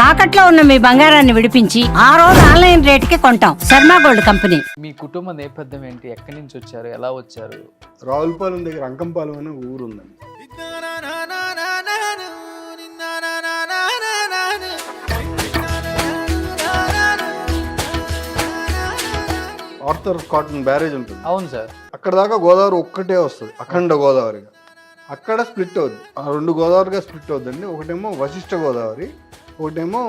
తాకట్లో ఉన్న మీ బంగారాన్ని విడిపించి ఆ రోజు ఆన్లైన్ రేటుకి కొంటాం. Sharma gold company. మీ కుటుంబ నేపథ్యం ఏంటి? ఎక్కడి నుంచి వచ్చారు? ఎలా వచ్చారు? రావులపాలెం దగ్గర అంకంపాలెం అనే ఊరు ఉందండి. ఆర్థర్ కాటన్ బ్యారేజ్ ఉంటుంది. అవును సార్. అక్కడ దాకా గోదావరి ఒక్కటే వస్తుంది, అఖండ గోదావరిగా. అక్కడ స్ప్లిట్ అవుద్ది, ఆ రెండు గోదావరిగా స్ప్లిట్ అవుద్దండి. ఒకటేమో వశిష్ఠ గోదావరి, ఒకటేమో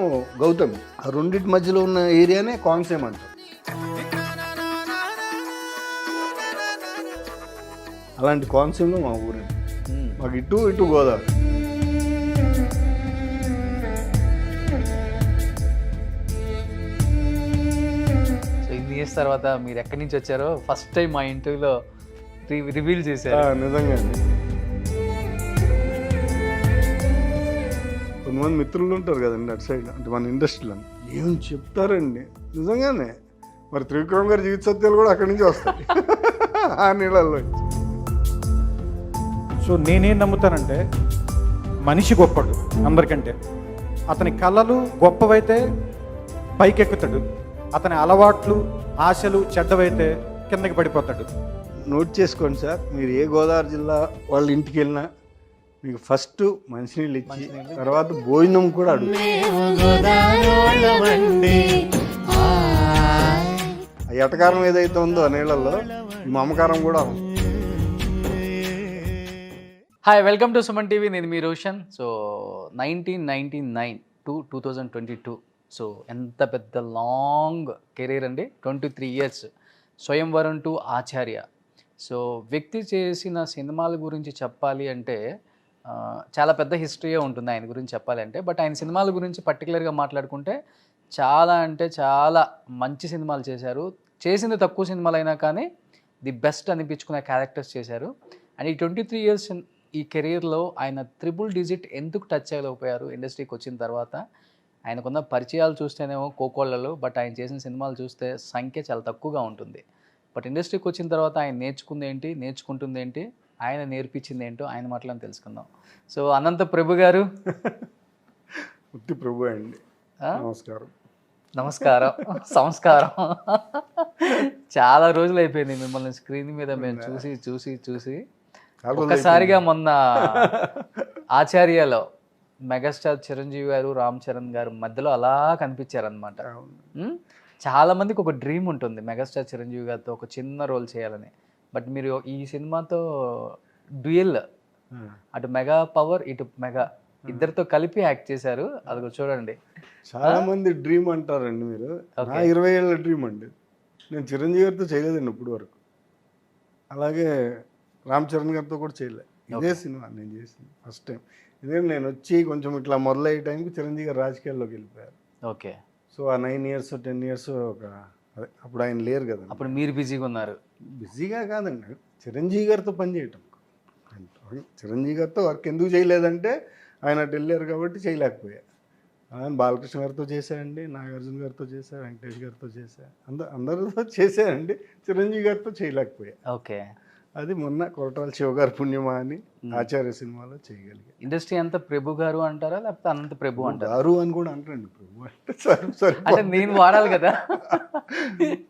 గౌతమి. ఆ రెండింటి మధ్యలో ఉన్న ఏరియానే కోనసీమ అంటారు. అలాంటి కోనసీమలో మా ఊరండి. మాకు ఇటు గోదావరి. సో ఇన్ని ఇయర్స్ తర్వాత మీరు ఎక్కడి నుంచి వచ్చారో ఫస్ట్ టైం మా ఇంటర్వ్యూలో రివీల్ చేశారు. నిజంగా అండి. కొంతమంది మిత్రులు ఉంటారు కదండి అటు సైడ్, అంటే మన ఇండస్ట్రీలో ఏం చెప్తారండి నిజంగానే. మరి త్రివిక్రమ్ గారి జీవిత సత్యాలు కూడా అక్కడి నుంచి వస్తాయి ఆ నీళ్ళల్లో. సో నేనేం నమ్ముతానంటే మనిషి గొప్పడు అందరికంటే. అతని కళలు గొప్పవైతే పైకెక్కుతాడు, అతని అలవాట్లు ఆశలు చెడ్డవైతే కిందకి పడిపోతాడు. నోట్ చేసుకోండి సార్, మీరు ఏ గోదావరి జిల్లా వాళ్ళ ఇంటికి వెళ్ళినా మీకు ఫస్ట్ మంచినీళ్ళు ఇచ్చి తర్వాత భోజనం కూడా అడుగు. ఆ ఎటకారం ఏదైతే ఉందో ఆ నీళ్ళల్లో ఈ మమకారం కూడా ఉంది. Hi, welcome to Suman TV. నేను మీ రోషన్. So 1999 to 2022. సో ఎంత పెద్ద లాంగ్ కెరీర్ అండి. 23 years. స్వయంవరం టు ఆచార్య. సో వ్యక్తి చేసిన సినిమాల గురించి చెప్పాలి అంటే చాలా పెద్ద హిస్టరీయే ఉంటుంది ఆయన గురించి చెప్పాలి అంటే. బట్ ఆయన సినిమాల గురించి పర్టికులర్గా మాట్లాడుకుంటే చాలా అంటే చాలా మంచి సినిమాలు చేశారు. చేసింది తక్కువ సినిమాలు అయినా కానీ ది బెస్ట్ అనిపించుకునే క్యారెక్టర్స్ చేశారు. అండ్ ఈ 23 years ఈ కెరీర్లో ఆయన 3 digit ఎందుకు టచ్ చేయలేకపోయారు ఇండస్ట్రీకి వచ్చిన తర్వాత? ఆయనకున్న పరిచయాలు చూస్తేనేమో కోకోళ్ళలో, బట్ ఆయన చేసిన సినిమాలు చూస్తే సంఖ్య చాలా తక్కువగా ఉంటుంది. బట్ ఇండస్ట్రీకి వచ్చిన తర్వాత ఆయన నేర్చుకుంది ఏంటి, నేర్చుకుంటుంది ఏంటి, ఆయన నేర్పించింది ఏంటో ఆయన మాటలను తెలుసుకుందాం. సో అనంత ప్రభు గారు. ఉత్తి ప్రభు అండి. నమస్కారం. నమస్కారం. సంస్కారం. చాలా రోజులు అయిపోయింది మిమ్మల్ని స్క్రీన్ మీద మేము చూసి చూసి చూసి. ఒక్కసారిగా మొన్న ఆచార్యలో మెగాస్టార్ చిరంజీవి గారు, రామ్ చరణ్ గారు మధ్యలో అలా కనిపించారనమాట. చాలా మందికి ఒక డ్రీమ్ ఉంటుంది మెగాస్టార్ చిరంజీవి గారితో ఒక చిన్న రోల్ చేయాలని. బట్ మీరు ఈ సినిమాతో డ్యూయల్, అటు మెగా పవర్ ఇటు మెగా ఇద్దరితో కలిపి యాక్ట్ చేశారు. అది చూడండి. చాలా మంది డ్రీమ్ అంటారండి మీరు. నా 20 ఏళ్ళ డ్రీమ్ అండి. నేను చిరంజీవి గారితో చేయలేదండి ఇప్పుడు వరకు, అలాగే రామ్ చరణ్ గారితో కూడా చేయలే. ఇదే సినిమా నేను చేసింది ఫస్ట్ టైం. ఎందుకంటే నేను వచ్చి కొంచెం ఇట్లా మొదలయ్యే టైంకి చిరంజీవి గారు రాజకీయాల్లోకి వెళ్ళిపోయారు. ఓకే. సో ఆ 9 years 10 years ఒక అదే అప్పుడు ఆయన లేరు కదా. అప్పుడు మీరు బిజీగా ఉన్నారు. బిజీగా కాదండి, చిరంజీవి గారితో పనిచేయటం. చిరంజీవి గారితో వర్క్ ఎందుకు చేయలేదంటే ఆయన అటు వెళ్ళారు కాబట్టి చేయలేకపోయా. ఆయన బాలకృష్ణ గారితో చేశానండి, నాగార్జున గారితో చేశా, వెంకటేష్ గారితో చేశా, అందరితో చేశానండి. చిరంజీవి గారితో చేయలేకపోయా. ఓకే. అది మొన్న కొరటాల శివ గారి పుణ్యమా అని ఆచార్య సినిమాలో చేయగలిగా. ఇండస్ట్రీ అంతా ప్రభు గారు అంటారా లేకపోతే అనంత ప్రభు అంటారా? గారు అని కూడా అంటారండి. ప్రభు అంటే సరే అంటే నేను వాడాలి కదా.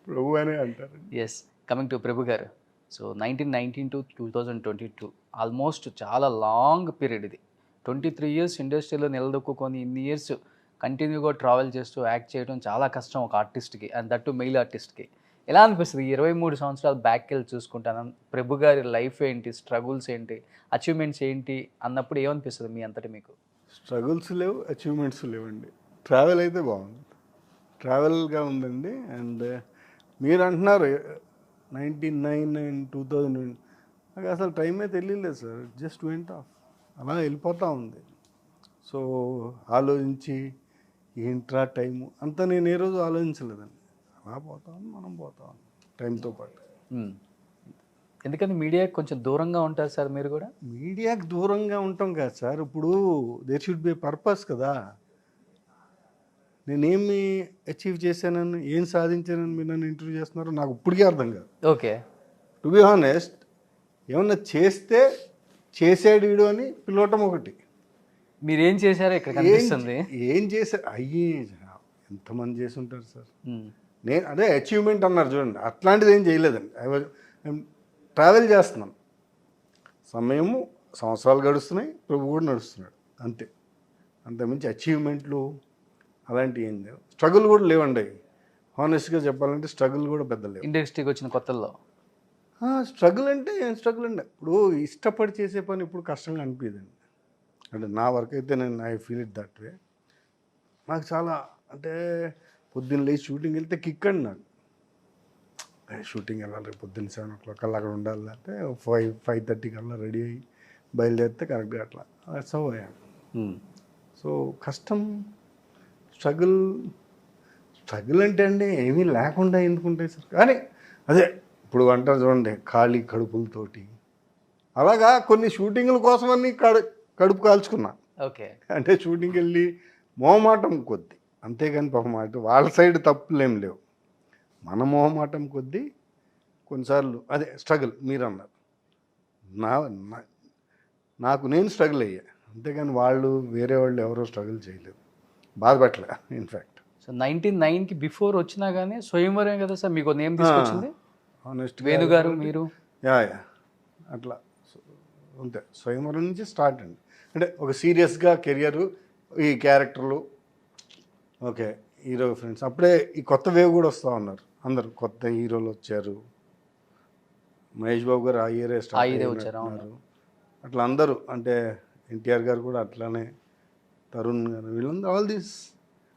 ప్రభు అనే అంటారు. ఎస్, కమింగ్ టు ప్రభు గారు. సో 1919 to 2022 ఆల్మోస్ట్ చాలా లాంగ్ పీరియడ్ ఇది. 23 years ఇండస్ట్రీలో నిలదొక్కుని ఇన్ని ఇయర్స్ కంటిన్యూగా ట్రావెల్ చేస్తూ యాక్ట్ చేయడం చాలా కష్టం ఒక ఆర్టిస్ట్కి, అండ్ దట్ టు మెయిల్ ఆర్టిస్ట్కి. ఎలా అనిపిస్తుంది 23 సంవత్సరాలు బ్యాక్కి వెళ్ళి చూసుకుంటాను ప్రభు గారి లైఫ్ ఏంటి, స్ట్రగుల్స్ ఏంటి, అచీవ్మెంట్స్ ఏంటి అన్నప్పుడు ఏమనిపిస్తుంది మీ అంతటి మీకు? స్ట్రగుల్స్ లేవు, అచీవ్మెంట్స్ లేవండి. ట్రావెల్ అయితే బాగుంది, ట్రావెల్గా ఉందండి. అండ్ మీరు అంటున్నారు 99 and 2000, నాకు అసలు టైమే తెలియలేదు సార్. జస్ట్ వెంట్ ఆఫ్, అలా వెళ్ళిపోతూ ఉంది. సో ఆలోచించి ఏంట్రా టైము అంతా నేను ఏ రోజు ఆలోచించలేదండి. అలా పోతాం, మనం పోతాం టైంతో పాటు. ఎందుకని మీడియాకి కొంచెం దూరంగా ఉంటారు సార్ మీరు కూడా? మీడియాకి దూరంగా ఉంటాం కాదు సార్, ఇప్పుడు దేర్ షుడ్ బి పర్పస్ కదా. నేనేమి అచీవ్ చేశానని, ఏం సాధించానని మీరు నన్ను ఇంటర్వ్యూ చేస్తున్నారు నాకు ఇప్పటికీ అర్థం కాదు. ఓకే. టు బి హానెస్ట్, ఏమన్నా చేస్తే చేసాడు వీడు అని పిలవటం ఒకటి, మీరేం చేశారో ఇక్కడ కనిపిస్తుంది. ఏం చేశారు అయ్యి ఎంతమంది చేసి ఉంటారు సార్. మ్మ్. నేను అదే అచీవ్మెంట్ అన్నారు చూడండి, అట్లాంటిది ఏం చేయలేదండి. ట్రావెల్ చేస్తున్నాను, సమయము సంవత్సరాలు గడుస్తున్నాయి, ప్రభు కూడా నడుస్తున్నాడు, అంతే. అంతకుమించి అచీవ్మెంట్లు అలాంటివి ఏం లేవు. స్ట్రగుల్ కూడా లేవండి. హానెస్ట్గా చెప్పాలంటే స్ట్రగుల్ కూడా పెద్ద లేవు. ఇండస్ట్రీకి వచ్చిన కొత్తల్లో స్ట్రగుల్ అంటే ఏం స్ట్రగుల్ అండి, ఇప్పుడు ఇష్టపడి చేసే పని ఇప్పుడు కష్టంగా అనిపించదండి. అంటే నా వర్క్ అయితే నేను I feel it that way. నాకు చాలా అంటే పొద్దున్న లేచి షూటింగ్ వెళ్తే కిక్ అండి నాకు. షూటింగ్ వెళ్ళాలి పొద్దున్న 7 o'clock కల్లా అక్కడ ఉండాలి, అంటే 5:30 కల్లా రెడీ అయ్యి బయలుదేరితే కరెక్ట్గా అట్లా సో అయ్యాను. సో కష్టం స్ట్రగుల్ అంటే అండి ఏమీ లేకుండా ఎందుకుంటాయి సార్. కానీ అదే ఇప్పుడు అంటారు చూడండి, ఖాళీ కడుపులతోటి అలాగా కొన్ని షూటింగ్ల కోసమని కడుపు కాల్చుకున్నా. ఓకే. అంటే షూటింగ్కి వెళ్ళి మొహమాటం కొద్ది, అంతేగాని పాపమాట వాళ్ళ సైడ్ తప్పులేం లేవు, మన మొహమాటం కొద్దీ కొన్నిసార్లు అదే స్ట్రగుల్ మీరు అన్నారు. నాకు నేను స్ట్రగుల్ అయ్యా, అంతేగాని వాళ్ళు వేరే వాళ్ళు ఎవరో స్ట్రగుల్ చేయలేదు, బాధపడలే ఇన్ఫ్యాక్ట్. సో 99కి బిఫోర్ వచ్చినా కానీ స్వయంవరం కదా సార్ మీకు నేమ్ తీసుకొచ్చింది. ఆనెస్ట్ వేణుగారు మీరు యా అట్లా అంతే. స్వయంవరం నుంచి స్టార్ట్ అండి. అంటే ఒక సీరియస్గా కెరియరు, ఈ క్యారెక్టర్లు, ఓకే హీరో ఫ్రెండ్స్. అప్పుడే ఈ కొత్త వేవ్ కూడా వస్తూ ఉన్నారు, అందరు కొత్త హీరోలు వచ్చారు. మహేష్ బాబు గారు ఆ ఇయరే స్టార్ట్ వచ్చారు. అట్లా అందరూ అంటే ఎన్టీఆర్ గారు కూడా అట్లానే, తరుణ్ గారు, వీళ్ళందరూ ఆల్ దీస్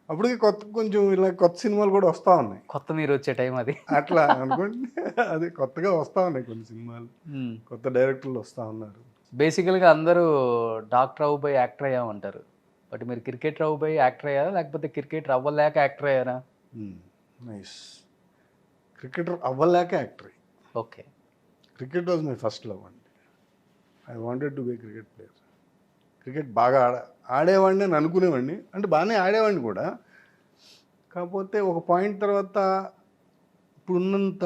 అప్పటికి కొంచెం ఇలా కొత్త సినిమాలు కూడా వస్తూ ఉన్నాయి. కొత్త మీరు వచ్చే టైం అది అట్లా అనుకోండి. అది కొత్తగా వస్తూ ఉన్నాయి కొన్ని సినిమాలు, కొత్త డైరెక్టర్లు వస్తూ ఉన్నారు. బేసికల్గా అందరూ డాక్టర్ అవ్వబోయి యాక్టర్ అయ్యామంటారు, బట్ మీరు క్రికెటర్ అవ్వబోయి యాక్టర్ అయ్యారా లేకపోతే క్రికెటర్ అవ్వలేక యాక్టర్ అయ్యారా? నైస్. క్రికెటర్ అవ్వలేక actor. Okay. Cricket was my first love అండి. I wanted to be cricket player. Cricket బాగా ఆడేవాడిని అని అనుకునేవాడిని, అంటే బాగానే ఆడేవాడిని కూడా. కాకపోతే ఒక పాయింట్ తర్వాత ఇప్పుడున్నంత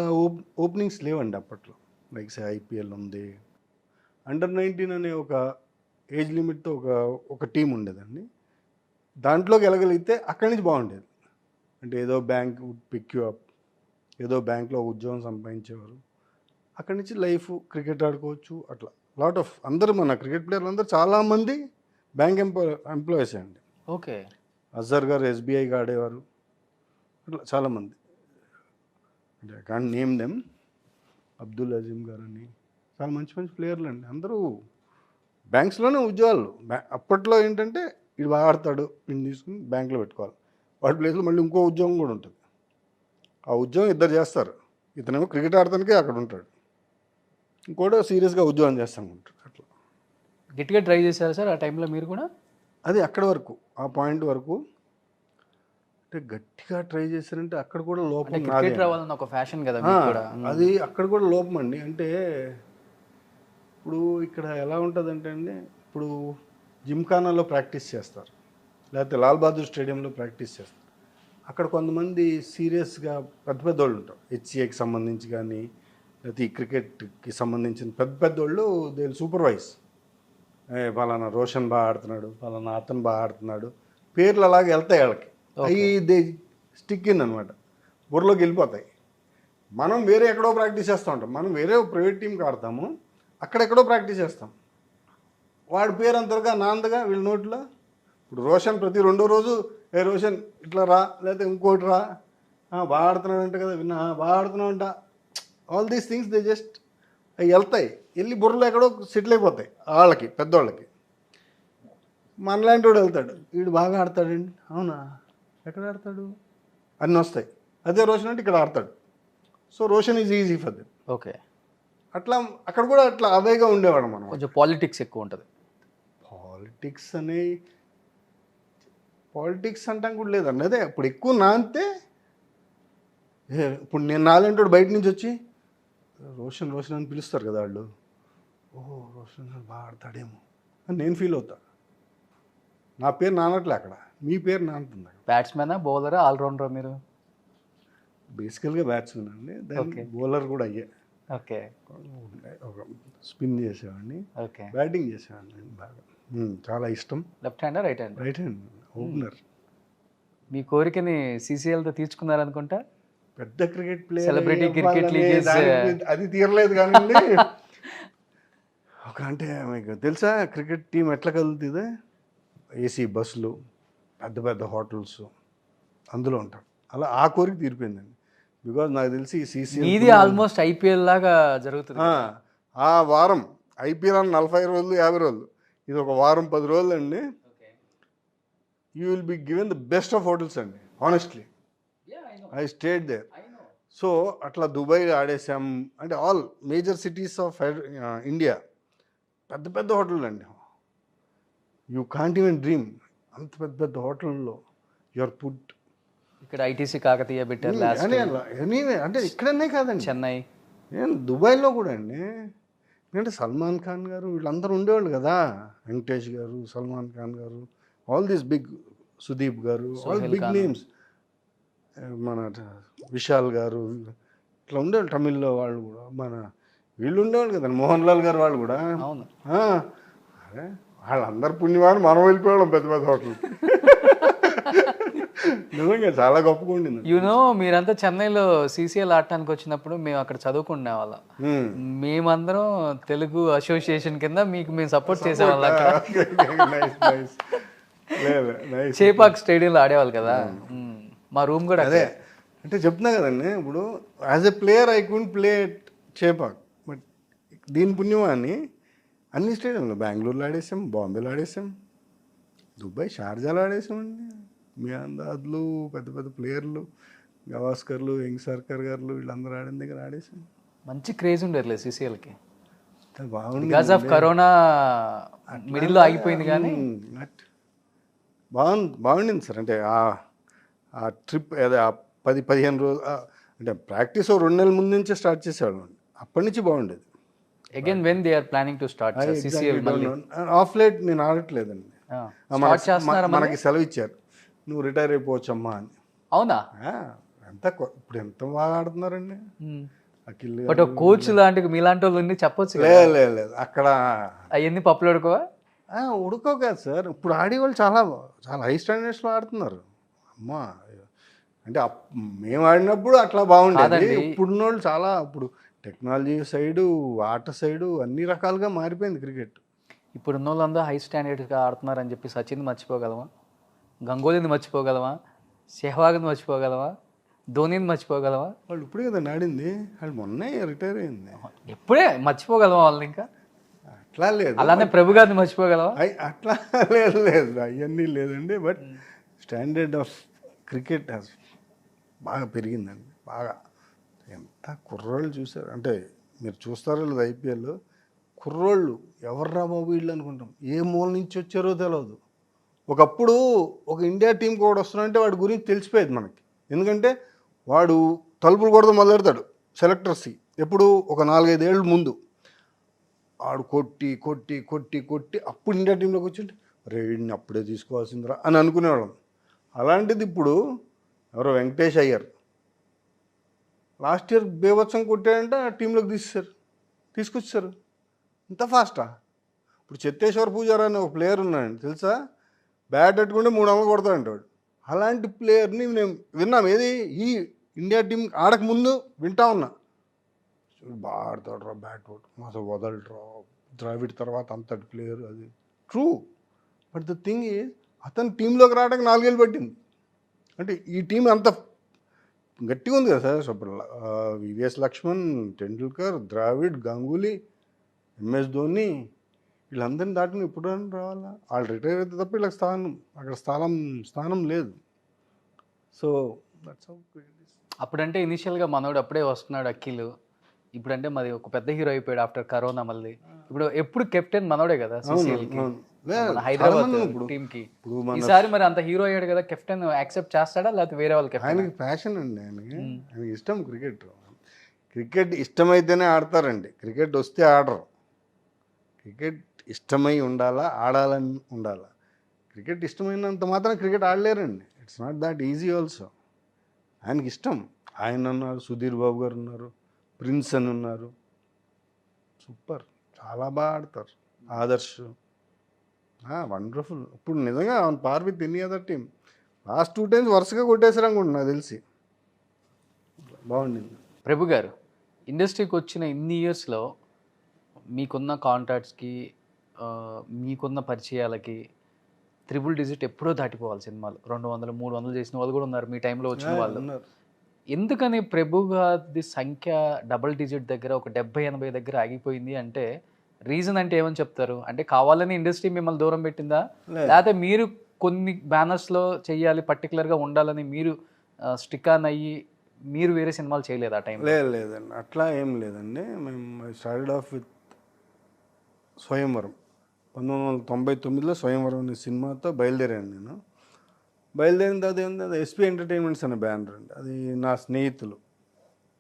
ఓపెనింగ్స్ లేవండి అప్పట్లో. లైక్ సే ఐపీఎల్ ఉంది, అండర్-19 అనే ఒక ఏజ్ లిమిట్తో ఒక టీం ఉండేదండి. దాంట్లోకి వెళ్ళగలిగితే అక్కడి నుంచి బాగుండేది. అంటే ఏదో బ్యాంక్ పిక్ యూ అప్, ఏదో బ్యాంక్లో ఉద్యోగం సంపాదించేవారు, అక్కడి నుంచి లైఫ్ క్రికెట్ ఆడుకోవచ్చు. అట్లా లాట్ ఆఫ్ అందరూ మన క్రికెట్ ప్లేయర్లు అందరూ చాలామంది బ్యాంక్ ఎంప్లాయీస్ అండి. ఓకే. అజర్ గారు ఎస్బీఐగా ఆడేవారు, అట్లా చాలామంది. అంటే can't name them. Abdul Azeem గారు అని చాలా మంచి మంచి ప్లేయర్లు అండి, అందరూ బ్యాంక్స్లోనే ఉద్యోగాలు. అప్పట్లో ఏంటంటే ఇది బాగా ఆడతాడు, వీడిని తీసుకుని బ్యాంక్లో పెట్టుకోవాలి, వాడి ప్లేస్లో మళ్ళీ ఇంకో ఉద్యోగం కూడా ఉంటుంది. ఆ ఉద్యోగం ఇద్దరు చేస్తారు, ఇతనేమో క్రికెట్ ఆడటానికే అక్కడ ఉంటాడు, ఇంకోటి సీరియస్గా ఉద్యోగం చేస్తాను ఉంటాడు. అట్లా గట్టిగా ట్రై చేశారు సార్ ఆ టైంలో మీరు కూడా? అది అక్కడి వరకు, ఆ పాయింట్ వరకు. అంటే గట్టిగా ట్రై చేశారంటే అక్కడ కూడా లోపం. క్రికెట్ రావాలన్న ఒక ఫ్యాషన్ కదా మీకు కూడా. అది అక్కడ కూడా లోపం అండి. అంటే ఇప్పుడు ఇక్కడ ఎలా ఉంటుందంటే అండి, ఇప్పుడు జిమ్ఖానాలో ప్రాక్టీస్ చేస్తారు, లేకపోతే లాల్ బహదూర్ స్టేడియంలో ప్రాక్టీస్ చేస్తారు. అక్కడ కొంతమంది సీరియస్గా పెద్ద పెద్దోళ్ళు ఉంటారు, హెచ్సిఏకి సంబంధించి కానీ లేకపోతే ఈ క్రికెట్కి సంబంధించిన పెద్దోళ్ళు దే సూపర్వైజ్. పలానా రోషన్ బాగా ఆడుతున్నాడు, పలానా అతను బాగా ఆడుతున్నాడు, పేర్లు అలాగే వెళ్తాయి వాళ్ళకి, అవి దే స్టిక్ ఇన్ అనమాట, బుర్రలోకి వెళ్ళిపోతాయి. మనం వేరే ఎక్కడో ప్రాక్టీస్ చేస్తూ ఉంటాం, మనం వేరే ప్రైవేట్ టీంకి ఆడతాము, అక్కడెక్కడో ప్రాక్టీస్ చేస్తాం, వాడి పేరు అంతగా నాందగా వీళ్ళ నోట్లో. ఇప్పుడు రోషన్ ప్రతి 2వ రోజు రోషన్ ఇట్లా రా, లేకపోతే ఇంకోటి రా, బాగా ఆడుతున్నాడు అంట కదా, విన్నా బాగా ఆడుతున్నావు అంట, all these things they just అవి వెళ్తాయి, వెళ్ళి బుర్రలో ఎక్కడో సెటిల్ అయిపోతాయి వాళ్ళకి, పెద్దవాళ్ళకి. మనలాంటి వాడు వెళ్తాడు, వీడు బాగా ఆడతాడండి, అవునా ఎక్కడ ఆడతాడు, అన్నీ వస్తాయి. అదే రోషన్ అంటే ఇక్కడ ఆడతాడు, so Roshan is easy for them. Okay. అట్లా అక్కడ కూడా అట్లా అవేగా ఉండేవాడు మనం. కొంచెం పాలిటిక్స్ ఎక్కువ ఉంటుంది. పాలిటిక్స్ అంటాం కూడా లేదండి. అదే ఇప్పుడు ఎక్కువ నాంతే. ఇప్పుడు నేను నాలంటాడు బయట నుంచి వచ్చి రోషన్ అని పిలుస్తారు కదా వాళ్ళు, ఓహో రోషన్ బాగా ఆడతాడేమో అని నేను ఫీల్ అవుతా. నా పేరు నానట్లే అక్కడ, మీ పేరు నానుతుంది. బ్యాట్స్మెనా బౌలరా ఆల్రౌండరా మీరు? బేసికల్గా బ్యాట్స్మెన్ అండి, దాన్ని బౌలర్ కూడా అయ్యే. ఓకే. ఒక స్పిన్ చేసేవాడిని, ఓకే, బ్యాటింగ్ చేసేవాడిని బాగా. చాలా ఇష్టం. Left hand right hand? Right hand opener. మీ కోరికని CCLతో తీర్చుకున్నారనుకుంటా. పెద్ద cricket player, Celebrity cricket leagues, అది తీరలేదు కానీ అంటే మీకు తెలుసా క్రికెట్ టీం ఎట్లా కదులుతుంది? ఏసీ బస్సులు, పెద్ద పెద్ద హోటల్స్, అందులో ఉంటారు. అలా ఆ కోరిక తీరిపోయిందండి. బికాజ్ నాకు తెలిసి CCL ఇది ఆల్మోస్ట్ IPL లాగా జరుగుతుంది. ఆ వారం IPL అని 45 రోజులు 50 రోజులు, ఇది ఒక వారం 10 రోజులు అండి. You will be given the best of hotels అండి. Honestly I stayed there. So అట్లా దుబాయ్ ఆడేసాం. అంటే all major cities of India పెద్ద పెద్ద హోటల్ అండి. You can't even dream. అంత పెద్ద పెద్ద హోటల్లో యువర్ పుట్. ఇక్కడ ITC కాకతీయ పెట్టారు లాస్ట్. అంటే ఇక్కడనే కాదండి, చెన్నై, దుబాయ్లో కూడా అండి. ఎందుకంటే సల్మాన్ ఖాన్ గారు వీళ్ళందరూ ఉండేవాళ్ళు కదా, వెంకటేష్ గారు, సల్మాన్ ఖాన్ గారు, ఆల్ దీస్ బిగ్, సుదీప్ గారు, ఆల్ బిగ్ నేమ్స్, మన విశాల్ గారు, ఇట్లా ఉండేవాళ్ళు. తమిళ్లో వాళ్ళు కూడా మన వీళ్ళు ఉండేవాళ్ళు కదండి, మోహన్ లాల్ గారు వాళ్ళు కూడా. అవును. అరే వాళ్ళందరు పుణ్యవారు మనం వెళ్ళిపోవడం పెద్ద పెద్ద హోటల్. నిజంగా చాలా గొప్పగా ఉండింది. మీరంతా చెన్నైలో CCL ఆడటానికి వచ్చినప్పుడు మేము అక్కడ చదువుకునే వాళ్ళం. మేమందరం తెలుగు అసోసియేషన్ కింద మేము సపోర్ట్ చేసేవాళ్ళం. అక్కడ చేపాక్ స్టేడియంలో ఆడేవాళ్ళు కదా. మా రూమ్ కూడా అదే. అంటే చెప్తున్నా కదండి, ఇప్పుడు as a player I could play Chepauk, but దీని పుణ్యమాన్ని అన్ని స్టేడియంలో, బెంగళూరులో ఆడేసాం, బాంబేలో ఆడేసాం, దుబాయ్, షార్జాలో ఆడేసామండి. మీ అందాదులు పెద్ద పెద్ద ప్లేయర్లు, గవాస్కర్లు, యంగ్ సర్కర్ గారు వీళ్ళందరూ ఆడిన దగ్గర ఆడేసాం. మంచి క్రేజ్ ఉండేది CCLకి. బాగుంది. బికాస్ ఆఫ్ కరోనా మిడిల్లో ఆగిపోయింది కానీ బాగుండింది సార్. అంటే ఆ ట్రిప్ అదే ఆ 10-15 రోజులు, అంటే ప్రాక్టీస్ 2 నెలల ముందు నుంచే స్టార్ట్ చేసేవాళ్ళం. అప్పటి నుంచి బాగుండేది. Again when they are planning to start CCL? Of late నేను ఆడట్లేదండి. మనకి సెలవు ఇచ్చారు, నువ్వు రిటైర్ అయిపోవచ్చమ్మా అని. అవునా? ఇప్పుడు ఎంత బాగా ఆడుతున్నారండి అఖిల్. బట్ కోచ్ లాంటి మీలాంటి వాళ్ళు చెప్పొచ్చు. లేదు అక్కడ అవన్నీ పప్పులు ఉడుకోవా? ఉడుకో కాదు సార్, ఇప్పుడు ఆడేవాళ్ళు చాలా చాలా హై స్టాండర్డ్స్లో ఆడుతున్నారు. అమ్మా అంటే మేము ఆడినప్పుడు అట్లా బాగుండేది. ఇప్పుడున్న వాళ్ళు చాలా, ఇప్పుడు టెక్నాలజీ సైడు, ఆట సైడు అన్ని రకాలుగా మారిపోయింది క్రికెట్. ఇప్పుడున్న వాళ్ళందరూ హై స్టాండర్డ్గా ఆడుతున్నారని చెప్పి సచిన్ మర్చిపోగలమా? గంగోలీని మర్చిపోగలమా? సెహ్వాగ్ని మర్చిపోగలమా? ధోనీని మర్చిపోగలమా? వాళ్ళు ఇప్పుడే కదండి ఆడింది, వాళ్ళు మొన్నే రిటైర్ అయింది. ఎప్పుడే మర్చిపోగలమా వాళ్ళని? ఇంకా అట్లా లేదు. అలానే ప్రభు గారిని మర్చిపోగలవా? అట్లా లేదు అవన్నీ లేదండి. బట్ స్టాండర్డ్ ఆఫ్ క్రికెట్ బాగా పెరిగిందండి. బాగా ఎంత కుర్రోళ్ళు చూసారు అంటే, మీరు చూస్తారో లేదు IPL, కుర్రోళ్ళు ఎవర్రా బాబు వీళ్ళు అనుకుంటాం. ఏ మూల నుంచి వచ్చారో తెలియదు. ఒకప్పుడు ఒక ఇండియా టీం కూడా వస్తున్నాడంటే వాడి గురించి తెలిసిపోయేది మనకి. ఎందుకంటే వాడు తలుపులు కొడతా మొదలెడతాడు సెలెక్టర్స్కి. ఎప్పుడు ఒక 4-5 ఏళ్ళ ముందు ఆడు కొట్టి కొట్టి కొట్టి కొట్టి అప్పుడు ఇండియా టీంలోకి వచ్చి వీడిని అప్పుడే తీసుకోవాల్సిందిరా అని అనుకునేవాళ్ళం. అలాంటిది ఇప్పుడు ఎవరో వెంకటేష్ అయ్యర్ లాస్ట్ ఇయర్ బేవత్సం కొట్టాడంటే ఆ టీంలోకి తీసుకొచ్చారు. ఇంత ఫాస్టా? ఇప్పుడు చెత్తేశ్వర్ పూజారా అనే ఒక ప్లేయర్ ఉన్నాడండి, తెలుసా? బ్యాట్ పెట్టుకుంటే 3 అంగలు కొడతాడంట వాడు. అలాంటి ప్లేయర్ని మేము విన్నాం. ఏది ఈ ఇండియా టీం ఆడకముందు వింటా ఉన్నా, బాగా ఆడతాడు రా, బ్యాట్ అసలు వదలరా, ద్రావిడ్ తర్వాత అంతటి ప్లేయర్. అది true. But the thing is అతను టీంలోకి రావడానికి 4 ఏళ్ళు పట్టింది. అంటే ఈ టీం అంత గట్టిగా ఉంది కదా సార్. ఇప్పుడు VVS లక్ష్మణ్, టెండూల్కర్, ద్రావిడ్, గంగూలీ, MS ధోని వీళ్ళందరినీ దాటిని ఇప్పుడు రావాలా? వాళ్ళు రిటైర్ అయితే తప్ప వీళ్ళకి అక్కడ స్థానం లేదు. So that's how. అప్పుడంటే ఇనిషియల్గా మనోడు అప్పుడే వస్తున్నాడు అఖిల్. ఇప్పుడంటే మరి ఒక పెద్ద హీరో అయిపోయాడు ఆఫ్టర్ కరోనా. మళ్ళీ ఇప్పుడు ఎప్పుడు కెప్టెన్ మనోడే కదా CCLకి, హైదరాబాద్ టీంకి. ఈసారి మరి అంత హీరో అయ్యాడు కదా, కెప్టెన్ యాక్సెప్ట్ చేస్తాడా లేకపోతే వేరే వాళ్ళకి? ఆయనకి ప్యాషన్ అండి, ఆయనకి ఇష్టం క్రికెట్ ఇష్టమైతేనే ఆడతారండి. క్రికెట్ వస్తే ఆడరు. క్రికెట్ ఇష్టమై ఉండాలా, ఆడాలని ఉండాలా. క్రికెట్ ఇష్టమైనంత మాత్రం క్రికెట్ ఆడలేరండి. It's not that easy also. ఆయనకి ఇష్టం. ఆయన ఉన్నారు, సుధీర్ బాబు గారు ఉన్నారు, ప్రిన్స్ అని ఉన్నారు, సూపర్, చాలా బాగా ఆడతారు. ఆదర్శ్, వండర్ఫుల్. ఇప్పుడు నిజంగా par with any other team. Last 2 times వరుసగా కొట్టేసారు అనుకుంటున్నా నాకు తెలిసి. బాగుండింది. ప్రభు గారు, ఇండస్ట్రీకి వచ్చిన ఇన్ని ఇయర్స్లో మీకున్న కాంటాక్ట్స్కి, మీకున్న పరిచయాలకి 3 digit ఎప్పుడో దాటిపోవాలి సినిమాలు. 200, 300 చేసిన వాళ్ళు కూడా ఉన్నారు మీ టైంలో వచ్చిన వాళ్ళు. ఉన్నారు. ఎందుకని ప్రభు గారి సంఖ్య డబుల్-digit దగ్గర ఒక 70-80 దగ్గర ఆగిపోయింది అంటే రీజన్ అంటే ఏమని చెప్తారు? అంటే కావాలని ఇండస్ట్రీ మిమ్మల్ని దూరం పెట్టిందా, లేకపోతే మీరు కొన్ని బ్యానర్స్లో చెయ్యాలి పర్టికులర్గా ఉండాలని మీరు స్టిక్ ఆన్ అయ్యి మీరు వేరే సినిమాలు చేయలేదు ఆ టైం? లేదండి, అట్లా ఏం లేదండి. మేము స్టార్టెడ్ ఆఫ్ విత్ స్వయంవరం. 1999లో స్వయంవరం అనే సినిమాతో బయలుదేరాను నేను. బయలుదేరిన తర్వాత ఏంటంటే అది ఎస్పీ ఎంటర్టైన్మెంట్స్ అనే బ్యానర్ అండి. అది నా స్నేహితులు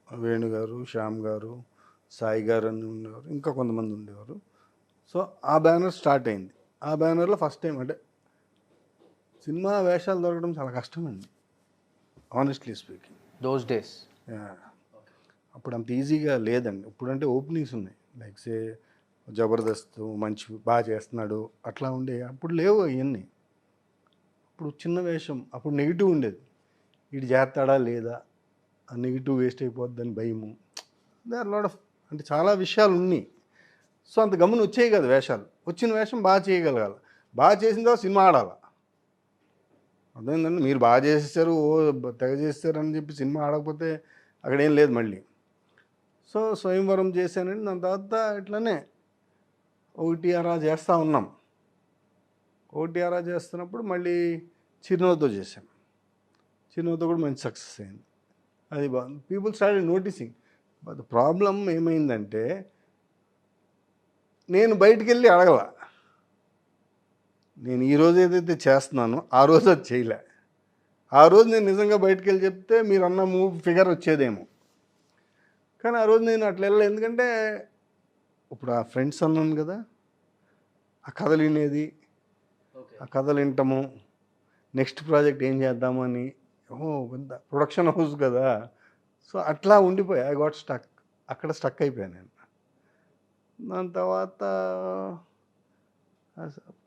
వేణు గారు, శ్యామ్ గారు, సాయి గారు అని ఉండేవారు, ఇంకా కొంతమంది ఉండేవారు. సో ఆ బ్యానర్ స్టార్ట్ అయింది. ఆ బ్యానర్లో ఫస్ట్ టైం అంటే సినిమా వేషాలు దొరకడం చాలా కష్టమండి, ఆనెస్ట్లీ స్పీకింగ్. దోస్ డేస్ అప్పుడు అంత ఈజీగా లేదండి. ఇప్పుడంటే ఓపెనింగ్స్ ఉన్నాయి, లైక్ సే జబర్దస్త్ మంచి బాగా చేస్తున్నాడు అట్లా ఉండే. అప్పుడు లేవు అవన్నీ. అప్పుడు చిన్న వేషం, అప్పుడు నెగిటివ్ ఉండేది. వీడు చేస్తాడా లేదా, ఆ నెగిటివ్ వేస్ట్ అయిపోద్దని భయము. దే ఆర్ లాట్ ఆఫ్ అంటే చాలా విషయాలు ఉన్నాయి. సో అంత గమని వచ్చేవి కదా వేషాలు. వచ్చిన వేషం బాగా చేయగలగాలి. బాగా చేసిన తర్వాత సినిమా ఆడాలి. అర్థమైందండి. మీరు బాగా చేసేసారు, తెగ చేస్తారు అని చెప్పి సినిమా ఆడకపోతే అక్కడ ఏం లేదు మళ్ళీ. సో స్వయంవరం చేశానండి. దాని తర్వాత ఇట్లానే ఒకటి అలా చేస్తూ ఉన్నాం. ఒకటి అలా చేస్తున్నప్పుడు మళ్ళీ చిరునవ్వుతో చేశాను. చిరునవ్వుతో కూడా మంచి సక్సెస్ అయింది. అది బాగుంది. People started noticing. But problem ఏమైందంటే నేను బయటికి వెళ్ళి అడగల. నేను ఈరోజు ఏదైతే చేస్తున్నానో ఆ రోజు అది చేయలే. ఆ రోజు నేను నిజంగా బయటికి వెళ్ళి చెప్తే మీరు అన్న ఫిగర్ వచ్చేదేమో. కానీ ఆ రోజు నేను అట్లా వెళ్ళలేదు. ఎందుకంటే ఇప్పుడు ఆ ఫ్రెండ్స్ అన్నాను కదా, ఆ కథలు వినేది, ఆ కథలు వింటాము, నెక్స్ట్ ప్రాజెక్ట్ ఏం చేద్దామని, పెద్ద ప్రొడక్షన్ హౌస్ కదా. సో అట్లా ఉండిపోయా. I got stuck. అక్కడ స్టక్ అయిపోయాను నేను. దాని తర్వాత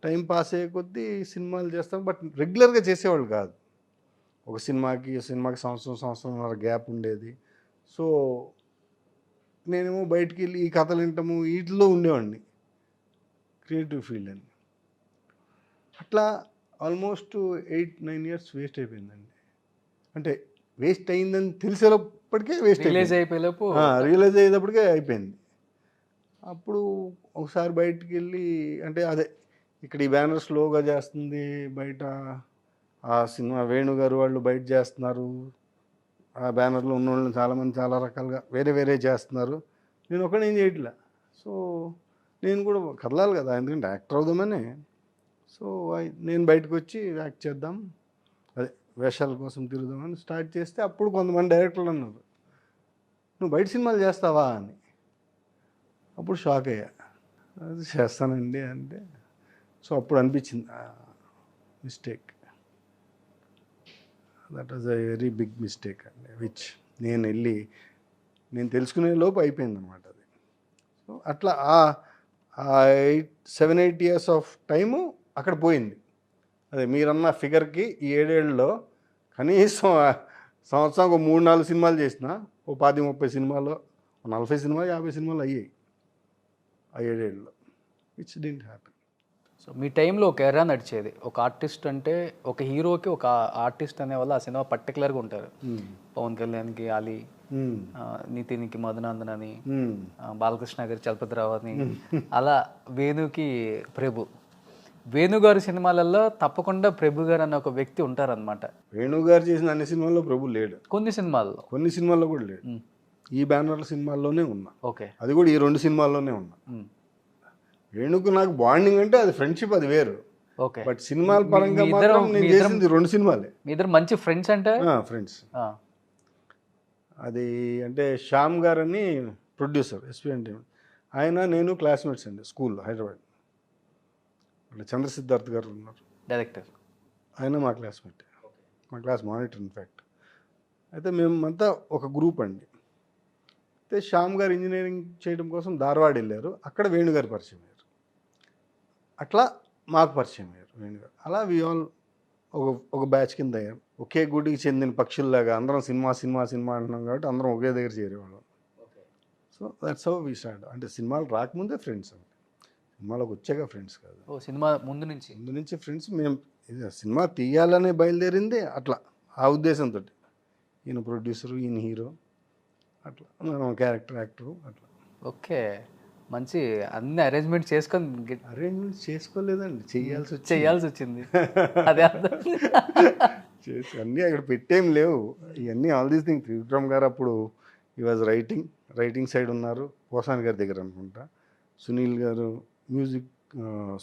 టైం పాస్ అయ్యే కొద్దీ సినిమాలు చేస్తాం, బట్ రెగ్యులర్గా చేసేవాళ్ళు కాదు. ఒక సినిమాకి సంవత్సరంన్నర గ్యాప్ ఉండేది. సో నేనేమో బయటికి వెళ్ళి ఈ కథలు వింటాము వీటిలో ఉండేవాడిని, క్రియేటివ్ ఫీల్డ్ అని. అట్లా ఆల్మోస్ట్ 8-9 years వేస్ట్ అయిపోయిందండి. అంటే వేస్ట్ అయిందని తెలిసేటప్పటికే రిలీజ్ రియలైజ్ అయ్యేటప్పటికే అయిపోయింది. అప్పుడు ఒకసారి బయటికి వెళ్ళి అంటే అదే ఇక్కడ ఈ బ్యానర్ స్లోగా చేస్తుంది, బయట ఆ సినిమా వేణు గారు వాళ్ళు బయట చేస్తున్నారు, ఆ బ్యానర్లో ఉన్న వాళ్ళని చాలామంది చాలా రకాలుగా వేరే చేస్తున్నారు, నేను ఒకనేం చేయట్లే. సో నేను కూడా కదలాలి కదా, ఎందుకంటే యాక్టర్ అవుదామని. సో నేను బయటకు వచ్చి యాక్ట్ చేద్దాం, అదే వేషాల కోసం తిరుగుదామని స్టార్ట్ చేస్తే అప్పుడు కొంతమంది డైరెక్టర్లు అన్నారు, నువ్వు బయట సినిమాలు చేస్తావా అని. అప్పుడు షాక్ అయ్యా. అది చేస్తానండి అంటే. సో అప్పుడు అనిపించింది mistake, that was a very big mistake అండి, విచ్ నేను తెలుసుకునే లోపు అయిపోయింది అనమాట అది. సో అట్లా ఆ 7-8 years ఆఫ్ టైము అక్కడ పోయింది. అదే మీరన్న ఫిగర్కి ఈ 7 ఏళ్ళలో కనీసం సంవత్సరానికి ఒక 3-4 సినిమాలు చేసిన, ఓ 10-30 సినిమాలు, 40 సినిమాలు 50 సినిమాలు అయ్యాయి ఆ 7 ఏళ్ళలో, విచ్ డింట్ హ్యాపెన్. సో మీ టైంలో ఒక ఎరా నడిచేది, ఒక ఆర్టిస్ట్ అంటే ఒక హీరోకి ఒక ఆర్టిస్ట్ అనే వాళ్ళు ఆ సినిమా పర్టికులర్గా ఉంటారు. పవన్ కళ్యాణ్కి అలీ, నితిన్కి మధునందన్ అని, బాలకృష్ణ గారి చలపతిరావు అని, అలా వేణుకి ప్రభు. వేణుగారి సినిమాలలో తప్పకుండా ప్రభు గారు అన్న ఒక వ్యక్తి ఉంటారనమాట. వేణుగారు చేసిన అన్ని సినిమాల్లో ప్రభు లేడు. కొన్ని సినిమాల్లో కూడా లేడు. ఈ బ్యానర్ల సినిమాల్లోనే ఉన్నా. ఓకే, అది కూడా ఈ 2 సినిమాల్లోనే ఉన్నా. వేణుకు నాకు బాండింగ్ అంటే అది ఫ్రెండ్షిప్, అది వేరు. ఓకే, బట్ సినిమాల పరంగా మాత్రం నేను చేసింది 2 సినిమాలే. మీ ఇద్దరు మంచి ఫ్రెండ్స్ అంటే? ఫ్రెండ్స్. అది అంటే శ్యామ్ గారని ప్రొడ్యూసర్ ఎస్పీ ఎంటర్టైన్మెంట్, ఆయన నేను క్లాస్మేట్స్ అండి స్కూల్లో హైదరాబాద్. చంద్ర సిద్ధార్థ్ గారు ఉన్నారు డైరెక్టర్, ఆయన మా క్లాస్మేట్, మా క్లాస్ మానిటర్ ఇన్ఫ్యాక్ట్. అయితే మేమంతా ఒక గ్రూప్ అండి. అయితే శ్యామ్ గారు ఇంజనీరింగ్ చేయడం కోసం ధార్వాడ్ వెళ్ళారు, అక్కడ వేణుగారు పరిచయం అయ్యారు. అట్లా మాకు పరిచయం అయ్యారు వేణుగారు. అలా వి ఆల్ ఒక బ్యాచ్ కింద అయ్యారు. ఒకే గుడికి చెందిన పక్షుల్లాగా అందరం సినిమా సినిమా సినిమా అంటున్నాం కాబట్టి అందరం ఒకే దగ్గర చేరేవాళ్ళం. So that's how we start. అంటే సినిమాలు రాకముందే ఫ్రెండ్స్ అండి, సినిమాలోకి వచ్చాక ఫ్రెండ్స్ కాదు. ఓ సినిమా ముందు నుంచి ఫ్రెండ్స్. మేము సినిమా తీయాలనే బయలుదేరింది అట్లా, ఆ ఉద్దేశంతో. ఈయన ప్రొడ్యూసరు, ఈయన హీరో, అట్లా మనం క్యారెక్టర్ యాక్టరు అట్లా. ఓకే, మంచి అన్ని అరేంజ్మెంట్ చేసుకొని అరేంజ్మెంట్ చేసుకోలేదండి, చేయాల్సి వచ్చింది. అదే అర్థం. చేసి అన్నీ అక్కడ పెట్టేం లేవు ఇవన్నీ. ఆల్ దీస్ థింగ్ త్రివిక్రమ్ గారు అప్పుడు ఈ వాజ్ రైటింగ్ సైడ్ ఉన్నారు, పోసాని గారి దగ్గర అనుకుంటా. సునీల్ గారు మ్యూజిక్,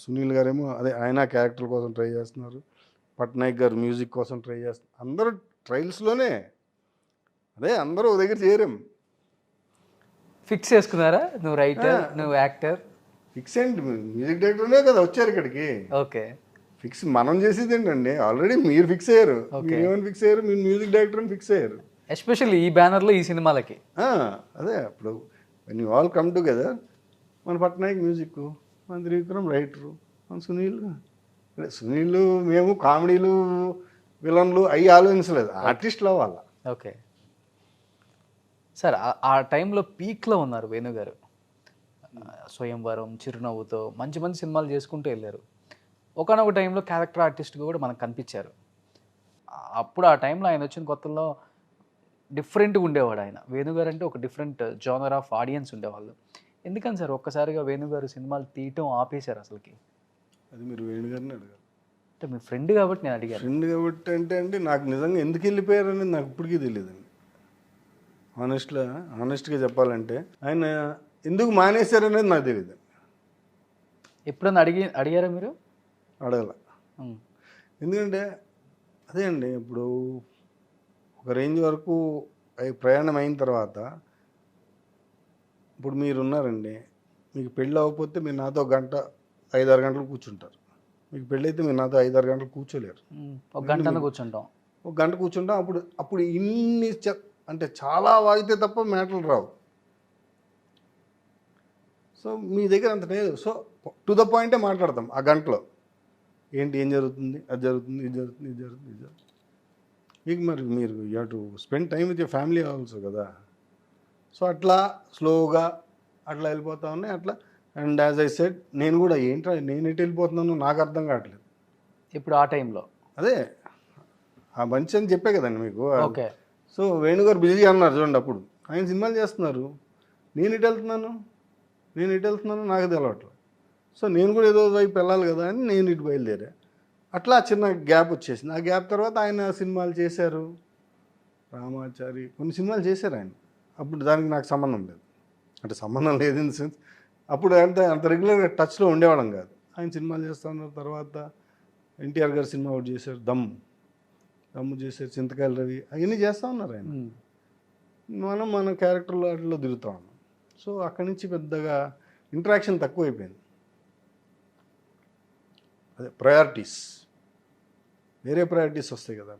సునీల్ గారేమో అదే ఆయన క్యారెక్టర్ కోసం ట్రై చేస్తున్నారు. పట్నాయక్ గారు మ్యూజిక్ కోసం ట్రై చేస్తున్నారు. అందరూ ట్రయల్స్లోనే, అదే అందరూ ఒక దగ్గర చేరాం. ఫిక్స్ చేసుకున్నారా, నువ్వు రైటర్ నువ్వు యాక్టర్? ఫిక్స్ ఏంటి, మ్యూజిక్ డైరెక్టర్నే కదా వచ్చారు ఇక్కడికి. ఓకే, ఫిక్స్ మనం చేసేది ఏంటండి, ఆల్రెడీ మీరు ఫిక్స్ అయ్యారు. మీరు ఏమైనా ఫిక్స్ అయ్యారు, మీరు మ్యూజిక్ డైరెక్టర్ అని ఫిక్స్ అయ్యారు. ఎస్పెషల్లీ ఈ బ్యానర్లో ఈ సినిమాలకి. అదే అప్పుడు when you all come together, మన పట్నాయక్ మ్యూజిక్, మన త్రివిక్రమ్ రైటరు, మన సునీల్ మేము కామెడీలు విలన్లు అవి ఆలోచించలేదు, ఆర్టిస్టులు అవ్వాలి. ఓకే సార్, ఆ టైంలో పీక్లో ఉన్నారు వేణుగారు. స్వయంవరం, చిరునవ్వుతో మంచి మంచి సినిమాలు చేసుకుంటూ వెళ్ళారు. ఒకనొక టైంలో క్యారెక్టర్ ఆర్టిస్ట్గా కూడా మనకు కనిపించారు. అప్పుడు ఆ టైంలో ఆయన వచ్చిన కొత్తలో డిఫరెంట్గా ఉండేవాడు ఆయన. వేణుగారు అంటే ఒక డిఫరెంట్ జోనర్ ఆఫ్ ఆడియన్స్ ఉండేవాళ్ళు. ఎందుకని సార్ ఒక్కసారిగా వేణుగారు సినిమాలు తీయటం ఆపేశారు అసలుకి? అది మీరు వేణుగారిని అడగారు. అంటే మీ ఫ్రెండ్ కాబట్టి నేను అడిగాను. ఫ్రెండ్ కాబట్టి అంటే నాకు నిజంగా ఎందుకు వెళ్ళిపోయారు అనేది నాకు ఇప్పటికీ తెలియదండి. ఆనెస్ట్గా చెప్పాలంటే ఆయన ఎందుకు మానేశారనేది నాకు తెలియదు. ఎప్పుడన్నా అడిగారా మీరు? అడగల. ఎందుకంటే అదే అండి, ఇప్పుడు ఒక రేంజ్ వరకు ప్రయాణం అయిన తర్వాత, ఇప్పుడు మీరు ఉన్నారండి, మీకు పెళ్ళి అవ్వకపోతే మీరు నాతో 5-6 గంటలు కూర్చుంటారు. మీకు పెళ్ళి అయితే మీరు నాతో 5-6 గంటలు కూర్చోలేరు. ఒక గంట కూర్చుంటాం. ఒక గంట కూర్చుంటాం. అప్పుడు ఇన్ని అంటే చాలా వాగితే తప్ప మ్యాటర్లు రావు. సో మీ దగ్గర అంత లేదు. సో టు ద పాయింటే మాట్లాడతాం ఆ గంటలో. ఏంటి, ఏం జరుగుతుంది, అది జరుగుతుంది, ఇది జరుగుతుంది, ఇది జరుగుతుంది, ఇది జరుగుతుంది. మీకు మరి మీరు you have to spend time with your family also కదా. సో అట్లా స్లోగా అట్లా వెళ్ళిపోతా ఉన్నాయి అట్లా. అండ్ యాజ్ ఐ సెడ్, నేను కూడా ఏంట్రా నేను ఎటు వెళ్ళిపోతున్నాను నాకు అర్థం కావట్లేదు ఇప్పుడు ఆ టైంలో. అదే ఆ మంచి అని చెప్పే కదండి మీకు. ఓకే. సో వేణుగారు బిజీగా అన్నారు చూడండి, అప్పుడు ఆయన సినిమాలు చేస్తున్నారు, నేను ఇటు వెళ్తున్నాను నాకు తెలవట్లేదు. సో నేను కూడా ఏదో వైపు వెళ్ళాలి కదా అని నేను ఇటు బయలుదేరా. అట్లా చిన్న గ్యాప్ వచ్చేసింది. ఆ గ్యాప్ తర్వాత ఆయన సినిమాలు చేశారు, రామాచారి కొన్ని సినిమాలు చేశారు ఆయన. అప్పుడు దానికి నాకు సంబంధం లేదు, అంటే సంబంధం లేదు ఇన్ సెన్స్ అప్పుడు అంత రెగ్యులర్గా టచ్లో ఉండేవాళ్ళం కాదు. ఆయన సినిమాలు చేస్తూ ఉన్నారు. తర్వాత ఎన్టీఆర్ గారు సినిమా ఒకటి చేశారు, దమ్ము చేశారు, చింతకాయల రవి, అవన్నీ చేస్తూ ఉన్నారు ఆయన. మన క్యారెక్టర్లో వాటిలో తిరుగుతూ ఉన్నాం. సో అక్కడి నుంచి పెద్దగా ఇంటరాక్షన్ తక్కువైపోయింది. అదే వేరే ప్రయారిటీస్ వస్తాయి కదా.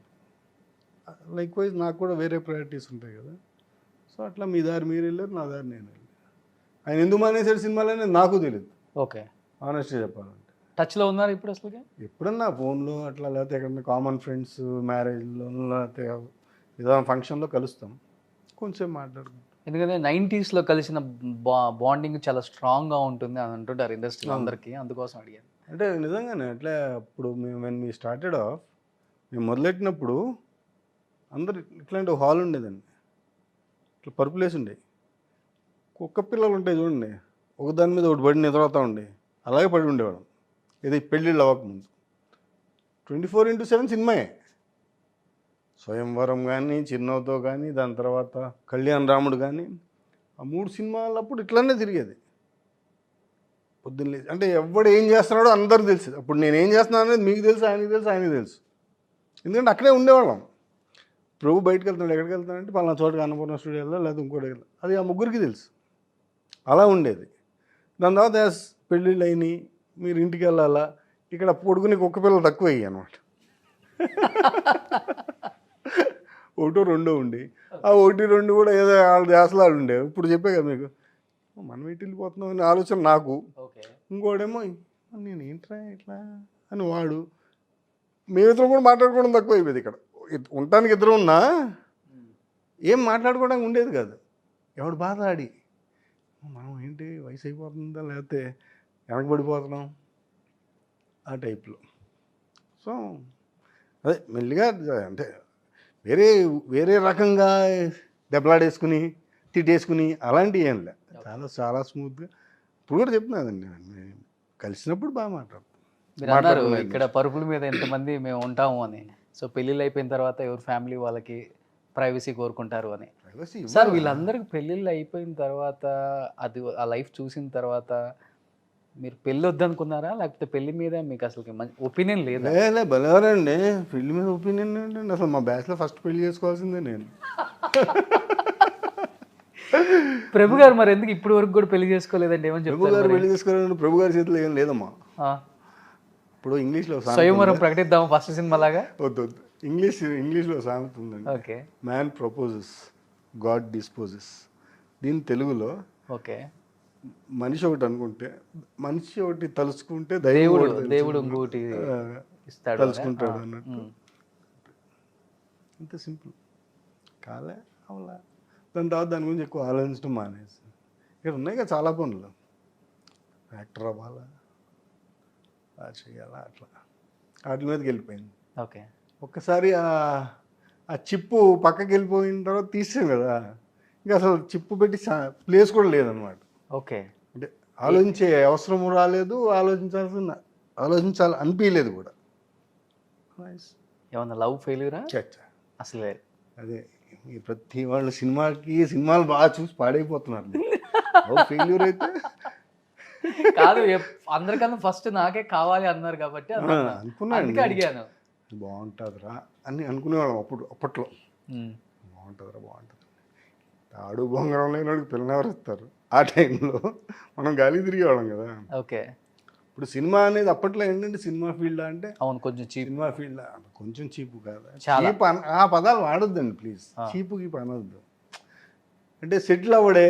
లైక్ వైజ్ నాకు కూడా వేరే ప్రయారిటీస్ ఉంటాయి కదా. సో అట్లా మీ దారి మీరు వెళ్ళారు, నా దారి నేను వెళ్ళాను. ఆయన ఎందుకు మానేసాడు సినిమాలనే నాకు తెలియదు. ఓకే, ఆనెస్ట్గా చెప్పాలంటే. టచ్లో ఉన్నారు ఇప్పుడు అసలు? ఎప్పుడన్నా ఫోన్లో అట్లా, లేకపోతే ఎక్కడన్నా కామన్ ఫ్రెండ్స్ మ్యారేజ్లో లేకపోతే ఏదైనా ఫంక్షన్లో కలుస్తాం, కొంచెం మాట్లాడుకుంటాం. ఎందుకంటే 90sలో కలిసిన బాండింగ్ చాలా స్ట్రాంగ్గా ఉంటుంది అని అంటుంటారు ఇండస్ట్రీ అందరికీ, అందుకోసం అడిగాను. అంటే నిజంగానే అట్లా. అప్పుడు మేము స్టార్టెడ్ ఆఫ్, మేము మొదలెట్టినప్పుడు అందరు ఇట్లాంటి హాల్ ఉండేదండి, ఇట్లా పరుపులేసి ఉండేవి. కుక్క పిల్లలు ఉంటాయి చూడండి, ఒక దాని మీద ఒకటి పడి నిద్రపోతూ ఉండే, అలాగే పడి ఉండేవాడు. ఇది పెళ్ళిళ్ళు అవ్వకముందు 24/7 సినిమాయే. స్వయంవరం కానీ, చిరునవ్వుతో కానీ, దాని తర్వాత కళ్యాణ రాముడు కానీ, ఆ 3 సినిమాలప్పుడు ఇట్లానే తిరిగేది. పొద్దున్న అంటే ఎవడు ఏం చేస్తున్నాడో అందరికీ తెలుసు. అప్పుడు నేను ఏం చేస్తున్నాను అనేది మీకు తెలుసు, ఆయనకి తెలుసు. ఎందుకంటే అక్కడే ఉండేవాళ్ళం. ప్రభు బయటకు వెళ్తున్నాడు, ఎక్కడికి వెళ్తానంటే పలానా చోటకి అన్నపూర్ణ స్టూడియోలో లేదా ఇంకోటి, అది ఆ ముగ్గురికి తెలుసు. అలా ఉండేది. దాని తర్వాత పెళ్ళిళ్ళు అయినాయి, మీరు ఇంటికి వెళ్ళాలా, ఇక్కడ పొడుగుని కుక్క పిల్లలు తక్కువ అయ్యాయి అనమాట. 1-2 ఉండి, ఆ 1-2 కూడా ఏదో వాళ్ళ దేశలాలు ఉండేవి. ఇప్పుడు చెప్పే కదా మీకు, మనం ఇటు వెళ్ళిపోతున్నాం అనే ఆలోచన నాకు. ఇంకోటేమో నేను ఏంట్రా ఇట్లా అని వాడు, మేమిద్దరం కూడా మాట్లాడుకోవడం తక్కువ అయిపోయింది. ఇక్కడ ఉండటానికి ఇద్దరు ఉన్నా ఏం మాట్లాడుకోవడానికి ఉండేది కాదు. ఎవడు బాధ ఆడి మనం ఏంటి వయసు అయిపోతుందా లేకపోతే వెనకబడిపోతున్నాం ఆ టైప్లో. సో అదే మెల్లిగా అంటే వేరే వేరే రకంగా దెబ్బలాడేసుకుని తిట్టేసుకుని అలాంటివి ఏం లే, చాలా చాలా స్మూత్గా. ఇప్పుడు కూడా చెప్తున్నానండి, కలిసినప్పుడు బాగా మీరు అన్నారు ఇక్కడ పరుపుల మీద ఎంతమంది మేము ఉంటాము అని. సో పెళ్ళిళ్ళు అయిపోయిన తర్వాత ఎవరి ఫ్యామిలీ వాళ్ళకి ప్రైవసీ కోరుకుంటారు అని. సార్ వీళ్ళందరికీ పెళ్ళిళ్ళు అయిపోయిన తర్వాత అది ఆ లైఫ్ చూసిన తర్వాత మీరు పెళ్ళి వద్దనుకున్నారా, లేకపోతే పెళ్లి మీద మీకు అసలు ఒపీనియన్ లేదా? లే బలవరండి, పెళ్లి మీద ఒపీనియన్ ఏంటండి, అసలు మా బ్యాచ్లో ఫస్ట్ పెళ్లి చేసుకోవాల్సిందే నేను. ప్రభు గారు మరి ఎందుకు ఇప్పటి వరకు కూడా పెళ్లి చేసుకోలేదండి? ఏమని ప్రభు గారు పెళ్లి చేసుకోవాలంటే ప్రభు గారి చేతిలో ఏం లేదమ్మా. ఇప్పుడు ఇంగ్లీష్లో స్వయంవరం ప్రకటిద్దాము ఫస్ట్ సినిమా లాగా. వద్దు ఇంగ్లీష్లో సామెత ఉందండి, okay, man proposes God disposes. దీని తెలుగులో ఓకే, మనిషి ఒకటి అనుకుంటే, మనిషి ఒకటి తలుచుకుంటే దేవుడు ఇంకోటి ఇస్తాడు తలుచుకుంటాడు అన్నట్టు. అంత సింపుల్. కాలే అవలా దాని తర్వాత దాని గురించి ఎక్కువ ఆలోచించడం మానేసి, ఇక్కడ ఉన్నాయి కదా చాలా పనులు, యాక్టర్ అవ్వాలా, అలా చేయాలా, అట్లా వాటి మీదకి వెళ్ళిపోయింది. ఓకే, ఒక్కసారి ఆ చిప్పు పక్కకి వెళ్ళిపోయిన తర్వాత తీసాం కదా, ఇంకా అసలు చిప్పు పెట్టి ప్లేస్ కూడా లేదనమాట. ఓకే, అంటే ఆలోచించే అవసరం రాలేదు, ఆలోచించాలి అనిపించలేదు కూడా. ఏమన్నా లవ్ ఫెయిల్యూరా అసలే? అదే ఈ ప్రతి వాళ్ళు సినిమాలు బాగా చూసి పాడైపోతున్నారు. ఫెయిల్యూర్ అయితే కాదు, అందరికన్నా ఫస్ట్ నాకే కావాలి అన్నారు కాబట్టి అనుకున్నాను, అడిగాను. బాగుంటుందిరా అని అనుకునేవాళ్ళం అప్పట్లో. బాగుంటుంది తాడు బొంగరం లేని వాడికి పిల్లలు ఎవరు ఇస్తారు? ఆ టైంలో మనం గాలి తిరిగేవాళ్ళం కదా. ఓకే, ఇప్పుడు సినిమా అనేది అప్పట్లో ఏంటంటే సినిమా ఫీల్డ్ అంటే అవును కొంచెం చీప్. సినిమా ఫీల్డ్ కొంచెం చీపు కాదు, చీప్ ఆ పదాలు వాడొద్దండి ప్లీజ్. చీపు గీపు అనొద్దు. అంటే సెటిల్ అవ్వడే,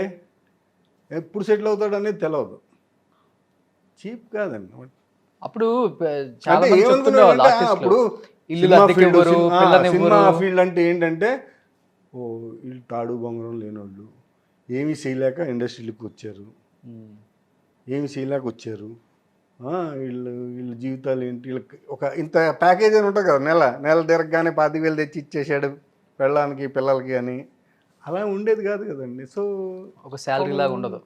ఎప్పుడు సెటిల్ అవుతాడు అనేది తెలియదు, చీప్ కాదండి. అప్పుడు అప్పుడు సినిమా ఫీల్డ్ అంటే ఏంటంటే వీళ్ళు తాడు బొంగరం లేనోళ్ళు, ఏమీ చేయలేక ఇండస్ట్రీలకు వచ్చారు, ఏమి చేయలేక వచ్చారు, వీళ్ళ జీవితాలు ఏంటి, వీళ్ళకి ఒక ఇంత ప్యాకేజ్ అని ఉంటుంది కదా, నెల తిరగగానే 25,000 తెచ్చి ఇచ్చేసాడు పెళ్ళానికి పిల్లలకి అని, అలా ఉండేది కాదు కదండి. సో ఒక శాలరీ లాగా ఉండదు.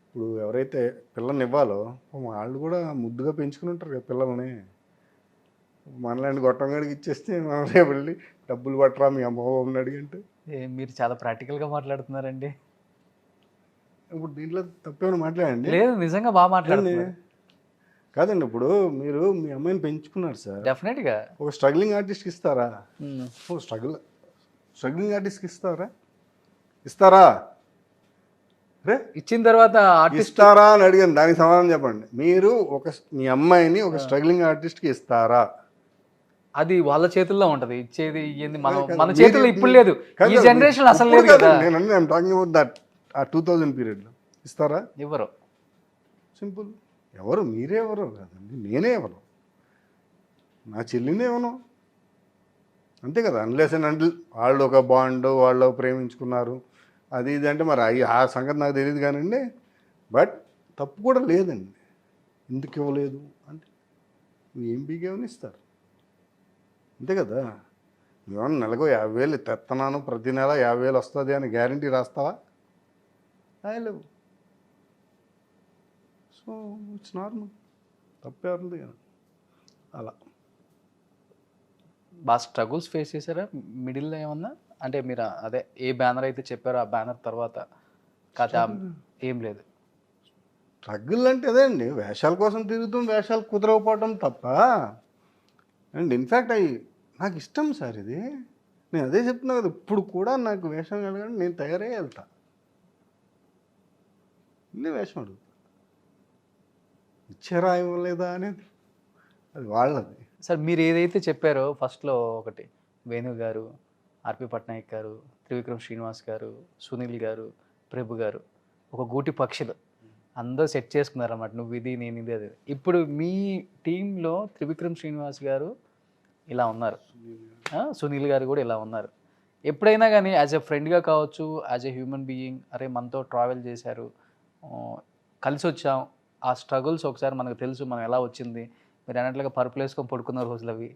ఇప్పుడు ఎవరైతే పిల్లల్ని ఇవ్వాలో వాళ్ళు కూడా ముద్దుగా పెంచుకుని ఉంటారు కదా పిల్లల్ని. మనలాంటి గొట్టంగాడికి ఇచ్చేస్తే మనం రేపు వెళ్ళి డబ్బులు పట్టరా మీ అమ్మని అడిగంటే. మీరు చాలా ప్రాక్టికల్గా మాట్లాడుతున్నారండి. ఇప్పుడు దీంట్లో తప్పేమైనా మాట్లాడండి? లేదు, నిజంగా బాగా మాట్లాడుతున్నారు. కాదండి, ఇప్పుడు మీరు మీ అమ్మాయిని పెంచుకున్నారు సార్, డెఫినెట్గా ఒక స్ట్రగ్లింగ్ ఆర్టిస్ట్కి ఇస్తారా? స్ట్రగ్లింగ్ ఆర్టిస్ట్కి ఇస్తారా? ఇచ్చిన తర్వాత ఇస్తారా అని అడిగాను, దానికి సమాధానం చెప్పండి. మీరు మీ అమ్మాయిని ఒక స్ట్రగ్లింగ్ ఆర్టిస్ట్కి ఇస్తారా? అది వాళ్ళ చేతుల్లో ఉంటది, ఇచ్చేది మన చేతుల్లో ఇప్పుడు లేదు, ఈ జనరేషన్ అసలు లేదు కదా. నేను టాకింగ్ అబౌట్ దట్ ఆ 2000 పీరియడ్లో ఇస్తారా? ఎవరు? సింపుల్. ఎవరు? మీరే ఎవరు కదండి, నేనే ఎవరు, నా చెల్లినే ఎవరు, అంతే కదా. అన్లెస్ అండ్ అంటిల్ వాళ్ళు ఒక బాండ్, వాళ్ళు ప్రేమించుకున్నారు అది ఇది అంటే మరి ఆ సంగతి నాకు తెలియదు కానండి. బట్ తప్పు కూడా లేదండి, ఎందుకు ఇవ్వలేదు అంటే నువ్వు ఏం బీగేమని ఇస్తారు, అంతే కదా. నువ్వేమన్నా నెలకు 50,000 తెస్తున్నాను, ప్రతి నెల 50,000 వస్తుంది అని గ్యారంటీ రాస్తావా? లేవు. సో ఇట్స్ నార్మల్, తప్పేది కదా. అలా బాగా స్ట్రగుల్స్ ఫేస్ చేశారా మిడిల్లో ఏమన్నా? అంటే మీరు అదే ఏ బ్యానర్ అయితే చెప్పారో ఆ బ్యానర్ తర్వాత కథ ఏం లేదు. స్ట్రగుల్ అంటే అదే అండి, వేషాల కోసం తిరుగుతాం, వేషాలు కుదరకపోవటం తప్ప. అండ్ ఇన్ఫ్యాక్ట్ నాకు ఇష్టం సార్ ఇది, నేను అదే చెప్తున్నా కదా. ఇప్పుడు కూడా నాకు వేషం కలగండి, నేను తయారై వెళ్తా, నేను వేషం అడుగుతా. ఇచ్చారా ఇవ్వలేదా అనేది అది వాళ్ళది. సార్ మీరు ఏదైతే చెప్పారో ఫస్ట్లో ఒకటి, వేణు గారు, ఆర్పి పట్నాయక్ గారు, త్రివిక్రమ్ శ్రీనివాస్ గారు, సునీల్ గారు, ప్రభు గారు, ఒక గూటి పక్షులు అందరూ సెట్ చేసుకున్నారు అన్నమాట, నువ్వు ఇది నేను ఇది అది. ఇప్పుడు మీ టీంలో త్రివిక్రమ్ శ్రీనివాస్ గారు ఇలా ఉన్నారు, సునీల్ గారు కూడా ఇలా ఉన్నారు. ఎప్పుడైనా కానీ యాజ్ ఎ ఫ్రెండ్గా కావచ్చు, యాజ్ ఎ హ్యూమన్ బీయింగ్, అరే మనతో ట్రావెల్ చేశారు, కలిసి వచ్చాం, ఆ స్ట్రగుల్స్ ఒకసారి మనకు తెలుసు, మనం ఎలా వచ్చింది, మీరు అన్నట్లుగా పరుపులు వేసుకొని పడుకున్న రోజులు అవి.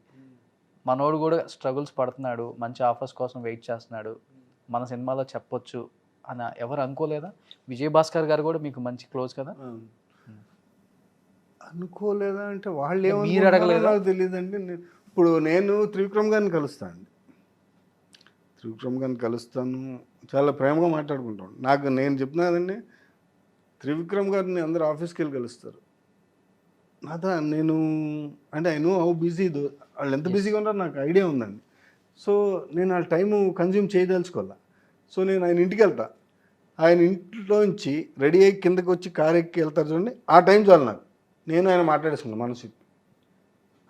మనోడు కూడా స్ట్రగుల్స్ పడుతున్నాడు, మంచి ఆఫర్స్ కోసం వెయిట్ చేస్తున్నాడు, మన సినిమాలో చెప్పొచ్చు అని ఎవరు అనుకోలేదా? విజయభాస్కర్ గారు కూడా మీకు మంచి క్లోజ్ కదా. అనుకోలేదా అంటే వాళ్ళు మీరు అడగలేదా? నాకు తెలియదండి. ఇప్పుడు నేను త్రివిక్రమ్ గారిని కలుస్తాను అండి, త్రివిక్రమ్ గారిని కలుస్తాను, చాలా ప్రేమగా మాట్లాడుకుంటాను. నేను చెప్తున్నా కదండి, త్రివిక్రమ్ గారిని అందరూ ఆఫీస్కి వెళ్ళి కలుస్తారు. నేను అంటే ఐ నో హౌ బిజీ వాళ్ళు ఎంత బిజీగా ఉన్నారో నాకు ఐడియా ఉందండి. సో నేను వాళ్ళ టైము కన్జ్యూమ్ చేయదలుచుకోవాలా. సో నేను ఆయన ఇంటికి వెళ్తా, ఆయన ఇంట్లోంచి రెడీ అయ్యి కిందకి వచ్చి కారు ఎక్కి వెళ్తారు చూడండి, ఆ టైం చాలు నాకు. నేను ఆయన మాట్లాడేసుకున్నాను మనసు,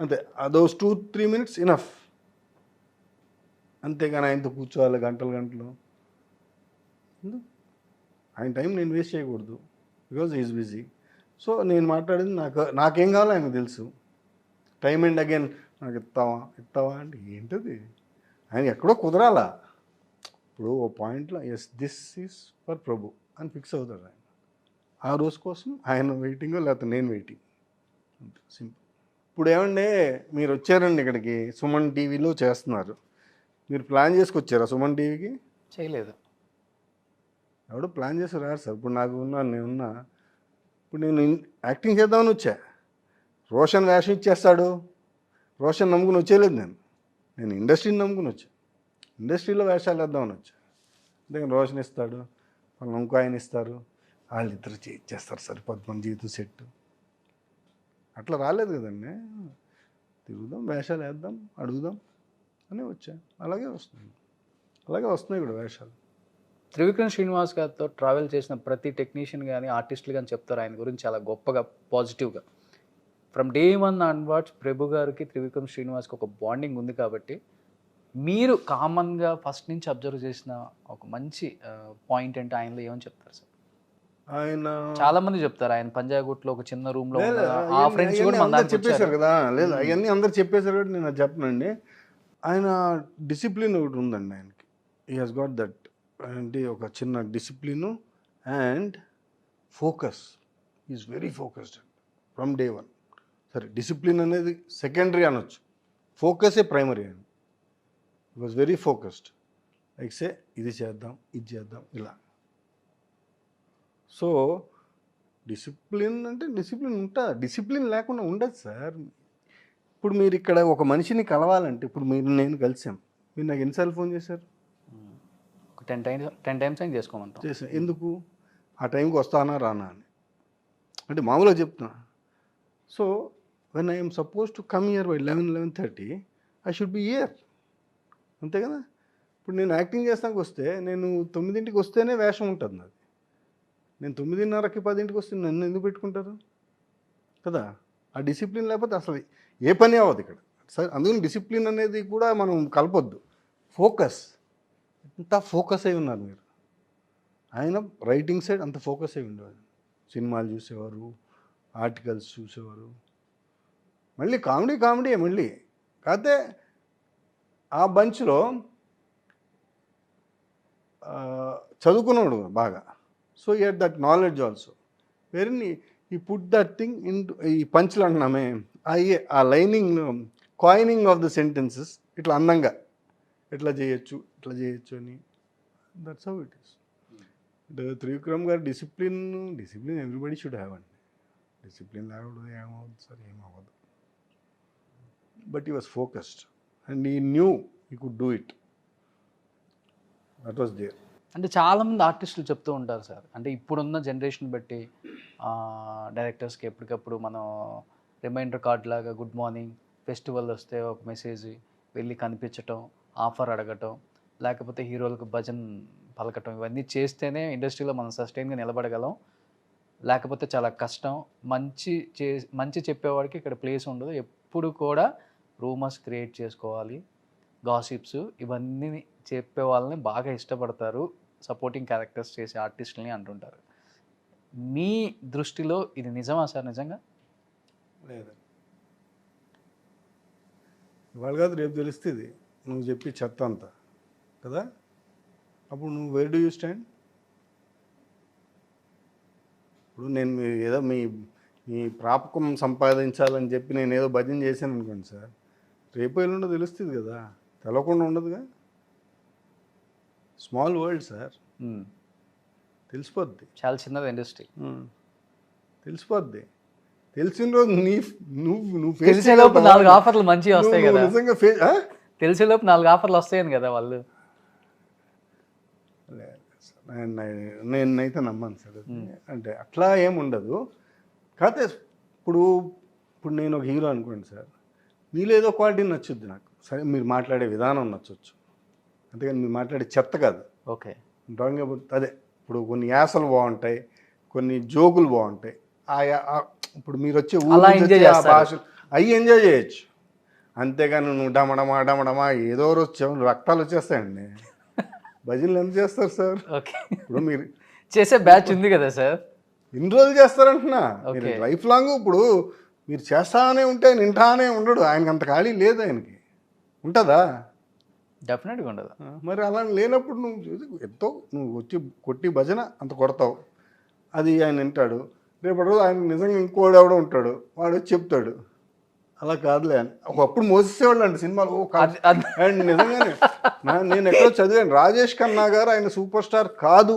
అంతే. Those 2-3 minutes enough. అంతేగాని ఆయనతో కూర్చోవాలి గంటలు గంటలు. ఆయన టైం నేను వేస్ట్ చేయకూడదు, బికాజ్ ఈజ్ బిజీ. సో నేను మాట్లాడింది నాకేం కావాలో ఆయనకు తెలుసు. టైమ్ అండ్ అగైన్ నాకు ఇస్తావా అంటే ఏంటది, ఆయన ఎక్కడో కుదరాలా. ఇప్పుడు ఓ పాయింట్లో ఎస్ దిస్ ఈజ్ ఫర్ ప్రభు అని ఫిక్స్ అవుతాడు ఆయన. ఆ రోజు కోసం ఆయన వెయిటింగ్, లేకపోతే నేను వెయిటింగ్, సింపుల్. ఇప్పుడు ఏమంటే మీరు వచ్చారండి ఇక్కడికి, సుమన్ టీవీలో చేస్తున్నారు, మీరు ప్లాన్ చేసుకొచ్చారా సుమన్ టీవీకి? చేయలేదు. ఎవడో ప్లాన్ చేసి రారు సార్. ఇప్పుడు నేనున్నా, ఇప్పుడు నేను యాక్టింగ్ చేద్దామని వచ్చా, రోషన్ వేషం ఇచ్చేస్తాడు, రోషన్ నమ్ముకుని వచ్చేయలేదు. నేను ఇండస్ట్రీని నమ్ముకుని వచ్చా, ఇండస్ట్రీలో వేషాలు వేద్దామని వచ్చా. అందుకని రోషన్ ఇస్తాడు, వాళ్ళు ఇంకో ఆయన ఇస్తారు, వాళ్ళిద్దరు ఇచ్చేస్తారు, సరిపోద్ది మన జీవితం సెట్. అట్లా రాలేదు కదండి, తిరుగుదాం, వేషాలు వేద్దాం, అడుగుదాం అని వచ్చా. అలాగే వస్తున్నాయి కూడా వేషాలు. త్రివిక్రమ్ శ్రీనివాస్ గారితో ట్రావెల్ చేసిన ప్రతి టెక్నీషియన్ కానీ ఆర్టిస్టులు కానీ చెప్తారు ఆయన గురించి చాలా గొప్పగా, పాజిటివ్గా. ఫ్రమ్ డే 1 ఆన్వర్డ్స్ ప్రభు గారికి త్రివిక్రమ్ శ్రీనివాస్కి ఒక బాండింగ్ ఉంది. కాబట్టి మీరు కామన్గా ఫస్ట్ నుంచి అబ్జర్వ్ చేసిన ఒక మంచి పాయింట్ అంటే ఆయనలో ఏమని చెప్తారు సార్? ఆయన చాలా మంది చెప్తారు ఆయన పంజాగుట్లో ఒక చిన్న రూమ్లో ఆ ఫ్రెండ్స్ కూడా మన దానికి చెప్పేశారు కదా. లేదు అవన్నీ అందరు చెప్పేశారు కాబట్టి నేను చెప్పనండి. ఆయన డిసిప్లిన్ ఒకటి ఉందండి ఆయనకి. హీ హాస్ గాట్ దట్, అంటే ఒక చిన్న discipline and focus. Is very focused from day 1. సరే డిసిప్లిన్ అనేది సెకండరీ అనొచ్చు, ఫోకసే ప్రైమరీ అని. He was very focused, like say ఇది చేద్దాం, ఇది చేద్దాం, ఇలా. సో డిసిప్లిన్ అంటే డిసిప్లిన్ ఉంటుంది, డిసిప్లిన్ లేకుండా ఉండదు సార్. ఇప్పుడు మీరు ఇక్కడ ఒక మనిషిని కలవాలంటే, ఇప్పుడు నేను కలిసాం, మీరు నాకు ఎన్నిసార్లు ఫోన్ చేశారు? 10 times అయినా చేసుకోమంటాం. చేసాం. ఎందుకు? ఆ టైంకి వస్తానా రానా అని, అంటే మామూలుగా చెప్తున్నా. So when I'm suppose to come here by 11-11:30 I should be here, అంతే కదా. ఇప్పుడు నేను యాక్టింగ్ చేస్తానికి వస్తే, నేను 9ంటికి వస్తేనే వేషం ఉంటుంది నాది. నేను 9:30కి 10ంటికి వస్తే నన్ను ఎందుకు పెట్టుకుంటారు కదా. ఆ డిసిప్లిన్ లేకపోతే అసలు ఏ పని అవ్వదు ఇక్కడ. సరే అందుకని డిసిప్లిన్ అనేది కూడా మనం కలపొద్దు. ఫోకస్, అంతా ఫోకస్ అయి ఉన్నారు మీరు. ఆయన రైటింగ్ సైడ్ అంత ఫోకస్ అయి ఉండేవారు, సినిమాలు చూసేవారు, ఆర్టికల్స్ చూసేవారు, మళ్ళీ కామెడీ మళ్ళీ. కాకపోతే ఆ బంచ్లో చదువుకున్నాడు బాగా. So you had that knowledge also, very ఈ పుట్ దట్ థింగ్ ఇన్ ఈ పంచ్లు అంటున్నామే, ఆ lining, coining of the sentences ఇట్లా అందంగా ఇట్లా చేయొచ్చు అని. That's how it is. Trivikram garu discipline everybody should have అండి. డిసిప్లిన్ లేకపోతే ఏమవుతుంది సార్? ఏమవ్వదు. But he was focused and he knew he could do it. That was there. అంటే చాలామంది ఆర్టిస్టులు చెప్తూ ఉంటారు సార్, అంటే ఇప్పుడున్న జనరేషన్ బట్టి డైరెక్టర్స్కి ఎప్పటికప్పుడు మనం రిమైండర్ కార్డ్ లాగా గుడ్ మార్నింగ్, ఫెస్టివల్ వస్తే ఒక మెసేజ్, వెళ్ళి కనిపించటం, ఆఫర్ అడగటం, లేకపోతే హీరోలకు భజన్ పలకటం, ఇవన్నీ చేస్తేనే ఇండస్ట్రీలో మనం సస్టైన్గా నిలబడగలం. లేకపోతే చాలా కష్టం. మంచి చెప్పేవాడికి ఇక్కడ ప్లేస్ ఉండదు. ఎప్పుడు కూడా రూమర్స్ క్రియేట్ చేసుకోవాలి, గాసిప్స్ ఇవన్నీ చెప్పే వాళ్ళని బాగా ఇష్టపడతారు సపోర్టింగ్ క్యారెక్టర్స్ చేసే ఆర్టిస్టులని అంటుంటారు. మీ దృష్టిలో ఇది నిజమా సార్ నిజంగా? లేదు, ఇవాళ కాదు రేపు తెలుస్తుంది నువ్వు చెప్పి చెత్త అంతా కదా. అప్పుడు నువ్వు వేర్ డూ యూ స్టాండ్? ఇప్పుడు నేను ఏదో మీ ప్రాపకం సంపాదించాలని చెప్పి నేను ఏదో భజన చేశాను అనుకోండి సార్, రేపు ఎల్లుండో తెలుస్తుంది కదా, తెలవకుండా ఉండదుగా. స్మాల్ వరల్డ్ సార్, తెలిసిపోద్ది. చాలా చిన్నది ఇండస్ట్రీ. తెలిసిపోద్ది. తెలిసిన రోజు నువ్వు తెలిసేలోపు 4 ఆఫర్లు మంచిగా వస్తాయి కదా. నిజంగా తెలిసేలోపు 4 ఆఫర్లు వస్తాయని కదా వాళ్ళు. నేనైతే నమ్మాను సార్. అంటే అట్లా ఏముండదు. కాకపోతే ఇప్పుడు నేను ఒక హీరో అనుకోండి సార్, మీలో ఏదో క్వాలిటీ నచ్చుద్ది నాకు. సరే, మీరు మాట్లాడే విధానం నచ్చవచ్చు, అంతేగాని మీరు మాట్లాడే చెత్త కాదు. ఓకే, డ్రాయింగ్ అదే. ఇప్పుడు కొన్ని యాసలు బాగుంటాయి, కొన్ని జోకులు బాగుంటాయి. ఇప్పుడు మీరు వచ్చే ఊరు భాష అవి ఎంజాయ్ చేయొచ్చు, అంతేగాని నువ్వు డమడమా ఏదో రోజు రక్తాలు వచ్చేస్తాయండి. భజనలు ఎంత చేస్తారు సార్? ఓకే, ఇప్పుడు మీరు చేసే బ్యాచ్ ఉంది కదా సార్, ఎన్ని రోజులు చేస్తారంటున్నా. మీరు లైఫ్ లాంగ్ ఇప్పుడు మీరు చేస్తానే ఉంటే నింటానే ఉండడు. ఆయనకి అంత ఖాళీ లేదు. ఆయనకి ఉంటుందా? డెఫినెట్గా ఉండదు. మరి అలా లేనప్పుడు నువ్వు వచ్చి కొట్టి భజన అంత కొడతావు, అది ఆయన వింటాడు. రేపటి రోజు ఆయన నిజంగా ఇంకోడు ఎవడో ఉంటాడు, వాడు వచ్చి చెప్తాడు అలా కాదులే అని. ఒకప్పుడు మోసేసేవాళ్ళు అండి సినిమాలు. అండ్ నిజంగానే నేను ఎక్కడో చదివాను, రాజేష్ ఖన్నా గారు ఆయన సూపర్ స్టార్ కాదు,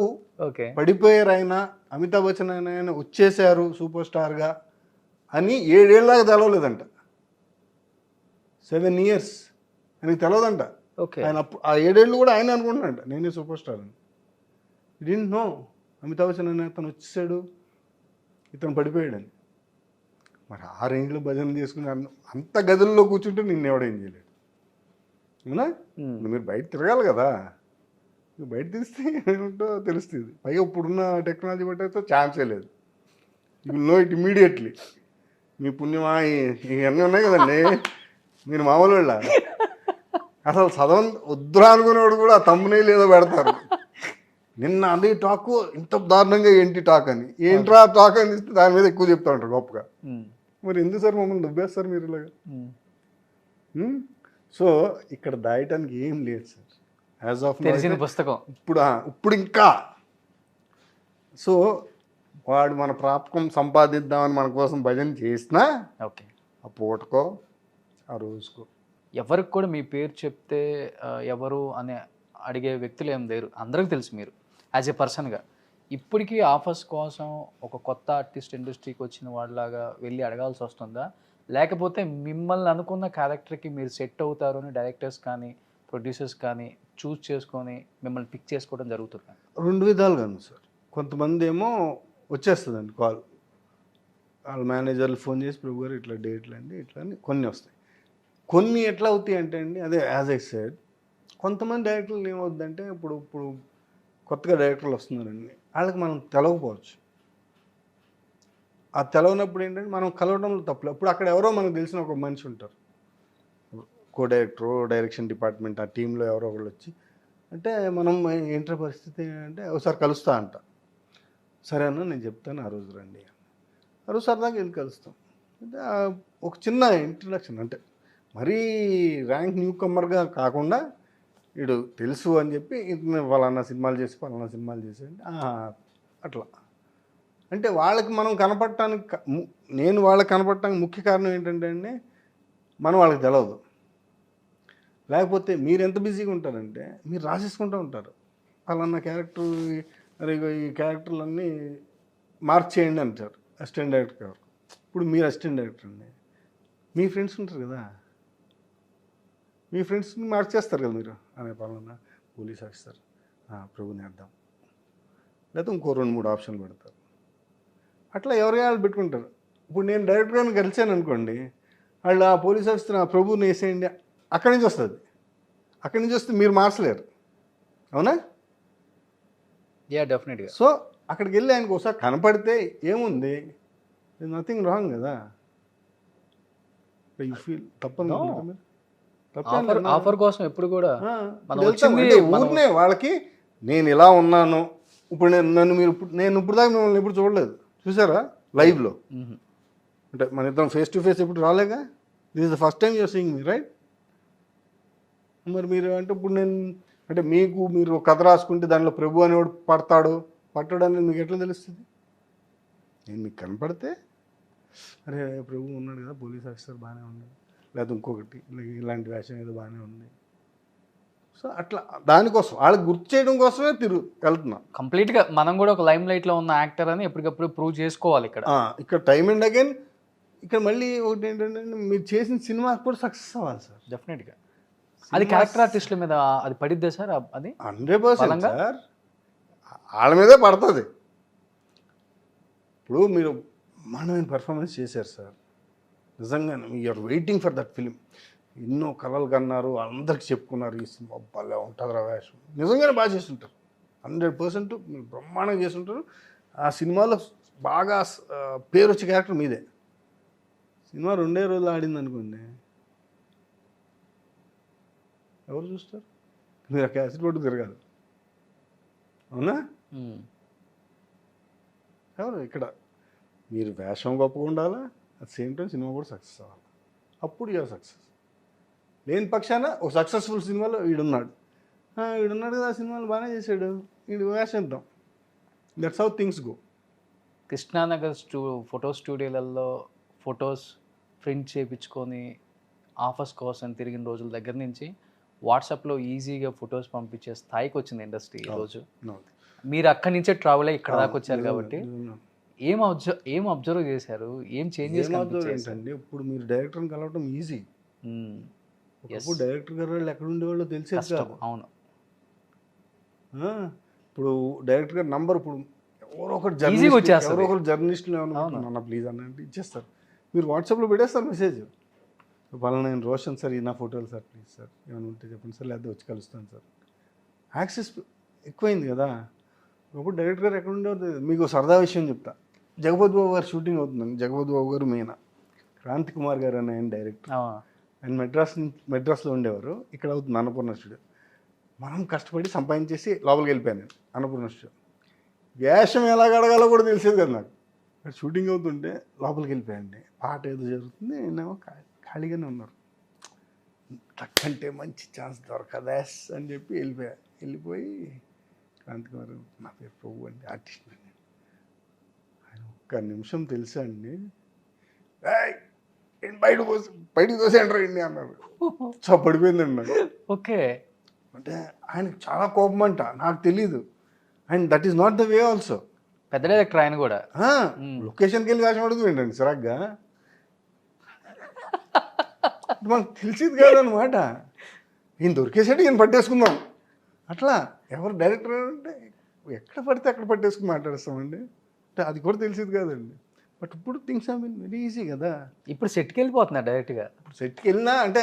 పడిపోయారు ఆయన, అమితాబ్ బచ్చన్ ఆయన వచ్చేసారు సూపర్ స్టార్గా అని 7 ఏళ్ళదాకా తెలవలేదంట. 7 years ఆయనకి తెలవదంట. ఆయన ఆ 7 ఏళ్ళు కూడా ఆయన అనుకుంటున్నాడంట నేనే సూపర్ స్టార్ అని. డింట్ నో అమితాబ్ బచ్చన్ అనే అతను వచ్చేసాడు, ఇతను పడిపోయాడని. మరి ఆ రేంజ్లో భజన చేసుకుని అంత గదుల్లో కూర్చుంటే నిన్ను ఎవడేం చేయలేడు. అవునా? మీరు బయట తిరగాలి కదా, నువ్వు బయట తీస్తే ఏమిటో తెలుస్తుంది. పైగా ఇప్పుడున్న టెక్నాలజీ బట్టి అయితే ఛాన్సే లేదు. You know it immediately. మీ పుణ్యమా ఇవన్నీ ఉన్నాయి కదండి. మీరు మామూలు వాళ్ళ అసలు చదవని వద్దురా అనుకునేవాడు కూడా ఆ తమ్మునేలు ఏదో పెడతారు. నిన్న అదే టాక్ ఇంత దారుణంగా ఏంటి టాక్ అని, ఏంట్రా టాక్ అని ఇస్తే దాని మీద ఎక్కువ చెప్తా ఉంటారు గొప్పగా. మరి ఎందుకు సార్ మమ్మల్ని దుబ్బేస్తారు మీరు ఇలాగా? సో ఇక్కడ దాయటానికి ఏం లేదు సార్ యాజ్ ఆఫ్ తెలిసిన పుస్తకం. ఇప్పుడు ఇంకా సో వాడు మన ప్రాపకం సంపాదిద్దామని మన కోసం భజన చేసినా ఓకే, ఆ పూటకో ఆ రోజుకో ఎవరికి కూడా మీ పేరు చెప్తే ఎవరు అని అడిగే వ్యక్తులు ఏం లేరు. అందరికీ తెలుసు మీరు యాజ్ ఏ పర్సన్గా. ఇప్పటికీ ఆఫర్స్ కోసం ఒక కొత్త ఆర్టిస్ట్ ఇండస్ట్రీకి వచ్చిన వాళ్ళలాగా వెళ్ళి అడగాల్సి వస్తుందా, లేకపోతే మిమ్మల్ని అనుకున్న క్యారెక్టర్కి మీరు సెట్ అవుతారు అని డైరెక్టర్స్ కానీ ప్రొడ్యూసర్స్ కానీ చూస్ చేసుకొని మిమ్మల్ని పిక్ చేసుకోవడం జరుగుతుంది? 2 విధాలుగాను సార్. కొంతమంది ఏమో వచ్చేస్తుందండి కాల్, వాళ్ళ మేనేజర్లు ఫోన్ చేసి ప్రభు గారు ఇట్లా డేట్లు అండి ఇట్లా అని కొన్ని వస్తాయి. కొన్ని ఎట్లా అవుతాయి అంటే అండి, అదే యాజ్ ఐ సెడ్, కొంతమంది డైరెక్టర్లు ఏమవుతుందంటే ఇప్పుడు కొత్తగా డైరెక్టర్లు వస్తున్నారండి, వాళ్ళకి మనం తెలవకపోవచ్చు. ఆ తెలవనప్పుడు ఏంటంటే మనం కలవడంలో తప్పలేదు. అప్పుడు అక్కడ ఎవరో మనకు తెలిసిన ఒక మనిషి ఉంటారు, కో డైరెక్టరు, డైరెక్షన్ డిపార్ట్మెంట్ ఆ టీంలో ఎవరో ఒకళ్ళు వచ్చి అంటే మనం ఏంటర్ పరిస్థితి అంటే ఒకసారి కలుస్తా అంట. సరే అన్న నేను చెప్తాను ఆ రోజు రండి. ఆ రోజు సరదాగా వెళ్ళి కలుస్తాం. అంటే ఒక చిన్న ఇంట్రడక్షన్, అంటే మరీ ర్యాంక్ న్యూ కమ్మర్గా కాకుండా వీడు తెలుసు అని చెప్పి వాళ్ళన్న సినిమాలు చేసి పలానా సినిమాలు చేసేయండి అట్లా. అంటే వాళ్ళకి మనం కనపడటానికి, నేను వాళ్ళకి కనపడటానికి ముఖ్య కారణం ఏంటంటే అండి, మనం వాళ్ళకి తెలవదు. లేకపోతే మీరు ఎంత బిజీగా ఉంటారంటే మీరు రాసేసుకుంటూ ఉంటారు, పలానా క్యారెక్టర్ మరి ఈ క్యారెక్టర్లన్నీ మార్చేయండి అంటారు అసిస్టెంట్ డైరెక్టర్ గారు. ఇప్పుడు మీరు అసిస్టెంట్ డైరెక్టర్ అండి, మీ ఫ్రెండ్స్ ఉంటారు కదా, మీ ఫ్రెండ్స్ని మార్చేస్తారు కదా మీరు. అనే పలానా పోలీస్ ఆఫీసర్ ప్రభుని వేద్దాం, లేకపోతే ఇంకో 2-3 ఆప్షన్లు పెడతారు. అట్లా ఎవరి వాళ్ళు పెట్టుకుంటారు. ఇప్పుడు నేను డైరెక్టర్ గారిని కలిసాను అనుకోండి, వాళ్ళు ఆ పోలీస్ ఆఫీసర్ ఆ ప్రభుని వేసేయండి అక్కడి నుంచి వస్తుంది. అక్కడి నుంచి వస్తే మీరు మార్చలేరు, అవునా? డెఫినెట్గా. సో అక్కడికి వెళ్ళి ఆయనకు ఒకసారి కనపడితే ఏముంది, నథింగ్ రాంగ్ కదా. యూ ఫీల్ తప్పని ఆఫర్ కోసం ఎప్పుడు కూడా ఊరినే వాళ్ళకి నేను ఇలా ఉన్నాను, ఇప్పుడు నేను ఇప్పుడు దాకా మిమ్మల్ని ఎప్పుడు చూడలేదు, చూసారా లైవ్లో? మ్మ్. అంటే మన ఇద్దరం ఫేస్ టు ఫేస్ ఎప్పుడు రాలేగా. This is the first time you're seeing me, right? మరి మీరు అంటే ఇప్పుడు అంటే మీరు ఒక కథ రాసుకుంటే దానిలో ప్రభు అనేవాడు పట్టడు అనేది మీకు ఎట్లా తెలుస్తుంది? నేను మీకు కనపడితే అరే ప్రభు ఉన్నాడు కదా, పోలీస్ ఆఫీసర్ బాగానే ఉన్నాడు, లేదా ఇంకొకటి ఇలాంటి వేషం ఏదో బాగానే ఉంది. సో అట్లా దానికోసం వాళ్ళకి గుర్తు చేయడం కోసమే వెళ్తున్నాం. కంప్లీట్గా మనం కూడా ఒక లైమ్ లైట్లో ఉన్న యాక్టర్ అని ఎప్పటికప్పుడు ప్రూవ్ చేసుకోవాలి ఇక్కడ టైం అండ్ అగైన్. ఇక్కడ మళ్ళీ ఒకటి ఏంటంటే మీరు చేసిన సినిమా కూడా సక్సెస్ అవ్వాలి సార్. డెఫినెట్గా అది క్యారెక్టర్ ఆర్టిస్టుల మీద అది పడిద్దా సార్? అది 100% సార్, వాళ్ళ మీదే పడుతుంది. ఇప్పుడు మీరు బ్రహ్మాండమైన పర్ఫార్మెన్స్ చేశారు సార్, నిజంగా you're waiting for that film. ఎన్నో కళలు కన్నారు, అందరికి చెప్పుకున్నారు ఈ సినిమా భలే ఉంటుంది వేషం. నిజంగానే బాగా చేస్తుంటారు, 100% మీరు బ్రహ్మాండంగా చేస్తుంటారు. ఆ సినిమాలో బాగా పేరు వచ్చే క్యారెక్టర్ మీదే. సినిమా 2 రోజులు ఆడింది అనుకోండి, ఎవరు చూస్తారు? మీరు ఆ క్యాసెట్ పట్టు తిరగాలి, అవునా? ఎవరు ఇక్కడ మీరు వేషం గొప్పగా ఉండాలా, అట్ సేమ్ టైం సినిమా కూడా సక్సెస్ అవ్వాలి. అప్పుడు యూఆర్ సక్సెస్. లేని పక్షాన ఒక సక్సెస్ఫుల్ సినిమాలో వీడున్నాడు కదా, ఆ సినిమాలు బాగానే చేశాడు, వీడు వేషిద్దాం. That's how things go. Krishnanagar photo స్టూడియోలలో ఫొటోస్ ప్రింట్ చేయించుకొని ఆఫర్స్ కోసం తిరిగిన రోజుల దగ్గర నుంచి వాట్సాప్లో ఈజీగా ఫొటోస్ పంపించే స్థాయికి వచ్చింది ఇండస్ట్రీ ఈరోజు. మీరు అక్కడి నుంచే ట్రావెల్ అయ్యి ఇక్కడ దాకా వచ్చారు కాబట్టి ఏం అబ్జర్వ్ చేశారు, ఏం చేంజెస్ ఏంటండి? ఇప్పుడు మీరు డైరెక్టర్ని కలవటం ఈజీ. ఒకప్పుడు డైరెక్టర్ గారు వాళ్ళు ఎక్కడ ఉండేవాళ్ళు తెలిసేది కాదు. అవును. ఇప్పుడు డైరెక్టర్ గారు నంబర్ ఇప్పుడు ఎవరో ఒకరు జర్నలిస్టులు ఏమన్నా ప్లీజ్ అన్న ఇచ్చేస్తారు, మీరు వాట్సాప్లో పెట్టేస్తారు మెసేజ్, పలానా నేను రోషన్ సార్, ఈ నా ఫోటోలు సార్ ప్లీజ్ సార్, ఏమైనా ఉంటే చెప్పండి సార్, లేదా వచ్చి కలుస్తాను సార్. యాక్సెస్ ఎక్కువైంది కదా. ఒకప్పుడు డైరెక్టర్ గారు ఎక్కడ ఉండేవారు. మీకు సరదా విషయం చెప్తా. జగపతి బాబు గారు షూటింగ్ అవుతుందండి. జగపతి బాబు గారు మీనా, క్రాంతి కుమార్ గారు అని ఆయన డైరెక్టర్, ఆయన మెడ్రాస్లో ఉండేవారు. ఇక్కడ అవుతుంది అన్నపూర్ణ స్టూడియో. మనం కష్టపడి సంపాదించేసి లోపలికి వెళ్ళిపోయాను నేను అన్నపూర్ణ స్టూడియో. వేషం ఎలా అడగాలో కూడా తెలిసేది కదా నాకు. ఇక్కడ షూటింగ్ అవుతుంటే లోపలికి వెళ్ళిపోయాయండి. పాట ఏదో జరుగుతుంది, నేనేమో ఖాళీగానే ఉన్నారు. తక్కంటే మంచి ఛాన్స్ దొరకదాస్ అని చెప్పి వెళ్ళిపోయి క్రాంతి కుమార్, నా పేరు ప్రభు అండి, ఆర్టిస్ట్ అండి. ఆయన ఒక్క నిమిషం తెలుసా అండి, బయటకు తోసేంటారు అండి అన్నారు. పడిపోయిందండి నాకు. ఓకే. అంటే ఆయనకు చాలా కోపం అంట, నాకు తెలీదు. And that is not the way also. పెద్ద డైరెక్టర్ ఆయన కూడా. లొకేషన్కి వెళ్ళి వేషం అడుగుతూ ఏంటండి సిరాగ్గా, మనకు తెలిసేది కాదనమాట. ఈయన దొరికేసాడు, ఈయన పట్టేసుకుందాం అట్లా. ఎవరు డైరెక్టర్ అంటే ఎక్కడ పడితే అక్కడ పట్టేసుకుని మాట్లాడేస్తామండి. అంటే అది కూడా తెలిసేది కాదండి. బట్ ఇప్పుడు things are been very easy కదా. ఇప్పుడు సెట్కి వెళ్ళిపోతున్నారు డైరెక్ట్గా. ఇప్పుడు సెట్కి వెళ్ళినా అంటే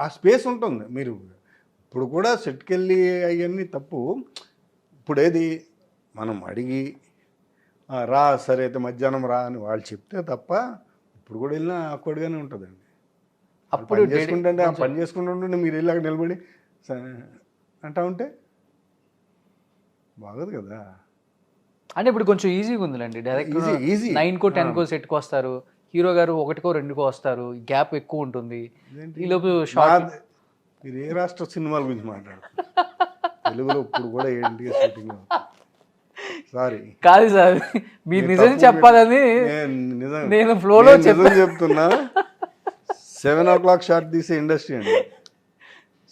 ఆ స్పేస్ ఉంటుంది. మీరు ఇప్పుడు కూడా సెట్కి వెళ్ళి అవన్నీ తప్పు. ఇప్పుడు ఏది మనం అడిగి రా సరే అయితే మధ్యాహ్నం రా అని వాళ్ళు చెప్తే తప్ప ఇప్పుడు కూడా వెళ్ళినా ఆక్వర్డ్గానే ఉంటుందండి. అప్పుడు చేసుకుంటే ఆ పని చేసుకుంటుంటే మీరు వెళ్ళి అక్కడ నిలబడి అంటా ఉంటే బాగోదు కదా. అంటే ఇప్పుడు కొంచెం ఈజీగా ఉందిలేండి. డైరెక్ట్ ఈజీ 9కో 10కో సెట్కి వస్తారు, హీరో గారు 1కో 2కో వస్తారు, గ్యాప్ ఎక్కువ ఉంటుంది. ఈలోపు మీరు ఏ రాష్ట్ర సినిమాల గురించి మాట్లాడుతున్నారు? తెలుగులో ఇప్పుడు కూడా ఏంటి షూటింగ్? సారీ కాదు సార్, మీరు నిజం చెప్పాలని నేను ఫ్లోలో చెప్తున్నా. 7 o'clock షాట్ తీసే ఇండస్ట్రీ అండి,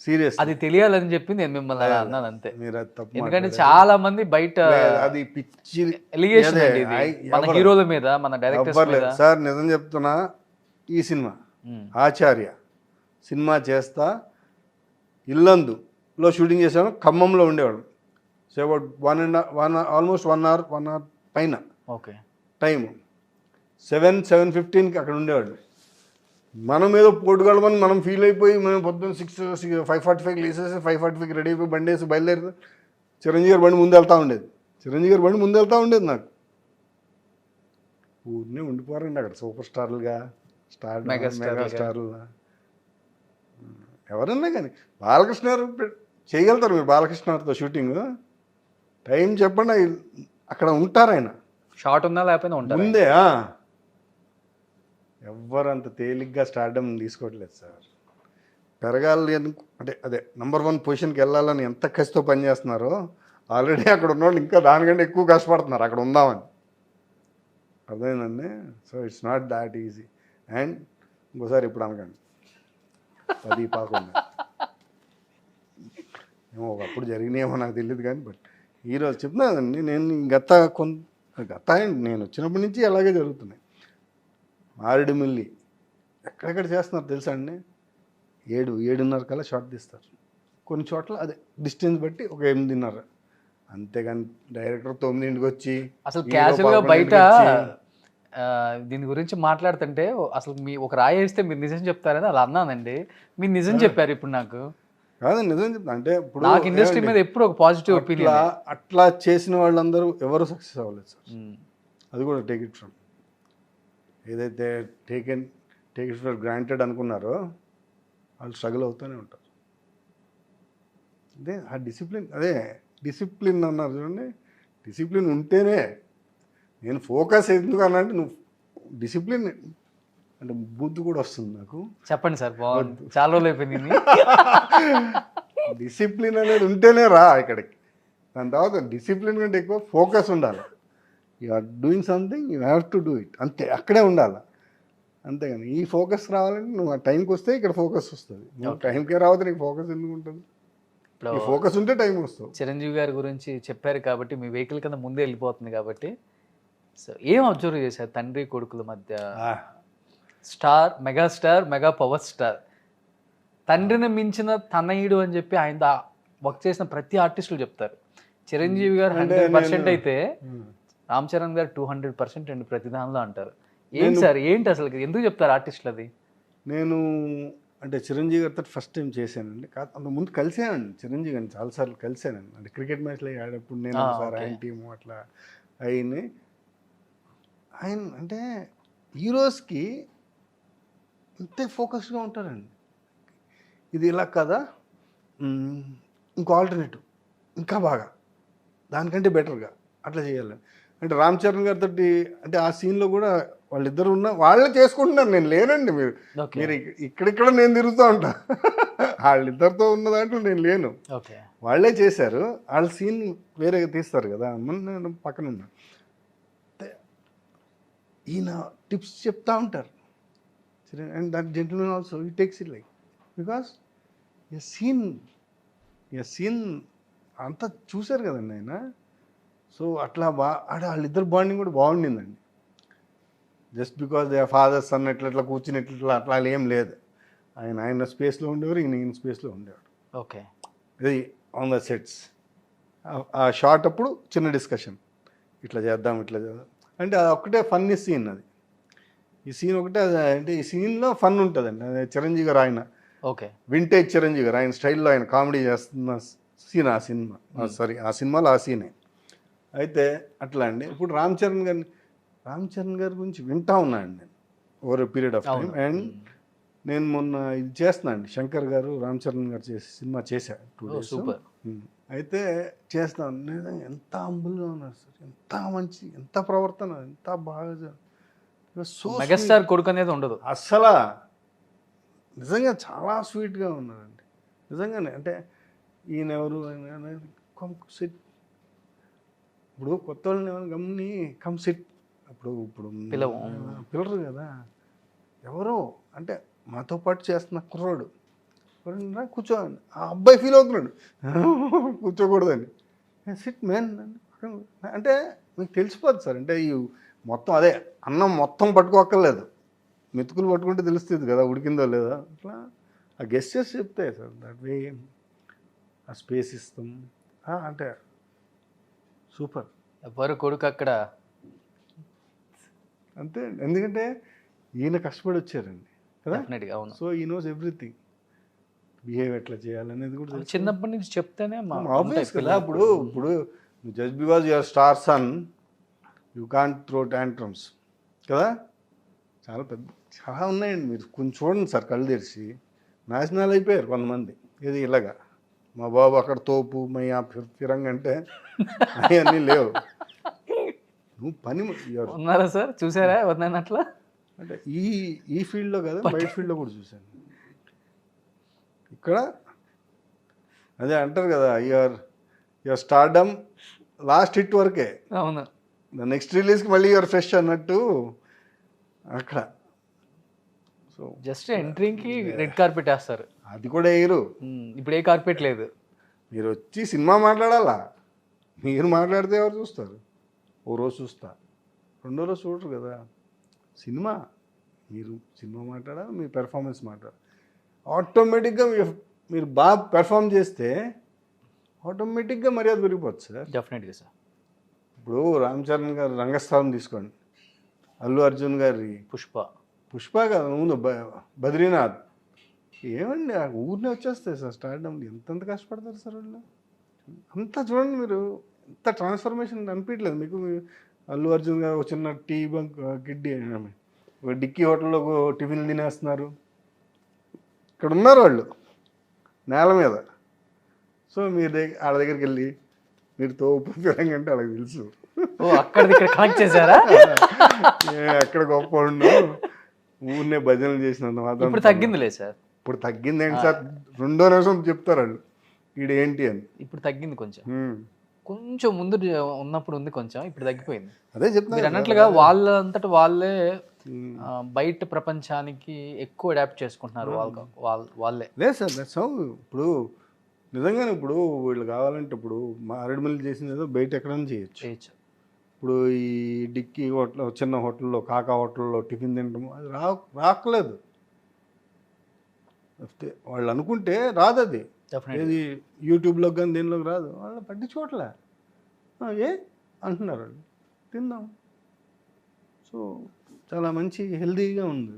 సీరియస్. అది తెలియాలని చెప్పి నేను మిమ్మల్ని అలా అన్నాను అంతే. మీరు అది తప్పు. ఎందుకంటే చాలా మంది బయట అది పిచ్చి ఎలిగేషన్ అండి ఇది మన హీరోల మీద, మన డైరెక్టర్స్ మీద. సార్ నిజం చెప్తున్నా, ఈ సినిమా ఆచార్య సినిమా చేస్తా ఇల్లందులో షూటింగ్ చేసాము. ఖమ్మంలో ఉండేవాడు. సో అబౌట్ 1 hour పైన ఓకే టైము. 7:15కి అక్కడ ఉండేవాడు. మనం ఏదో పోటుగలమని మనం ఫీల్ అయిపోయి మేము పొద్దున్న 5:45 లేసేసి 5:45కి రెడీ అయిపోయి బండి వేసి బయలుదేరి చిరంజీవి గారి బండి ముందు వెళ్తూ ఉండేది. నాకు ఊరినే ఉండిపోరండి అక్కడ సూపర్ స్టార్లుగా, మెగాస్టార్లుగా ఎవరన్నా కానీ. బాలకృష్ణ గారు చేయగలుగుతారు మీరు బాలకృష్ణ గారితో షూటింగ్. టైం చెప్పండి అక్కడ ఉంటారు ఆయన షార్ట్ ఉందా లేకపోతే ఉంటారు ముందే. ఎవ్వరు అంత తేలిగ్గా స్టార్డమ్ తీసుకోవట్లేదు సార్. పెరగాలి అంటే అదే నంబర్ 1 పొజిషన్కి వెళ్ళాలని ఎంత కసితో పనిచేస్తున్నారో ఆల్రెడీ అక్కడ ఉన్నవాళ్ళు ఇంకా దానికంటే ఎక్కువ కష్టపడుతున్నారు అక్కడ ఉందామని. అర్థమైందండి. So it's not that easy. And ఇంకోసారి ఇప్పుడు అనకండి 10 పాకుండా ఏమో ఒకప్పుడు జరిగినాయేమో నాకు తెలియదు కానీ బట్ ఈరోజు చెప్తున్నానండి నేను గత నేను వచ్చినప్పటి నుంచి అలాగే జరుగుతున్నాయి. మారేడుమిల్లి ఎక్కడెక్కడ చేస్తున్నారు తెలుసా అండి, 7:30 కల్లా షార్ట్ తీస్తారు. కొన్ని చోట్ల అదే డిస్టెన్స్ బట్టి ఒక 8:30, అంతేగాని డైరెక్టర్ 9ంటికి వచ్చి అసలు క్యాజువల్గా బయట దీని గురించి మాట్లాడుతుంటే అసలు మీ ఒక రాయి వేస్తే మీరు నిజం చెప్తారని అలా అన్నానండి. మీరు నిజం చెప్పారు ఇప్పుడు నాకు. కాదండి నిజం చెప్తా. అంటే ఇప్పుడు నాకు ఇండస్ట్రీ మీద ఎప్పుడు ఒక పాజిటివ్ ఒపీనియన్. అట్లా చేసిన వాళ్ళందరూ ఎవరు సక్సెస్ అవ్వలేదు సార్. అది కూడా టేక్ ఇట్ ఫ్రమ్ ఏదైతే టేక్ ఇట్ ఫర్ గ్రాంటెడ్ అనుకున్నారో వాళ్ళు స్ట్రగుల్ అవుతూనే ఉంటారు. అదే ఆ డిసిప్లిన్ అన్నారు చూడండి. డిసిప్లిన్ ఉంటేనే నేను ఫోకస్ ఎందుకు అనంటే నువ్వు డిసిప్లిన్ అంటే బుద్ధి కూడా వస్తుంది నాకు. చెప్పండి సార్, బాగుంది, చాలా రోజులు అయిపోయింది. డిసిప్లిన్ అనేది ఉంటేనే రా ఇక్కడికి. దాని తర్వాత డిసిప్లిన్ కంటే ఎక్కువ ఫోకస్ ఉండాలి. You are doing something, you have to do it, అంతే, అక్కడే ఉండాలి. అంతేగాని ఈ ఫోకస్ రావాలంటే నువ్వు ఆ టైంకి వస్తే ఇక్కడ ఫోకస్ వస్తుంది. నువ్వు టైంకే రావద్దు, నీకు ఫోకస్ ఎందుకు ఉంటుంది? ఈ ఫోకస్ ఉంటే టైం వస్తుంది. చిరంజీవి గారి గురించి చెప్పారు కాబట్టి మీ వెహికల్ కింద ముందే వెళ్ళిపోతుంది కాబట్టి, సో ఏం అబ్జర్వ్ చేశారు తండ్రి కొడుకుల మధ్య? Star, megastar, mega power star, తండ్రిని మించిన తనయుడు అని చెప్పి ఆయన వర్క్ చేసిన ప్రతి ఆర్టిస్టులు చెప్తారు. చిరంజీవి గారు 100% అయితే రామ్ చరణ్ గారు 200% అండి ప్రతి దానిలో అంటారు. ఏంటి సార్, ఏంటి అసలు ఎందుకు చెప్తారు ఆర్టిస్టులు అది? నేను అంటే చిరంజీవి గారితో ఫస్ట్ టైం చేశానండి. అంత ముందు కలిసానండి చిరంజీవి గారిని చాలాసార్లు కలిసానండి. అంటే క్రికెట్ మ్యాచ్లో ఆడేప్పుడు నేను సార్ ఆయన టీము అట్లా అయినాయి. ఆయన అంటే హీరోస్కి ఇంతే ఫోకస్గా ఉంటారండి. ఇది ఇలా కదా, ఇంకో ఆల్టర్నేటివ్ ఇంకా బాగా దానికంటే బెటర్గా అట్లా చేయాలని. అంటే రామ్ చరణ్ గారితో అంటే ఆ సీన్లో కూడా వాళ్ళిద్దరు వాళ్ళే చేసుకుంటున్నారు, నేను లేనండి. మీరు ఇక్కడిక్కడ నేను తిరుగుతూ ఉంటా. వాళ్ళిద్దరితో ఉన్న దాంట్లో నేను లేను, వాళ్ళే చేశారు. వాళ్ళ సీన్ వేరేగా తీస్తారు కదా, నేను పక్కన ఉన్నా. ఈయన టిప్స్ చెప్తా ఉంటారు. And that gentlemen also he takes it like because a scene అంతా చూశారు కదండి ఆయన. సో అట్లా వాళ్ళిద్దరు బాండింగ్ కూడా బాగుండిందండి. Just because they father son ఎట్లా కూర్చుని అట్లా ఏం లేదు. ఆయన స్పేస్లో ఉండేవారు, ఈయన స్పేస్లో ఉండేవాడు. ఓకే, ఇది ఆన్ ద సెట్స్ ఆ షార్ట్ అప్పుడు చిన్న డిస్కషన్, ఇట్లా చేద్దాం అంటే అది ఒక్కటే ఫన్నీ సీన్. అది ఈ సీన్ ఒకటే, అంటే ఈ సీన్లో ఫన్ ఉంటుందండి. అదే చిరంజీవి గారు ఆయన వింటేజ్ చిరంజీవి గారు ఆయన స్టైల్లో ఆయన కామెడీ చేస్తున్న సీన్ ఆ సినిమాలో ఆ సీనే. అయితే అట్లా అండి. ఇప్పుడు రామ్ చరణ్ గారి గురించి వింటా ఉన్నాను నేను over period of time. And నేను మొన్న ఇది చేస్తున్నా అండి, శంకర్ గారు రామ్ చరణ్ గారు సినిమా చేశారు 2 days. అయితే చేస్తాను, ఎంత హంబుల్గా ఉన్నారు సార్, ఎంత మంచి, ఎంత ప్రవర్తన, ఎంత బాగా. సో మెగాస్టార్ కొడుకు అనేది ఉండదు అస్సలు, నిజంగా చాలా స్వీట్గా ఉన్నారండి నిజంగానే. అంటే ఈయన ఎవరు సిట్, ఇప్పుడు కొత్త వాళ్ళని ఏమైనా గమ్ని కమ్ సిట్, ఇప్పుడు పిల్లరు కదా ఎవరో, అంటే మాతో పాటు చేస్తున్న కుర్రాడు కూర్చోండి, ఆ అబ్బాయి ఫీల్ అవుతున్నాడు కూర్చోకూడదని. సిట్ మ్యాన్ అంటే మీకు తెలిసిపోద్ది సార్. అంటే ఈ మొత్తం అదే అన్నం మొత్తం పట్టుకోక్కర్లేదు, మెతుకులు పట్టుకుంటే తెలుస్తుంది కదా ఉడికిందో లేదా. అట్లా ఆ గెస్టర్స్ చెప్తాయి సార్. దట్ వే ఆ స్పేస్ ఇస్తాం అంటే సూపర్. ఎవరు కొడుకు అక్కడ అంతే, ఎందుకంటే ఈయన కష్టపడి వచ్చారండి కదా. అవును. సో ఈ నోస్ ఎవ్రీథింగ్, బిహేవ్ ఎట్లా చేయాలనేది కూడా చిన్నప్పటి నుంచి చెప్తేనే ఆబ్వియస్ కదా. ఇప్పుడు just because your star son you can't throw tantrums కదా. చాలా ఉన్నాయండి. మీరు కొంచెం చూడండి సార్, కళ్ళు తెరిచి నాశనాలు అయిపోయారు కొంతమంది. ఇది ఇలాగా మా బాబు అక్కడ తోపు మై ఫిరంగ్ అంటే అవన్నీ లేవు. నువ్వు పని ఉన్నారా సార్, చూసారా ఎవరినైనా అట్లా? అంటే ఈ ఫీల్డ్లో కదా, బయట ఫీల్డ్లో కూడా చూశాను. ఇక్కడ అదే అంటారు కదా, యువర్ స్టార్డమ్ లాస్ట్ హిట్ వరకే, అవును. నెక్స్ట్ రిలీజ్కి మళ్ళీ యువర్ ఫ్రెష్ అన్నట్టు అక్కడ. సో జస్ట్ ఎంట్రీకి రెడ్ కార్పెట్ వేస్తారు, అది కూడా వేయరు. ఇప్పుడు ఏ కార్పెట్ లేదు. మీరు వచ్చి సినిమా మాట్లాడాలా, మీరు మాట్లాడితే ఎవరు చూస్తారు? ఓ రోజు చూస్తా, రెండో రోజు చూడరు కదా. సినిమా మీరు సినిమా మాట్లాడాలి, మీ పెర్ఫార్మెన్స్ మాట్లాడాలి. ఆటోమేటిక్గా మీరు బాగా పెర్ఫామ్ చేస్తే ఆటోమేటిక్గా మర్యాద పెరిగిపోతుంది సార్. డెఫినెట్గా సార్. ఇప్పుడు రామ్ చరణ్ గారు రంగస్థలం తీసుకోండి, అల్లు అర్జున్ గారి పుష్ప కదా, ముందు బద్రీనాథ్, ఏమండి ఆ ఊరినే వచ్చేస్తాయి సార్ స్టార్డమ్. ఎంతెంత కష్టపడతారు సార్ వాళ్ళు. అంతా చూడండి మీరు, ఎంత ట్రాన్స్ఫర్మేషన్ అనిపించలేదు మీకు? అల్లు అర్జున్ గారు ఒక చిన్న టీ బంక్ డిక్కీ హోటల్లో టిఫిన్ తినేస్తున్నారు, ఇక్కడ ఉన్నారు వాళ్ళు నేల మీద. సో మీరు వాళ్ళ దగ్గరికి వెళ్ళి మీరు తోపు ఫిరంగ్ అంటే వాళ్ళకి తెలుసు. అక్కడ కనెక్ట్ చేశారా? ఎక్కడ గొప్ప ఉండవు, ఊరినే భజనలు చేసినంత మాత్రం. ఇప్పుడు తగ్గిందిలే సార్. ఇప్పుడు తగ్గింది ఏంటి సార్? రెండో నిమిషం చెప్తారు వాళ్ళు ఈడేంటి అని. ఇప్పుడు తగ్గింది కొంచెం, కొంచెం ముందు ఉన్నప్పుడు ఉంది కొంచెం, ఇప్పుడు తగ్గిపోయింది. అదే చెప్తాను మీరు అన్నట్లుగా వాళ్ళంతటా వాళ్ళే బయట ప్రపంచానికి ఎక్కువ అడాప్ట్ చేసుకుంటున్నారు వాళ్ళే. లేదు సార్, దట్స్ హౌ. ఇప్పుడు నిజంగానే ఇప్పుడు వీళ్ళు కావాలంటే ఇప్పుడు మారేడుమల్లి చేసింది ఏదో బయట ఎక్కడైనా చేయొచ్చు. ఇప్పుడు ఈ డిక్కీ హోటల్, చిన్న హోటల్లో, కాకా హోటల్లో టిఫిన్ తినడం అది రాకలేదు. వాళ్ళు అనుకుంటే రాదు అది. ఏది యూట్యూబ్లో కానీ దేనిలోకి రాదు, వాళ్ళు పట్టించుకోవట్లే. ఏ అంటున్నారు వాళ్ళు, తిందాం. సో చాలా మంచి హెల్తీగా ఉంది.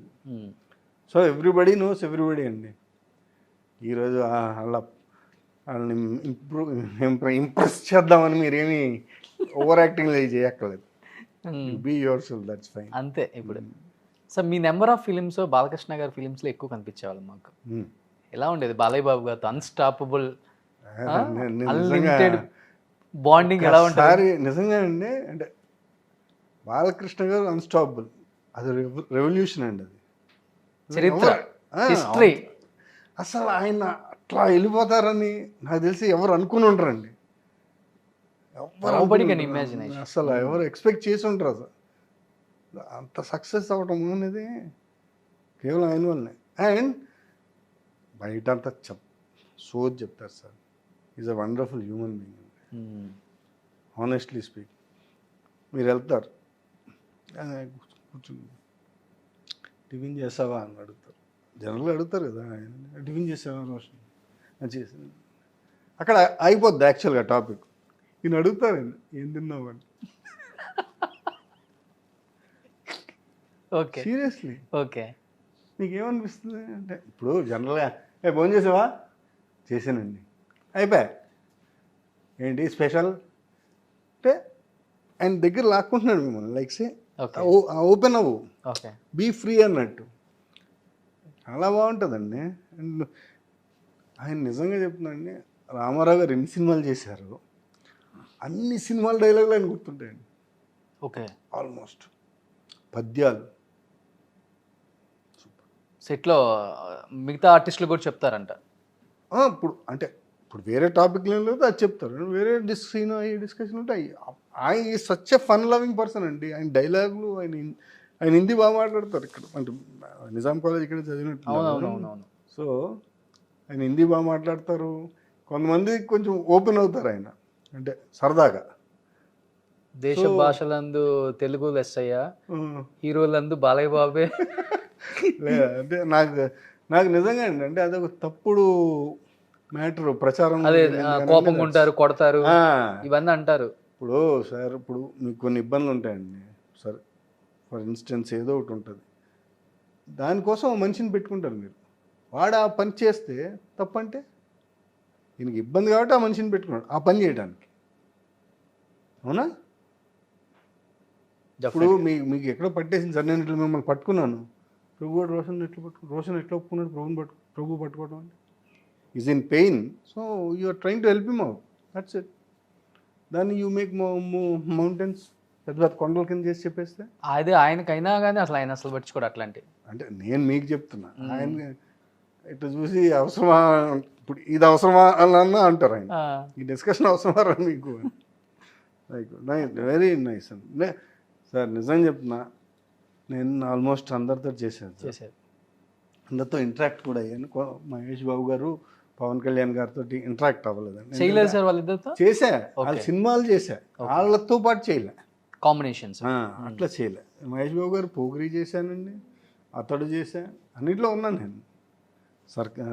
సో ఎవ్రీబడి నోస్ ఎవ్రీబడి అండి. ఈరోజు వాళ్ళని ఇంప్రెస్ చేద్దామని మీరేమి ఓవర్ యాక్టింగ్ చేయక్కర్లేదు. Be yourself, that's fine. అంతే. ఇప్పుడు సార్ మీ నెంబర్ ఆఫ్ ఫిలిమ్స్ బాలకృష్ణ గారి ఫిలిమ్స్లో ఎక్కువ కనిపించేవాళ్ళు మాకు. ఎలా ఉండేది బాలయ్య బాబు గారితో? అన్స్టాపబుల్, అన్లిమిటెడ్ బాండింగ్ ఎలా ఉంటుంది? నిజంగా అండి, అంటే బాలకృష్ణ గారు అన్స్టాపబుల్, అది రెవల్యూషన్ అండి. అది చరిత్ర, హిస్టరీ. అసలు ఆయన అట్లా వెళ్ళిపోతారని నాకు తెలిసి ఎవరు అనుకుని ఉండరండి. అసలు ఎవరు ఎక్స్పెక్ట్ చేసి ఉంటారు? అసలు అంత సక్సెస్ అవ్వటం అనేది కేవలం ఆయన వల్లనే. అండ్ బయట అంతా సోది చెప్తారు sir. Is a wonderful human being, honestly speak. మీరు వెళ్తారు, కూర్చుని టిఫిన్ చేసావా అని అడుగుతారు, జనరల్గా అడుగుతారు కదా, టిఫిన్ చేసావా రోషన్ చేసి, అక్కడ అయిపోద్ది యాక్చువల్గా టాపిక్. ఈయన అడుగుతారండి ఏం తిన్నావు అని. Okay, seriously. ఓకే, నీకేమనిపిస్తుంది అంటే, ఇప్పుడు జనరల్గా ఫోన్ చేసావా, చేశానండి, అయిపోయా, ఏంటి స్పెషల్ అంటే ఆయన దగ్గర లాక్కుంటున్నాడు మిమ్మల్ని. లైక్ సే ఓపెన్ అవ్వు, బీ ఫ్రీ అన్నట్టు. చాలా బాగుంటుందండి. అండ్ ఆయన నిజంగా చెప్తున్నాండి, రామారావు గారు ఎన్ని సినిమాలు చేశారు, అన్ని సినిమాల డైలాగులు ఆయన గుర్తుంటాయండి. ఓకే, ఆల్మోస్ట్ పద్యాలు. సెట్లో మిగతా ఆర్టిస్టులు కూడా చెప్తారంట. ఇప్పుడు అంటే ఇప్పుడు వేరే టాపిక్లు ఏం లేదు, అది చెప్తారు. వేరే సీన్ అయ్యి డిస్కషన్ ఉంటాయి. ఆయన such a fun loving person అండి. ఆయన డైలాగులు, ఆయన హిందీ బాగా మాట్లాడతారు. ఇక్కడ అంటే నిజాం కాలేజ్ ఇక్కడ చదివినట్టు. సో ఆయన హిందీ బాగా మాట్లాడతారు. కొంతమంది కొంచెం ఓపెన్ అవుతారు ఆయన, అంటే సరదాగా. దేశ భాషలందు తెలుగు లెస్సయ్య, హీరోలందు బాలయ్య బాబే. లేదా అంటే నాకు నిజంగా అంటే అదొక తప్పుడు మ్యాటర్, ప్రచారం. అదే కోపంగా ఉంటారు, కొడతారు, ఇవన్నీ అంటారు. ఇప్పుడు సార్, ఇప్పుడు మీకు కొన్ని ఇబ్బందులు ఉంటాయండి. సరే, ఫర్ ఇన్స్టెన్స్ ఏదో ఒకటి ఉంటుంది, దానికోసం మనిషిని పెట్టుకుంటారు మీరు. వాడు ఆ పని చేస్తే తప్పంటే ఈయనకి ఇబ్బంది కాబట్టి ఆ మనిషిని పెట్టుకున్నాడు ఆ పని చేయడానికి. అవునా? ఇప్పుడు మీకు ఎక్కడో పట్టేసింది సార్, నేను ఇట్లా మిమ్మల్ని పట్టుకున్నాను, ప్రభు రోషన్ ఎట్లా రోషన్ ఎట్లా ఒప్పుకున్నాడు ప్రభు పట్టుకోవడం అంటే is in pain, so you are trying to help him out, that's it. దాన్ని యూ మేక్ మౌంటైన్స్, పెద్ద పెద్ద కొండల కింద చేసి చెప్పేస్తే. అదే ఆయనకైనా కానీ అసలు ఆయన అసలు పట్టించుకోడు అట్లాంటి. అంటే నేను మీకు చెప్తున్నా, ఆయన ఇట్లా చూసి అవసరమా, ఇప్పుడు ఇది అవసరమా అలా అంటారు ఆయన, ఈ డిస్కషన్ అవసరమా రా మీకు, లైక్ వెరీ నైస్ అండి సార్. నిజం చెప్తున్నా, నేను ఆల్మోస్ట్ అందరితో చేశాను, అందరితో ఇంటరాక్ట్ కూడా అయ్యాను. మహేష్ బాబు గారు, పవన్ కళ్యాణ్ గారితో ఇంటరాక్ట్ అవ్వలేదండి. చేయలేదు సార్ వాళ్ళిద్దరితో? చేశా, వాళ్ళ సినిమాలు చేశా, వాళ్ళతో పాటు చేయలే, కాంబినేషన్స్ అట్లా చేయలే. మహేష్ బాబు గారు పోగ్రీ చేశానండి, అతడు చేశా, అన్నిట్లో ఉన్నాను నేను.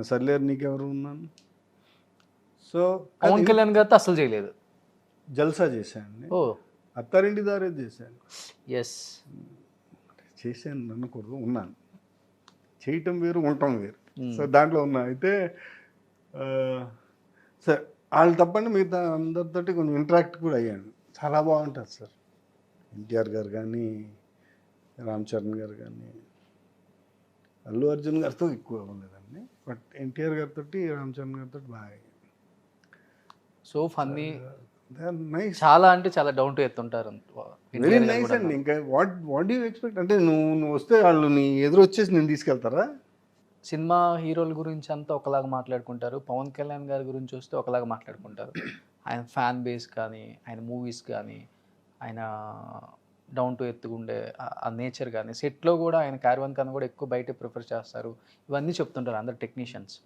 సర్లేరు నీకెవరు ఉన్నాను. సో పవన్ కళ్యాణ్ గారితో అసలు చేయలేదు. జల్సా చేశానండి, ఓ అత్తారింటి దారే చేశాను. ఎస్ చేశాను అనకూడదు, ఉన్నాను. చేయటం వేరు, ఉండటం వేరు. సో దాంట్లో ఉన్నా. అయితే సార్ వాళ్ళు తప్పండి మిగతా అందరితోటి కొంచెం ఇంటరాక్ట్ కూడా అయ్యాను. చాలా బాగుంటుంది సార్. ఎన్టీఆర్ గారు కానీ, రామ్ చరణ్ గారు కానీ, అల్లు అర్జున్ గారితో ఎక్కువ అవ్వలేదండి, బట్ ఎన్టీఆర్ గారితో, రామ్ చరణ్ గారితో బాగా. సో ఫన్నీ, నైస్, చాలా అంటే చాలా డౌన్ టు ఎర్త్ ఉంటారు. వెరీ నైస్ అండి. ఇంకా వాట్ డూ ఎక్స్పెక్ట్ అంటే నువ్వు వస్తే వాళ్ళు నీ ఎదురు వచ్చేసి నేను తీసుకెళ్తారా? సినిమా హీరోల గురించి అంతా ఒకలాగా మాట్లాడుకుంటారు, పవన్ కళ్యాణ్ గారి గురించి వస్తే ఒకలాగా మాట్లాడుకుంటారు. ఆయన ఫ్యాన్ బేస్ కానీ, ఆయన మూవీస్ కానీ, ఆయన డౌన్ టు ఎత్తుకుండే ఆ నేచర్ కానీ, సెట్లో కూడా ఆయన క్యారవాన్ కన్నా కూడా ఎక్కువ బయట ప్రిఫర్ చేస్తారు, ఇవన్నీ చెప్తుంటారు అందరు టెక్నీషియన్స్.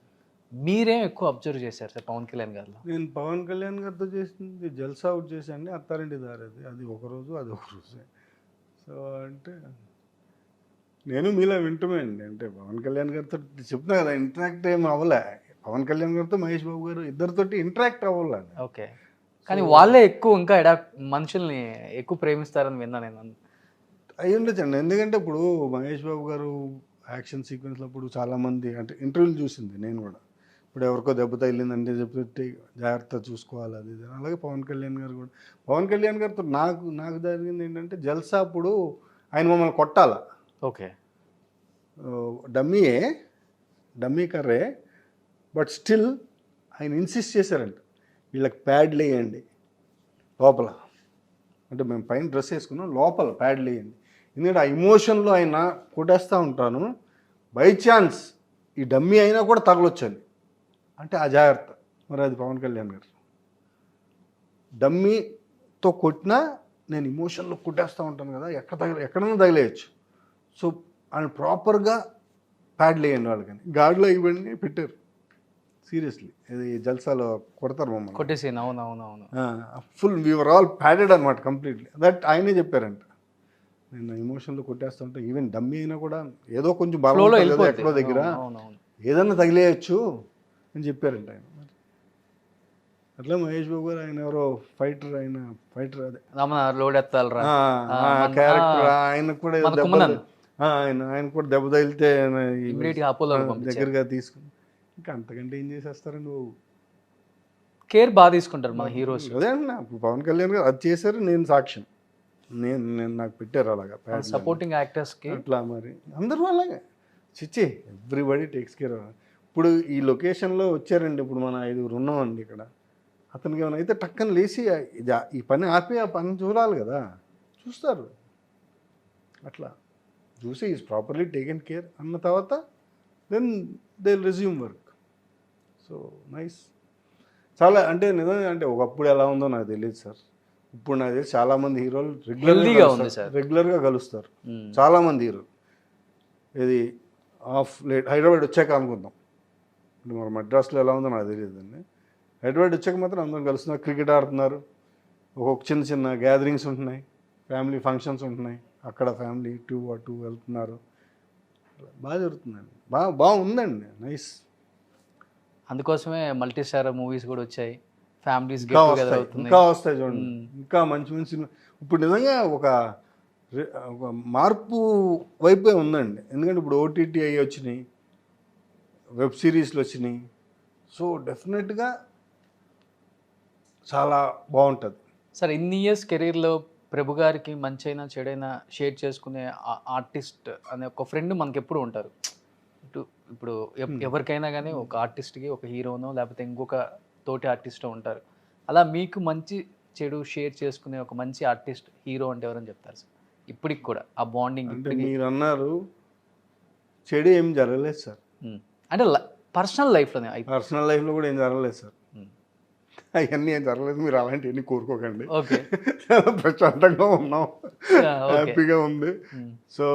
మీరేం ఎక్కువ అబ్జర్వ్ చేశారు సార్ పవన్ కళ్యాణ్ గారిలో? నేను పవన్ కళ్యాణ్ గారితో చేసింది జల్సా అవుట్ చేశాను, అత్తారింటి దారేది, అది ఒకరోజు, అది ఒక రోజే. సో అంటే నేను మీలా వింటమే అండి. అంటే పవన్ కళ్యాణ్ గారితో చెప్తున్నా కదా, ఇంటరాక్ట్ ఏం అవ్వలే. పవన్ కళ్యాణ్ గారితో మహేష్ బాబు గారు ఇద్దరితోటి ఇంటరాక్ట్ అవ్వాలి. ఓకే, కానీ వాళ్ళే ఎక్కువ ఇంకా మనుషుల్ని ఎక్కువ ప్రేమిస్తారని విన్నా నేను. అయ్యి ఉండొచ్చండి, ఎందుకంటే ఇప్పుడు మహేష్ బాబు గారు యాక్షన్ సీక్వెన్స్లో అప్పుడు చాలామంది అంటే ఇంటర్వ్యూలు చూసింది నేను కూడా. ఇప్పుడు ఎవరికో దెబ్బ తగిలిందంటే చెప్తే జాగ్రత్త చూసుకోవాలి అది ఇది. అలాగే పవన్ కళ్యాణ్ గారు కూడా, పవన్ కళ్యాణ్ గారితో నాకు జరిగింది ఏంటంటే, జల్సా అప్పుడు ఆయన మమ్మల్ని కొట్టాల. Okay, dummy Karre, but still ఆయన ఇన్సిస్ట్ చేశారంట, వీళ్ళకి ప్యాడ్లు వేయండి లోపల. అంటే మేము పైన డ్రెస్ వేసుకున్నాం, లోపల ప్యాడ్లు వేయండి. ఎందుకంటే ఆ ఇమోషన్లో ఆయన కొట్టేస్తూ ఉంటాను, బై ఛాన్స్ ఈ డమ్మీ అయినా కూడా తగలొచ్చండి, అంటే ఆ జాగ్రత్త. మరి అది పవన్ కళ్యాణ్ గారు డమ్మీతో కొట్టినా నేను ఇమోషన్లో కొట్టేస్తూ ఉంటాను కదా, ఎక్కడైనా తగిలేయచ్చు. సో ఆయన ప్రాపర్గా ప్యాడ్లు వేయండి వాళ్ళకని గాడిలో ఇవన్నీ పెట్టారు. సీరియస్లీ, ఇది జల్సాలో కొడతారు మమ్మల్ని, కొట్టేసి. అవునవునవును, ఫుల్ వీఆర్ ఆల్ ప్యాడెడ్ అనమాట కంప్లీట్లీ. దట్ ఆయనే చెప్పారంట, నేను ఎమోషన్లో కొట్టేస్తుంటే ఈవెన్ డమ్మీ అయినా కూడా ఏదో కొంచెం బాగా ఎక్కడో దగ్గర ఏదన్నా తగిలేయచ్చు అని చెప్పారంట ఆయన. అట్లా మహేష్ బాబు గారు ఆయన ఎవరో ఫైటర్, అదే క్యారెక్టర్, ఆయనకు కూడా ఆయన కూడా దెబ్బ తగిలితే దగ్గరగా తీసుకుని, ఇంకా అంతకంటే ఏం చేసేస్తారండి బాబు. కేర్ బాగా తీసుకుంటారు మన హీరోస్. అదే అండి, పవన్ కళ్యాణ్ గారు అది చేశారు, నేను సాక్ష్యం. నేను నాకు పెట్టారు అలాగా సపోర్టింగ్ యాక్టర్స్కి అట్లా. మరి అందరూ అలాగే చిచ్చి, ఎవ్రీబడి టేక్స్ కేర్. ఇప్పుడు ఈ లొకేషన్లో వచ్చారండి, ఇప్పుడు మన 5 ఉన్నామండి ఇక్కడ, అతనికి ఏమైనా అయితే టక్కన లేచి ఈ పని ఆపి ఆ పని చూడాలి కదా, చూస్తారు. అట్లా చూసి ఈజ్ ప్రాపర్లీ టేకెన్ కేర్ అన్న తర్వాత then they resume work. So nice. చాలా అంటే నిజంగా, అంటే ఒకప్పుడు ఎలా ఉందో నాకు తెలియదు సార్. ఇప్పుడు నాకు తెలిసి చాలామంది హీరోలు రెగ్యులర్గా కలుస్తారు. చాలామంది హీరోలు ఇది లేట్ హైదరాబాద్ వచ్చాక అనుకుందాం. అంటే మన మద్రాసులో ఎలా ఉందో నాకు తెలియదండి. హైదరాబాద్ వచ్చాక మాత్రం అందరం కలుస్తున్నారు, క్రికెట్ ఆడుతున్నారు, ఒక్కొక్క చిన్న చిన్న గ్యాదరింగ్స్ ఉంటున్నాయి, ఫ్యామిలీ ఫంక్షన్స్ ఉంటున్నాయి, అక్కడ ఫ్యామిలీ అటు వెళ్తున్నారు. బాగా జరుగుతుందండి, బాగుందండి, నైస్. అందుకోసమే మల్టీ స్టార్ మూవీస్ కూడా వచ్చాయి, ఫ్యామిలీస్ ఇంకా వస్తాయి చూడండి, ఇంకా మంచి మంచి. ఇప్పుడు నిజంగా ఒక మార్పు వైపే ఉందండి. ఎందుకంటే ఇప్పుడు ఓటీటీ అయ్యి వచ్చినాయి, వెబ్ సిరీస్లు వచ్చినాయి. సో డెఫినెట్గా చాలా బాగుంటుంది సార్. ఇన్ని ఇయర్స్ కెరీర్లో ప్రభు గారికి మంచైనా చెడైనా షేర్ చేసుకునే ఆర్టిస్ట్ అనే ఒక ఫ్రెండ్ మనకి ఎప్పుడు ఉంటారు. ఇటు ఇప్పుడు ఎవరికైనా కానీ ఒక ఆర్టిస్ట్కి ఒక హీరోనో లేకపోతే ఇంకొక తోటి ఆర్టిస్ట్ ఉంటారు. అలా మీకు మంచి చెడు షేర్ చేసుకునే ఒక మంచి ఆర్టిస్ట్ హీరో అంటే ఎవరని చెప్తారు సార్? ఇప్పటికి కూడా ఆ బాండింగ్ అంటే మీరు అన్నారు చెడు ఏం జరగలేదు సార్. అంటే పర్సనల్ లైఫ్లోనే పర్సనల్ లైఫ్లో కూడా ఏం జరగలేదు సార్. అవన్నీ ఏం జరగలేదు, మీరు అలాంటివన్నీ కోరుకోకండి. ఓకే. చాలా ప్రశాంతంగా ఉన్నాం, హ్యాపీగా ఉంది. సో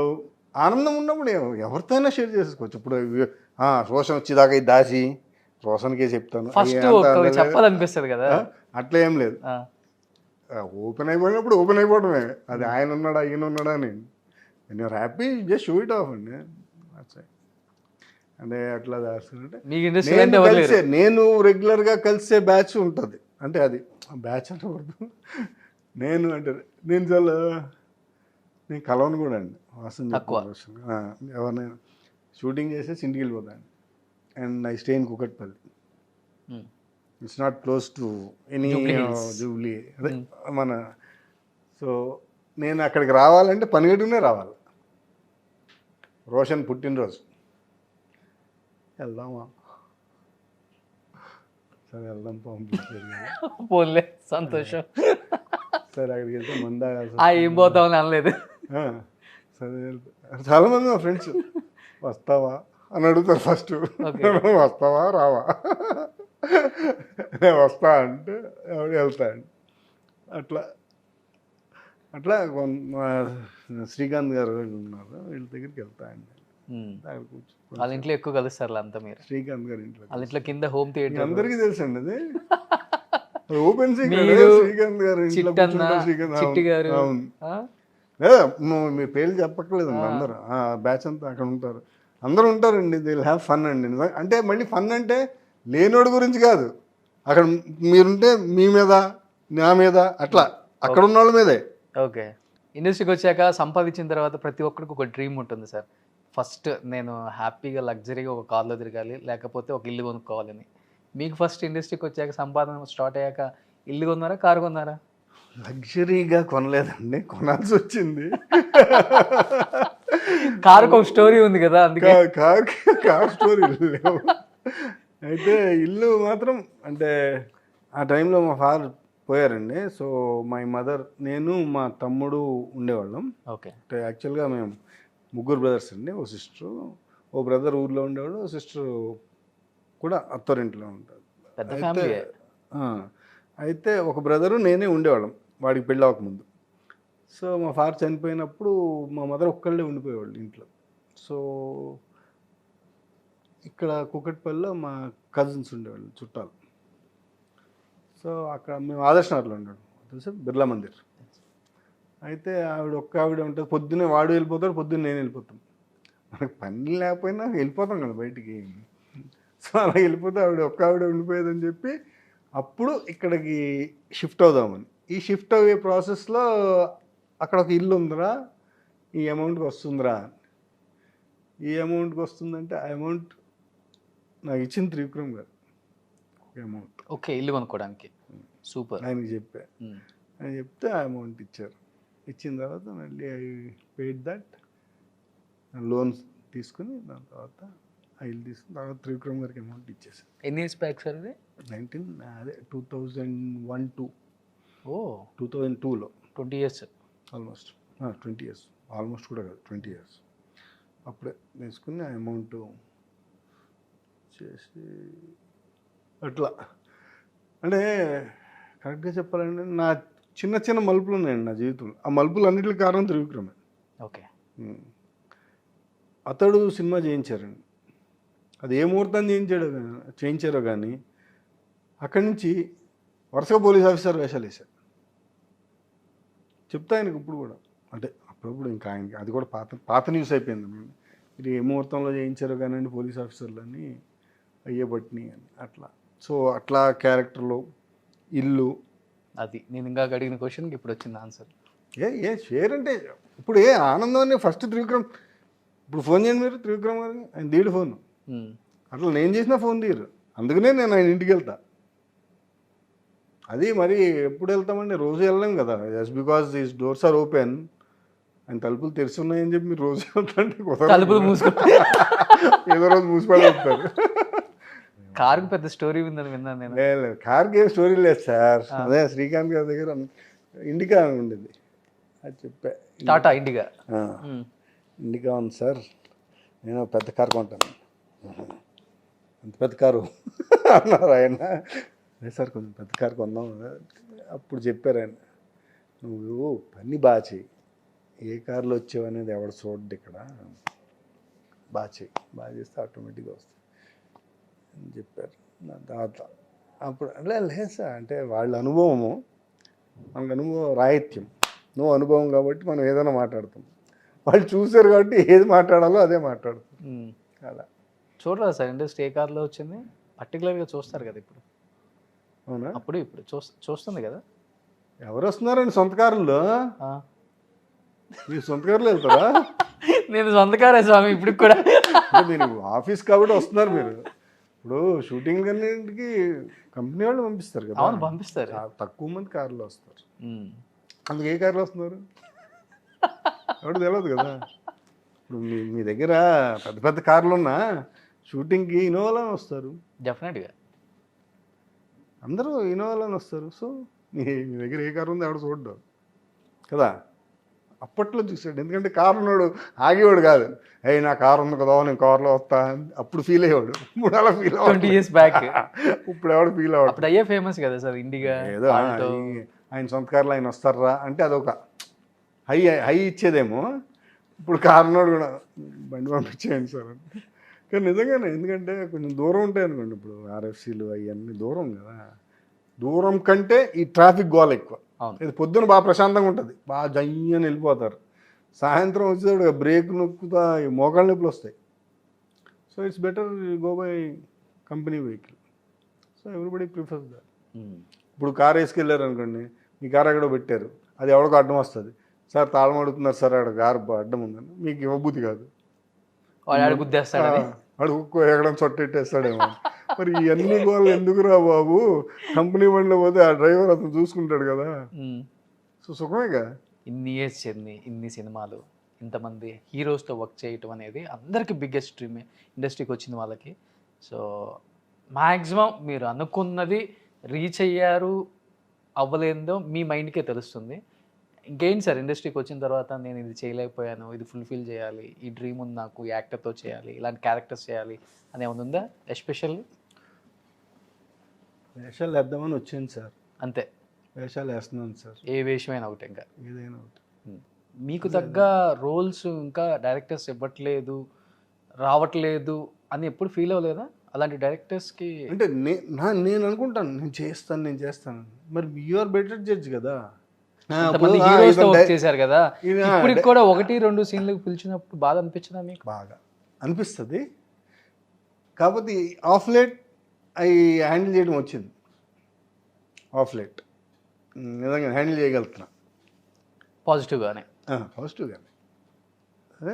ఆనందం ఉన్నప్పుడు ఎవరితోనైనా షేర్ చేసుకోవచ్చు. ఇప్పుడు రోషన్ వచ్చేదాకా ఇది దాచి రోషన్కే చెప్తాను ఫస్ట్ చెప్పాలనిపిస్తుంది కదా, అట్లా ఏం లేదు. ఓపెన్ అయిపోయినప్పుడు ఓపెన్ అయిపోవడమే. అది ఆయన ఉన్నాడా ఈయన ఉన్నాడా అని you're happy, just show it off అండి. అంటే అట్లా చేస్తుంటే నేను రెగ్యులర్గా కలిసే బ్యాచ్ ఉంటుంది. అంటే అది బ్యాచ్ అనకూడదు, నేను చాలా నేను కలవను కూడా అండి. వాసన ఎవరినైనా షూటింగ్ చేసేసి ఇంటికి వెళ్ళిపోతాను. And I stay in Kukatpally. It's not close to any Jubilee అదే మన. సో నేను అక్కడికి రావాలంటే పనిగట్టుకునే రావాలి. రోషన్ పుట్టినరోజు వెళ్దామా, సరే వెళ్దాం పోన్లే సంతోషం. సరే అక్కడికి వెళ్తే మందా ఏం పోతామని అనలేదు. సరే చాలా మంది మా ఫ్రెండ్స్ వస్తావా అని అడుగుతారు ఫస్ట్. వస్తావా రావా, నేను వస్తా అంటే వెళ్తా అండి. అట్లా అట్లా శ్రీకాంత్ గారు ఉన్నారు, వీళ్ళ దగ్గరికి వెళ్తా అండి. వాళ్ళ ఇంట్లో ఎక్కువ కలుస్తారు అంతా మీరు? శ్రీకాంత్ గారి ఇంట్లో, వాళ్ళ ఇంట్లో కింద హోమ్ థియేటర్ అందరికీ తెలుసు అండి. అది ఓపెన్ శ్రీకాంత్ గారు ఇంట్లో చిట్టి గారు. లేదా మీ పేర్లు చెప్పక్కర్లేదండి, అందరూ బ్యాచ్ అంతా అక్కడ ఉంటారు, అందరూ ఉంటారండి. దే విల్ హ్యావ్ ఫన్ అండి. అంటే మళ్ళీ ఫన్ అంటే లేనోడి గురించి కాదు, అక్కడ మీరుంటే మీ మీద నా మీద అట్లా అక్కడ ఉన్న వాళ్ళ మీదే. ఓకే. ఇండస్ట్రీకి వచ్చాక సంపాదించిన తర్వాత ప్రతి ఒక్కరికి ఒక డ్రీమ్ ఉంటుంది సార్. ఫస్ట్ నేను హ్యాపీగా లగ్జరీగా ఒక కార్లో తిరగాలి, లేకపోతే ఒక ఇల్లు కొనుక్కోవాలని. మీకు ఫస్ట్ ఇండస్ట్రీకి వచ్చాక సంపాదన స్టార్ట్ అయ్యాక ఇల్లు కొన్నారా, కారు కొన్నారా? లగ్జరీగా కొనలేదండి, కొనాల్సి వచ్చింది. కారుకు ఒక స్టోరీ ఉంది కదా, అందుకే కార్ స్టోరీ లేవు. అయితే ఇల్లు మాత్రం అంటే ఆ టైంలో మా ఫాదర్ పోయారండి. సో మై మదర్, నేను మా తమ్ముడు ఉండేవాళ్ళం. ఓకే. అంటే యాక్చువల్గా మేము 3 బ్రదర్స్ అండి. ఓ సిస్టరు, ఓ బ్రదర్ ఊర్లో ఉండేవాడు, ఓ సిస్టర్ కూడా అత్తోరింట్లో ఉంటారు. అయితే ఒక బ్రదరు నేనే ఉండేవాళ్ళం వాడికి పెళ్ళి అవ్వకముందు. సో మా ఫాదర్ చనిపోయినప్పుడు మా మదర్ ఒక్కళ్ళే ఉండిపోయేవాళ్ళు ఇంట్లో. సో ఇక్కడ కుకట్పల్లిలో మా కజిన్స్ ఉండేవాళ్ళు, చుట్టాలు. సో అక్కడ మేము ఆదర్శనగర్లో ఉండేవాళ్ళం, తెలుసా బిర్లా మందిర్. అయితే ఒక్క ఆవిడ ఉంటుంది, పొద్దున్నే వాడు వెళ్ళిపోతాడు, పొద్దున్న నేను వెళ్ళిపోతాం. మనకు పని లేకపోయినా వెళ్ళిపోతాం కదా బయటికి. సో అలా వెళ్ళిపోతే ఒక్క ఆవిడ ఉండిపోయేదని చెప్పి అప్పుడు ఇక్కడికి షిఫ్ట్ అవుదామని. ఈ షిఫ్ట్ అయ్యే ప్రాసెస్లో అక్కడ ఒక ఇల్లు ఉందిరా, ఈ అమౌంట్కి వస్తుందిరా. ఈ అమౌంట్కి వస్తుందంటే ఆ అమౌంట్ నాకు ఇచ్చింది త్రివిక్రమ్ గారు ఒక అమౌంట్. ఓకే, ఇల్లు కొనుక్కోవడానికి. సూపర్. ఆయనకి చెప్పా, ఆయన చెప్తే ఆ అమౌంట్ ఇచ్చారు. ఇచ్చిన తర్వాత మళ్ళీ ఐ పెయిడ్ దట్, లోన్స్ తీసుకుని దాని తర్వాత ఆ ఇల్లు తీసుకుని తర్వాత త్రివిక్రమ్ గారికి అమౌంట్ ఇచ్చేసాను. ఎన్ని ఇయర్స్ బ్యాక్ సార్ అది? 2001-2. ఓ 2002లో 20 years ఆల్మోస్ట్. 20 years ఆల్మోస్ట్ కూడా కాదు, 20 years. అప్పుడే తీసుకుని ఆ అమౌంట్ చేసి అట్లా. అంటే కరెక్ట్గా చెప్పాలంటే నా చిన్న చిన్న మలుపులు ఉన్నాయండి నా జీవితంలో. ఆ మలుపులు అన్నింటికి కారణం త్రివిక్రమే. ఓకే. అతడు సినిమా చేయించారండి, అది ఏ ముహూర్తం చేయించారో కానీ అక్కడి నుంచి వరుసగా పోలీస్ ఆఫీసర్ వేషాలు వేశారు. చెప్తా ఆయనకు ఇప్పుడు కూడా, అంటే అప్పుడప్పుడు ఇంకా ఆయనకి అది కూడా పాత న్యూస్ అయిపోయింది. ఇది ఏ ముహూర్తంలో చేయించారో కానివ్వండి పోలీస్ ఆఫీసర్లు అని అయ్యేబట్టినాయి అని అట్లా. సో అట్లా క్యారెక్టర్లో ఇల్లు. అది నేను ఇంకా అడిగిన క్వశ్చన్కి ఇప్పుడు వచ్చింది ఆన్సర్. షేర్ అంటే ఇప్పుడు ఆనందం ఫస్ట్ త్రివిక్రమ్, ఇప్పుడు ఫోన్ చేయండి మీరు త్రివిక్రమ్ గారికి, ఆయన తీయడు ఫోన్. అట్లా నేను చేసిన ఫోన్ తీయరు, అందుకనే నేను ఆయన ఇంటికి వెళ్తా. అది మరి ఎప్పుడు వెళ్తామండి, రోజు వెళ్ళలేం కదా. Just because these doors are open, ఆయన తలుపులు తెరిచి ఉన్నాయని చెప్పి మీరు రోజు వెళ్తా అంటే తలుపులు మూసుకుంటా ఏదో రోజు మూసిపడేస్తారు. కార్కి పెద్ద స్టోరీ ఉందని విన్నాను నేను. లేదు కార్కి ఏం స్టోరీ లేదు సార్. అదే శ్రీకాంత్ గారి దగ్గర ఇండికా ఉండేది, అది చెప్పా. టాటా ఇండిగా. ఇండికా ఉంది సార్, నేను పెద్ద కారు కొంటాను. అంత పెద్ద కారు అన్నారు ఆయన. అదే సార్ కొంచెం పెద్ద కారు కొందాం. అప్పుడు చెప్పారు ఆయన, నువ్వు పని బాగా చెయ్యి, ఏ కారులో వచ్చావు అనేది ఎవడు చూడ్డు ఇక్కడ, బాగా చెయ్యి, బాగా చేస్తే ఆటోమేటిక్గా వస్తుంది అని చెప్పారు. నా తర్వాత అప్పుడు లేదు సార్, అంటే వాళ్ళ అనుభవము మనకు అనుభవం రాహిత్యం, నువ్వు అనుభవం కాబట్టి మనం ఏదైనా మాట్లాడతాం. వాళ్ళు చూశారు కాబట్టి ఏది మాట్లాడాలో అదే మాట్లాడతాం. అలా చూడరా సార్ ఇండస్ట్రీ ఏ కార్లో వచ్చింది పర్టికులర్గా చూస్తారు కదా ఇప్పుడు. అవునా? అప్పుడు ఇప్పుడు చూస్తుంది కదా. ఎవరు వస్తున్నారండి సొంత కారుల్లో? మీరు సొంత కారులో వెళ్తారా? నేను సొంత కారే స్వామి ఇప్పుడు కూడా. మీరు ఆఫీస్ కాబట్టి వస్తున్నారు. మీరు ఇప్పుడు షూటింగ్ అన్నింటికి కంపెనీ వాళ్ళు పంపిస్తారు కదా. అవును పంపిస్తారు. తక్కువ మంది కారులో వస్తారు. అందుకు ఏ కారులో వస్తున్నారు ఎవరు తెలియదు కదా. ఇప్పుడు మీ దగ్గర పెద్ద పెద్ద కార్లు ఉన్నా షూటింగ్కి ఇన్నోవాలోనే వస్తారు. డెఫినెట్గా అందరూ ఇన్నోవాలోనే వస్తారు. సో మీ దగ్గర ఏ కారు ఉందో ఎవడు చూడ్డాడు కదా. అప్పట్లో చూసాడు, ఎందుకంటే కారు ఉన్నాడు ఆగేవాడు కాదు. అయ్యి నా కారు ఉంది కదా నేను కారులో వస్తా, అప్పుడు ఫీల్ అయ్యేవాడు. ఇప్పుడు అలా ఫీల్ 20 years బ్యాక్. ఇప్పుడు ఎవడు ఫీల్ అవ్వడు. అప్పుడు అయ్యే ఫేమస్ కదా సార్ ఇండిగా. ఏదో ఆయన సొంత కార్లో ఆయన వస్తారా అంటే అదొక హై ఇచ్చేదేమో. ఇప్పుడు కారున్నాడు కూడా బండి పంపించేయండి సార్ అంటే. కానీ నిజంగానే, ఎందుకంటే కొంచెం దూరం ఉంటాయి అనుకోండి. ఇప్పుడు ఆర్ఎఫ్సీలు అవన్నీ దూరం కదా. దూరం కంటే ఈ ట్రాఫిక్ గోల ఎక్కువ. ఇది పొద్దున బాగా ప్రశాంతంగా ఉంటుంది, బాగా జయ్యని వెళ్ళిపోతారు. సాయంత్రం వచ్చేటప్పుడు బ్రేక్ నొక్కుతా మోకాళ్ళ నొప్పులు వస్తాయి. So it's better go by company vehicle. So everybody prefers that. ఇప్పుడు కార్ వేసుకెళ్ళారు అనుకోండి, మీ కార్ ఎక్కడో పెట్టారు, అది ఎవరికో అడ్డం వస్తుంది. సార్ తాళం అడుగుతున్నారు సార్, అక్కడ కారు అడ్డం ఉందని మీకు ఇవ్వబుద్ధి కాదు. వాడు గుద్దేస్తాడు, అడుగు ఎక్కడ చొట్టెట్టేస్తాడేమో. మరి ఇవన్నీ గోళ్ళు ఎందుకురా బాబు, కంపెనీ బండిలో పోతే ఆ డ్రైవర్ అతను చూసుకుంటాడు కదా. సో సుఖమేగా. ఇన్ని ఇయర్స్ చెంది ఇన్ని సినిమాలు ఇంతమంది హీరోస్తో వర్క్ చేయటం అనేది అందరికీ బిగ్గెస్ట్ డ్రీమే ఇండస్ట్రీకి వచ్చిన వాళ్ళకి. సో మ్యాక్సిమం మీరు అనుకున్నది రీచ్ అయ్యారు అవ్వలేదో మీ మైండ్కే తెలుస్తుంది. ఇంకేంటి సార్ ఇండస్ట్రీకి వచ్చిన తర్వాత నేను ఇది చేయలేకపోయాను, ఇది ఫుల్ఫిల్ చేయాలి, ఈ డ్రీమ్ ఉంది నాకు, ఈ యాక్టర్తో చేయాలి, ఇలాంటి క్యారెక్టర్స్ చేయాలి అని ఏమైనా ఉందా? ఎస్పెషల్లీ వేషాలు వేద్దామని వచ్చింది సార్, అంతే. వేషాలు వేస్తున్నాను సార్, ఏ వేషమైనా ఒకటి, ఇంకా ఏదైనా ఒకటి. మీకు తగ్గ రోల్స్ ఇంకా డైరెక్టర్స్ ఇవ్వట్లేదు, రావట్లేదు అని ఎప్పుడు ఫీల్ అవ్వలేదా? అలాంటి డైరెక్టర్స్కి అంటే నేను అనుకుంటాను నేను చేస్తాను. మరి యూఆర్ బెటర్ జడ్జ్ కదా. చేశారు కదా, ఇప్పటికి కూడా 1-2 సీన్లకు పిలిచినప్పుడు బాధ అనిపించదా మీకు? బాగా అనిపిస్తుంది. కాకపోతే ఆఫ్ లేట్ అవి హ్యాండిల్ చేయడం వచ్చింది. ఆఫ్ లేట్ నిజంగా హ్యాండిల్ చేయగలుగుతున్నా పాజిటివ్గానే. అదే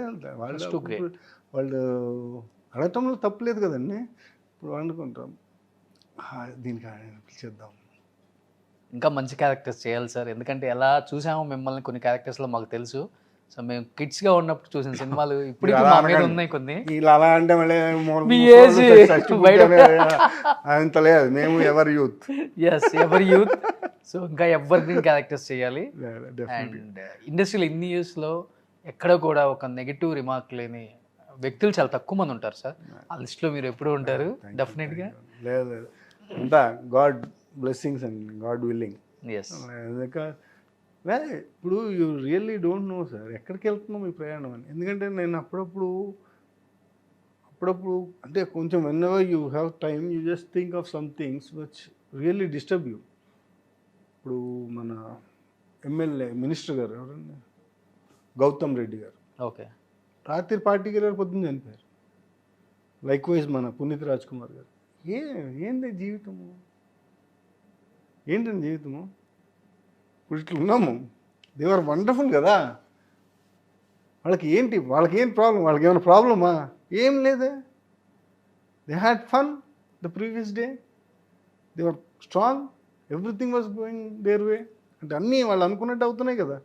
వాళ్ళు అడగటంలో తప్పులేదు కదండి. ఇప్పుడు అనుకుంటాం దీనికి పిలిచేద్దాం, ఇంకా మంచి క్యారెక్టర్స్ చేయాలి సార్. ఎందుకంటే ఎలా చూసామో మిమ్మల్ని కొన్ని క్యారెక్టర్స్లో మాకు తెలుసు. సో మేము కిడ్స్గా ఉన్నప్పుడు చూసిన సినిమాలు ఇప్పుడు ఉన్నాయి కొన్ని. ఇలా అలా అంటే మళ్ళీ అంత లేదు, మేము ఎవరి యూత్. ఎవరి యూత్. సో ఇంకా ఎవర్ గ్రీన్ క్యారెక్టర్స్ చేయాలి. అండ్ ఇండస్ట్రీలో ఇన్ని ఇయర్స్లో ఎక్కడ కూడా ఒక నెగిటివ్ రిమార్క్ లేని వ్యక్తులు చాలా తక్కువ మంది ఉంటారు సార్. ఆ లిస్ట్లో మీరు ఎప్పుడు ఉంటారు డెఫినెట్గా. లేదు అంతా God blessings and God willing. ఇప్పుడు you really don't know sir ఎక్కడికి వెళ్తున్నాం ఈ ప్రయాణం అని. ఎందుకంటే నేను అప్పుడప్పుడు అంటే కొంచెం when ever you have time you just think of some things which really disturb you. ఇప్పుడు మన ఎమ్మెల్యే మినిస్టర్ గారు ఎవరండి, గౌతమ్ రెడ్డి గారు, ఓకే, రాత్రి పార్టీకి వెళ్ళారు, పొద్దున్న చనిపోయారు. లైక్ వైజ్ మన పునీత్ రాజ్ కుమార్ గారు. ఏంటి జీవితము, ఏంటండి జీవితము? ఇప్పుడు ఇట్లా ఉన్నాము, దే ఆర్ వండర్ఫుల్ కదా. వాళ్ళకేం ప్రాబ్లం, వాళ్ళకి ఏమైనా ప్రాబ్లమా? ఏం లేదే. They had fun the previous day, they are strong, everything was going their way. అంటే అన్నీ వాళ్ళు అనుకున్నట్టు అవుతున్నాయి కదా.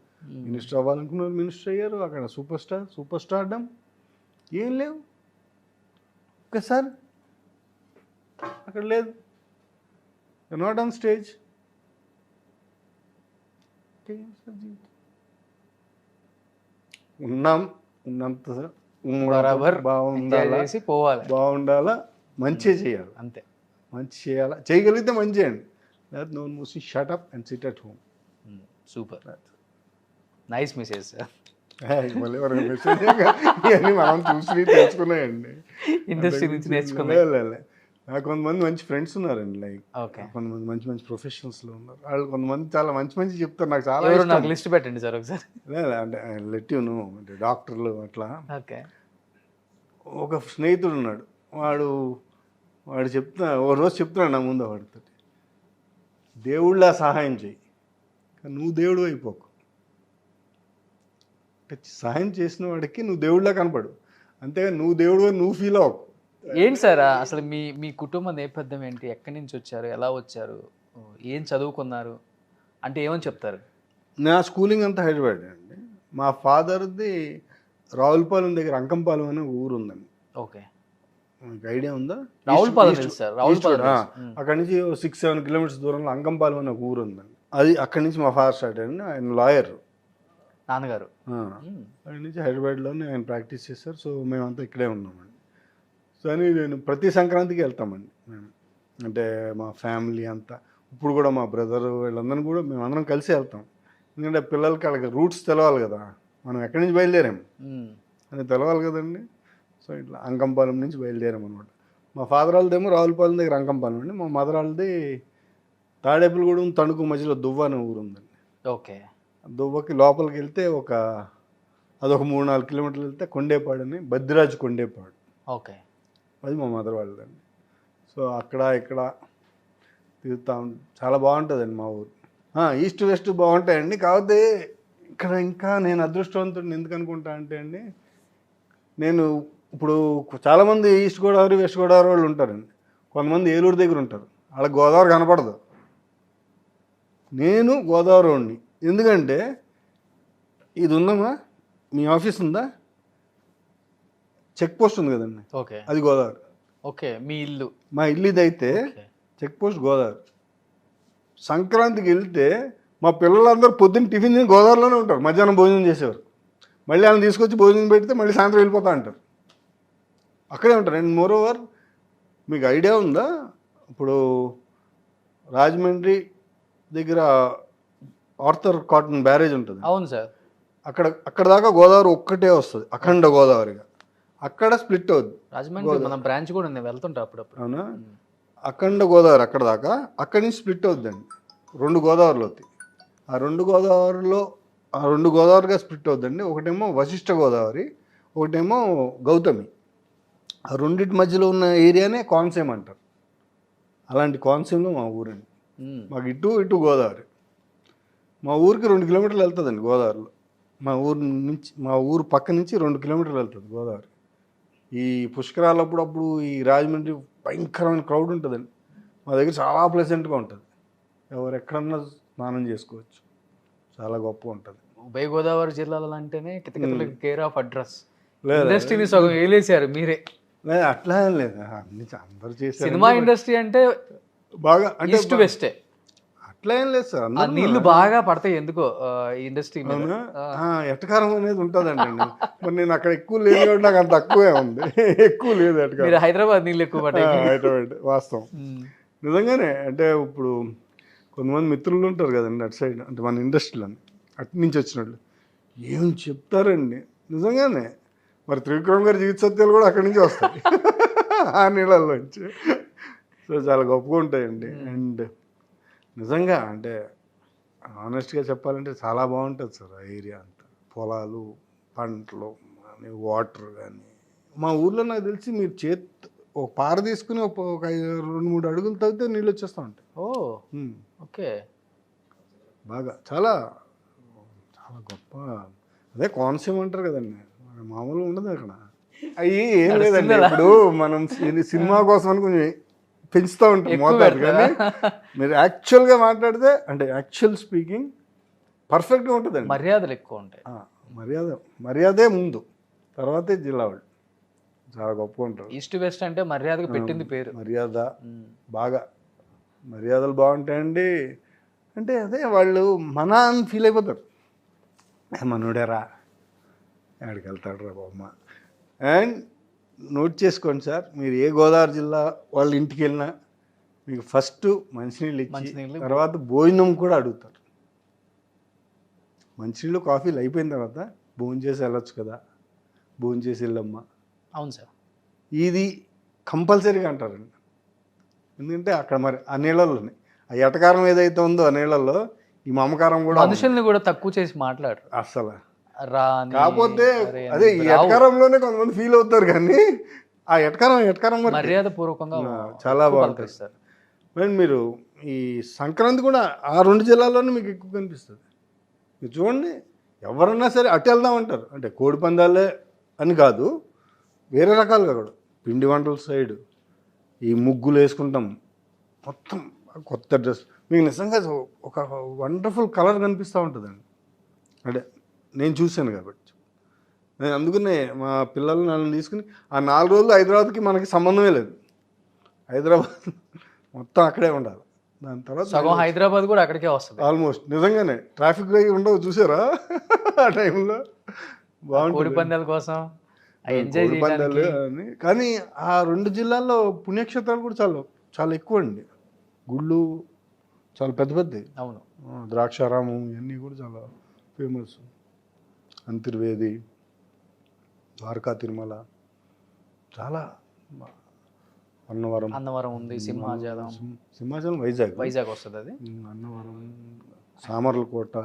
మినిస్టర్ అవ్వాలనుకున్నారు, మినిస్టర్ అయ్యారు. అక్కడ సూపర్ స్టార్డమ్ ఏం లేవు. ఒక్కసారి అక్కడ లేదు, నాట్ ఆన్ స్టేజ్. ఉన్నాం, ఉన్నంత బరాబర్ బాగుండాలా, చేసి పోవాలి బాగుండాలా, మంచిగా చేయాలి, అంతే. మంచి చేయాలా, చేయగలిగితే మంచి చేయండి, లేదా నో మూసి shut up and sit at home. Super, nice message sir. మళ్ళీ ఇవన్నీ మనం చూసి తెలుసుకున్నాయండి, ఇండస్ట్రీ నుంచి నేర్చుకున్నా. లేదు, నాకు కొంతమంది మంచి ఫ్రెండ్స్ ఉన్నారండి, లైక్ ఓకే, కొంతమంది మంచి మంచి ప్రొఫెషనల్స్లో ఉన్నారు, వాళ్ళు కొంతమంది చాలా మంచి మంచి చెప్తారు, నాకు చాలా ఎవరు ఇష్టం. నాకు లిస్ట్ పెట్టండి సార్ ఒకసారి. లేదు అంటే లెట్ యు నో, అంటే డాక్టర్లు అట్లా. ఓకే, ఒక స్నేహితుడు ఉన్నాడు, వాడు ఓ రోజు చెప్తున్నాడు నా ముందు వాడితో, దేవుళ్ళ సహాయం చేయి, కానీ నువ్వు దేవుడు అయిపోకు. సహాయం చేసిన వాడికి నువ్వు దేవుళ్ళ కనపడు, అంతేగాని నువ్వు దేవుడు నువ్వు ఫీల్ అవ్వకు. ఏంటి సార్ అసలు మీ కుటుంబ నేపథ్యం ఏంటి, ఎక్కడి నుంచి వచ్చారు, ఎలా వచ్చారు, ఏం చదువుకున్నారు అంటే ఏమని చెప్తారు? నా స్కూలింగ్ అంతా హైదరాబాద్ అండి. మా ఫాదర్ది రావులపాలెం దగ్గర అంకంపాలెం అనే ఊరు ఉందండి. ఓకే, మీకు ఐడియా ఉందా? రావులపాలెం తెలుసు సార్, రావులపాలెం అక్కడి నుంచి 6-7 కిలోమీటర్స్ దూరంలో అంకంపాలెం అనే ఒక ఊరు ఉందండి. అది అక్కడి నుంచి మా ఫాదర్ స్టార్ట్ అయ్యండి. ఆయన లాయర్, నాన్నగారు. అక్కడి నుంచి హైదరాబాద్లోనే ఆయన ప్రాక్టీస్ చేశారు. సో మేమంతా ఇక్కడే ఉన్నామండి. సో అని నేను ప్రతి సంక్రాంతికి వెళ్తామండి మేము, అంటే మా ఫ్యామిలీ అంతా. ఇప్పుడు కూడా మా బ్రదర్ వీళ్ళందరం కూడా మేమందరం కలిసి వెళ్తాం, ఎందుకంటే పిల్లలకి వాళ్ళకి రూట్స్ తెలవాలి కదా, మనం ఎక్కడి నుంచి బయలుదేరాము అని తెలవాలి కదండి. సో ఇట్లా అంకంపాలెం నుంచి బయలుదేరాం అనమాట. మా ఫాదర్ వాళ్ళదేమో రావులపాలెం దగ్గర అంకంపాలెం అండి, మా మదర్ వాళ్ళది తాడేపల్లిగూడెం తణుకు మధ్యలో దువ్వ అనే ఊరు ఉందండి. ఓకే, దువ్వకి లోపలికి వెళ్తే అదొక 3-4 కిలోమీటర్లు వెళ్తే కొండేపాడు అని, బద్దిరాజు కొండేపాడు. ఓకే, అది మా మదర్ వాళ్ళదండి. సో అక్కడ ఇక్కడ తిరుగుతూ చాలా బాగుంటుందండి మా ఊరు. ఈస్ట్ వెస్ట్ బాగుంటాయండి, కాకపోతే ఇక్కడ ఇంకా నేను అదృష్టవంతుడిని ఎందుకు అనుకుంటా అంటే అండి, నేను ఇప్పుడు చాలామంది ఈస్ట్ గోదావరి వెస్ట్ గోదావరి వాళ్ళు ఉంటారండి, కొంతమంది ఏలూరు దగ్గర ఉంటారు, వాళ్ళకి గోదావరి కనపడదు. నేను గోదావరి వాడిని, ఎందుకంటే ఇది ఉందమ్మా, మీ ఆఫీస్ ఉందా, చెక్ పోస్ట్ ఉంది కదండి, ఓకే, అది గోదావరి. ఓకే, మీ ఇల్లు, మా ఇల్లు ఇదైతే చెక్ పోస్ట్ గోదావరి. సంక్రాంతికి వెళ్తే మా పిల్లలందరూ పొద్దున్న టిఫిన్ తిని గోదావరిలోనే ఉంటారు, మధ్యాహ్నం భోజనం చేసేవారు, మళ్ళీ వాళ్ళని తీసుకొచ్చి భోజనం పెడితే మళ్ళీ సాయంత్రం వెళ్ళిపోతా అంటారు, అక్కడే ఉంటారు. అండ్ మోరోవర్, మీకు ఐడియా ఉందా, ఇప్పుడు రాజమండ్రి దగ్గర ఆర్థర్ కాటన్ బ్యారేజ్ ఉంటుంది. అవును సార్, అక్కడ దాకా గోదావరి ఒక్కటే వస్తుంది, అఖండ గోదావరిగా. అక్కడ స్ప్లిట్ అవుద్ది. రాజమండ్రి మన బ్రాంచ్ కూడా ఉంది, వెళ్తుంటా అప్పుడప్పుడు. అవునా, అఖండ గోదావరి అక్కడ దాకా, అక్కడి నుంచి స్ప్లిట్ అవుద్దండి, 2 గోదావరిలు అవుతాయి. ఆ 2 గోదావరిగా స్ప్లిట్ అవుద్దండి. ఒకటేమో వశిష్ఠ గోదావరి, ఒకటేమో గౌతమి. ఆ రెండింటి మధ్యలో ఉన్న ఏరియానే కోనసీమ అంటారు. అలాంటి కోనసీమలో మా ఊరండి. మాకు ఇటు గోదావరి. మా ఊరికి 2 కిలోమీటర్లు వెళ్తుందండి గోదావరిలో. మా ఊరు పక్క నుంచి 2 కిలోమీటర్లు వెళ్తుంది గోదావరి. ఈ పుష్కరాలు అప్పుడు ఈ రాజమండ్రి భయంకరమైన క్రౌడ్ ఉంటుందండి. మా దగ్గర చాలా ప్లెజెంట్గా ఉంటుంది, ఎవరు ఎక్కడన్నా స్నానం చేసుకోవచ్చు, చాలా గొప్పగా ఉంటుంది. ఉభయ గోదావరి జిల్లాలు అంటేనే కితకితలకి కేర్ ఆఫ్ అడ్రస్. ఇండస్ట్రీని సగం వేలేసారు మీరే. లేదు అట్లా ఏం లేదు, అందరు చేశారు. సినిమా ఇండస్ట్రీ అంటే బాగా అంటే ఈస్ట్ వెస్టే, అట్లా ఏం లేదు సార్. ఆ నీళ్లు బాగా పడతాయి ఎందుకో ఈ ఇండస్ట్రీ మీద. ఎటకారం అనేది ఉంటుందండి. మరి నేను అక్కడ ఎక్కువ లేదు కాబట్టి నాకు అంత తక్కువే ఉంది, ఎక్కువ లేదు ఎటకారం. మీరు హైదరాబాద్ నీళ్ళు ఎక్కువ పడ్డాయి. హైదరాబాద్ వాస్తవం నిజంగానే. అంటే ఇప్పుడు కొంతమంది మిత్రులు ఉంటారు కదండి అటు సైడ్, అంటే మన ఇండస్ట్రీలో అటు నుంచి వచ్చినట్లు ఏం చెప్తారండి నిజంగానే. మరి త్రివిక్రమ్ గారి జీవిత సత్యాలు కూడా అక్కడి నుంచి వస్తాయి ఆ నీళ్ళల్లోంచి. సో చాలా గొప్పగా ఉంటాయండి. అండ్ నిజంగా అంటే ఆనెస్ట్గా చెప్పాలంటే చాలా బాగుంటుంది సార్ ఆ ఏరియా అంతా. పొలాలు, పంటలు కానీ, వాటర్ కానీ. మా ఊర్లో నాకు తెలిసి మీరు ఒక పార తీసుకుని ఒక 2-3 అడుగులు తవ్వితే నీళ్ళు వచ్చేస్తూ ఉంటాయి. ఓకే, బాగా చాలా చాలా గొప్ప. అదే కోనసీమ అంటారు కదండి, మామూలుగా ఉండదు అక్కడ. అవి ఏం లేదండి, ఇప్పుడు మనం సినిమా కోసం అని కొంచెం పెంచుతూ ఉంటాం మోతాదు. కానీ మీరు యాక్చువల్గా మాట్లాడితే, అంటే యాక్చువల్ స్పీకింగ్ పర్ఫెక్ట్గా ఉంటుందండి. మర్యాదలు ఎక్కువ ఉంటాయి. మర్యాదే ముందు, తర్వాతే జిల్లా వాళ్ళు. చాలా గొప్పగా ఉంటారు. ఈస్ట్ వెస్ట్ అంటే మర్యాదకు పెట్టింది పేరు. మర్యాద బాగా, మర్యాదలు బాగుంటాయండి. అంటే అదే వాళ్ళు మన అని ఫీల్ అయిపోతారు. మనోడేరా ఎక్కడికి వెళ్తాడు రా బొమ్మ. అండ్ నోట్ చేసుకోండి సార్, మీరు ఏ గోదావరి జిల్లా వాళ్ళ ఇంటికి వెళ్ళినా మీకు ఫస్ట్ మంచినీళ్ళు ఇచ్చి తర్వాత భోజనం కూడా అడుగుతారు. మంచినీళ్ళు కాఫీలు అయిపోయిన తర్వాత భోజనం చేసి వెళ్ళొచ్చు కదా, భోజనం చేసి వెళ్ళమ్మా. అవును సార్, ఇది కంపల్సరీగా అంటారండి. ఎందుకంటే అక్కడ మరి ఆ నీళ్ళల్లోనే ఆ ఎటకారం ఏదైతే ఉందో ఆ నీళ్ళల్లో ఈ మమకారం కూడా మనుషుల్ని కూడా తక్కువ చేసి మాట్లాడరు అస్సలు. రాని కాకపోతే అదే ఈ ఎటకారంలోనే కొంతమంది ఫీల్ అవుతారు, కానీ ఆ ఎటకారం మరి మర్యాద పూర్వకంగా చాలా బాగుంటుంది. మరి మీరు ఈ సంక్రాంతి కూడా ఆ 2 జిల్లాల్లోనే మీకు ఎక్కువ కనిపిస్తుంది. మీరు చూడండి, ఎవరన్నా సరే అటు వెళ్దామంటారు. అంటే కోడి పందాలే అని కాదు, వేరే రకాలుగా కూడా పిండి వంటల సైడ్ ఈ ముగ్గులు వేసుకుంటాం, మొత్తం కొత్త డ్రెస్, మీకు నిజంగా ఒక వండర్ఫుల్ కలర్ కనిపిస్తూ ఉంటుందండి. అంటే నేను చూశాను కాబట్టి నేను అందుకనే మా పిల్లలు నన్ను తీసుకుని ఆ 4 రోజులు హైదరాబాద్కి మనకి సంబంధమే లేదు. హైదరాబాద్ మొత్తం అక్కడే ఉండాలి. దాని తర్వాత సగం హైదరాబాద్ కూడా అక్కడికే వస్తుంది ఆల్మోస్ట్. నిజంగానే ట్రాఫిక్ ఉండవు, చూసారా ఆ టైంలో? బాగుంటుంది కోడి పందాల కోసం ఎంజాయ్ కోడి పందాలు అని. కానీ ఆ 2 జిల్లాల్లో పుణ్యక్షేత్రాలు కూడా చాలా చాలా ఎక్కువ అండి. గుళ్ళు చాలా పెద్ద పెద్దవి. అవును, ద్రాక్షారామం ఇవన్నీ కూడా చాలా ఫేమస్. అంతర్వేది, ద్వారకా తిరుమల, చాలా అన్నవరం ఉంది, సింహాచలం వైజాగ్ వస్తుంది అది. అన్నవరం, సామర్లకోట,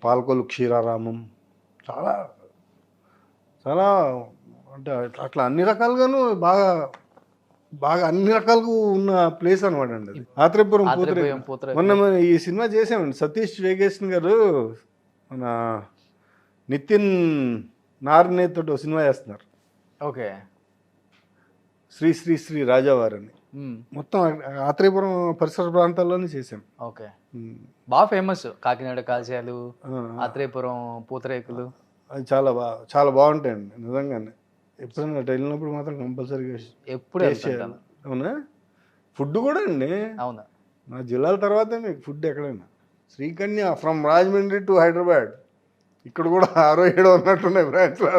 పాలకొల్లు క్షీరారామం, చాలా చాలా అంటే అట్లా అన్ని రకాలుగాను బాగా బాగా అన్ని రకాలుగా ఉన్న ప్లేస్ అనమాట అండి అది. ఆత్రేయపురం పూతరేకులు. మొన్న ఈ సినిమా చేసామండి, సతీష్ వేగేషన్ గారు మన నితిన్ నార్నే తోటి సినిమా చేస్తున్నారు. ఓకే, శ్రీ శ్రీ శ్రీ రాజావారు అని. మొత్తం ఆత్రేయపురం పరిసర ప్రాంతాల్లోనే చేసాం. ఓకే, బాగా ఫేమస్ కాకినాడ కాల్చాలు, ఆత్రేయపురం పూతరేకులు, అది చాలా బాగుంటాయండి నిజంగానే. ఎప్పుడైనా అటు వెళ్ళినప్పుడు మాత్రం కంపల్సరీగా ఎప్పుడు అవునా. ఫుడ్ కూడా అండి, అవునా, నా జిల్లాల తర్వాతే మీకు ఫుడ్ ఎక్కడైనా. శ్రీకన్య ఫ్రమ్ రాజమండ్రి టు హైదరాబాద్, ఇక్కడ కూడా 6-7 ఉన్నట్టున్నాయి బ్రాంచ్లు.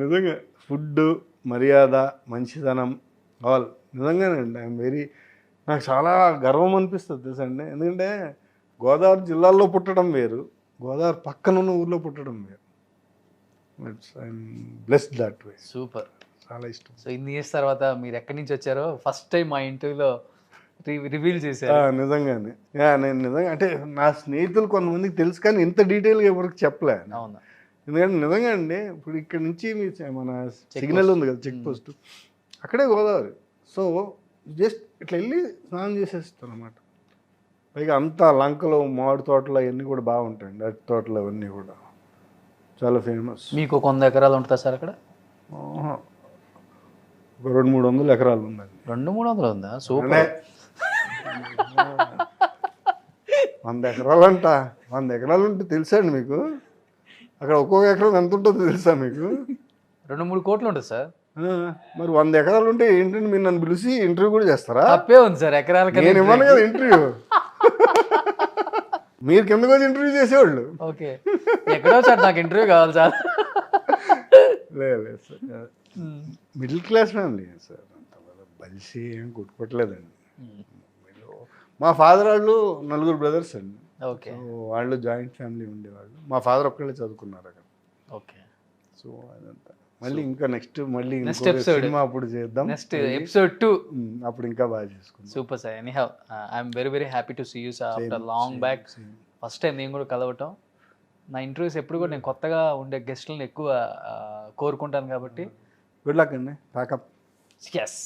నిజంగా ఫుడ్, మర్యాద, మంచితనం, ఆల్ నిజంగానండి. నాకు చాలా గర్వం అనిపిస్తుంది తెలుసండి. ఎందుకంటే గోదావరి జిల్లాల్లో పుట్టడం వేరు, గోదావరి పక్కన ఉన్న ఊర్లో పుట్టడం వేరు. I'm blessed that way. Super, చాలా ఇష్టం. సో ఇన్ని ఇయర్స్ తర్వాత మీరు ఎక్కడి నుంచి వచ్చారో ఫస్ట్ టైం మా ఇంటర్వ్యూలో రివీల్ చేశారు. నిజంగానే నేను నిజంగా అంటే నా స్నేహితులు కొంతమందికి తెలుసు, కానీ ఇంత డీటెయిల్గా ఎవరికి చెప్పలే. అవునా, ఎందుకంటే నిజంగా అండి ఇప్పుడు ఇక్కడ నుంచి మన సిగ్నల్ ఉంది కదా, చెక్ పోస్ట్, అక్కడే గోదావరి. సో జస్ట్ ఇట్లా వెళ్ళి స్నానం చేసేస్తాను అనమాట. పైగా అంతా లంకలో మామిడి తోటలు అవన్నీ కూడా బాగుంటాయండి, అరటి తోటలు అవన్నీ కూడా చాలా ఫేమస్. మీకు 100 ఎకరాలు ఉంటుందా సార్ అక్కడ? ఒక 200-300 ఎకరాలు ఉందండి. 200-300 ఉందా? సూపర్. 100 ఎకరాలంట. 100 ఎకరాలు ఉంటే తెలుసా అండి మీకు? అక్కడ ఒక్కొక్క ఎకరం ఎంత ఉంటుందో తెలుసా మీకు? 2-3 కోట్లు ఉంటుంది సార్. మరి 100 ఎకరాలు ఉంటే ఏంటంటే మీరు నన్ను పిలిచి ఇంటర్వ్యూ కూడా చేస్తారా? తప్పే ఉంది సార్, ఎకరాలకి నేను ఇవ్వను కదా ఇంటర్వ్యూ. మీరు కిందకు వచ్చి ఇంటర్వ్యూ చేసేవాళ్ళు. ఓకే, ఎక్కడో సార్ నాకు ఇంటర్వ్యూ కావాలి సార్. లేదు sir, middle class family sir, అంత బలిసి ఏం కొట్టుకోవట్లేదండి. మా ఫాదర్ వాళ్ళు 4 బ్రదర్స్ అండి. ఓకే, వాళ్ళు జాయింట్ ఫ్యామిలీ ఉండేవాళ్ళు. మా ఫాదర్ ఒక్కళ్ళే చదువుకున్నారు అక్కడ. ఓకే, సో అదంతా మళ్ళీ ఇంకా నెక్స్ట్ సినిమా అప్పుడు చేద్దాం. నెక్స్ట్ ఎపిసోడ్ 2 అప్పుడు ఇంకా బాగా చేసుకుందాం. Super sir. Anyhow I'm very happy to see you sir after long back. First time నేను కూడా కలవటం. నా ఇంటర్వ్యూస్ ఎప్పుడు కూడా నేను కొత్తగా ఉండే గెస్ట్లను ఎక్కువ కోరుకుంటాను కాబట్టి. గుడ్ లక్ అండి, ప్యాకప్. ఎస్.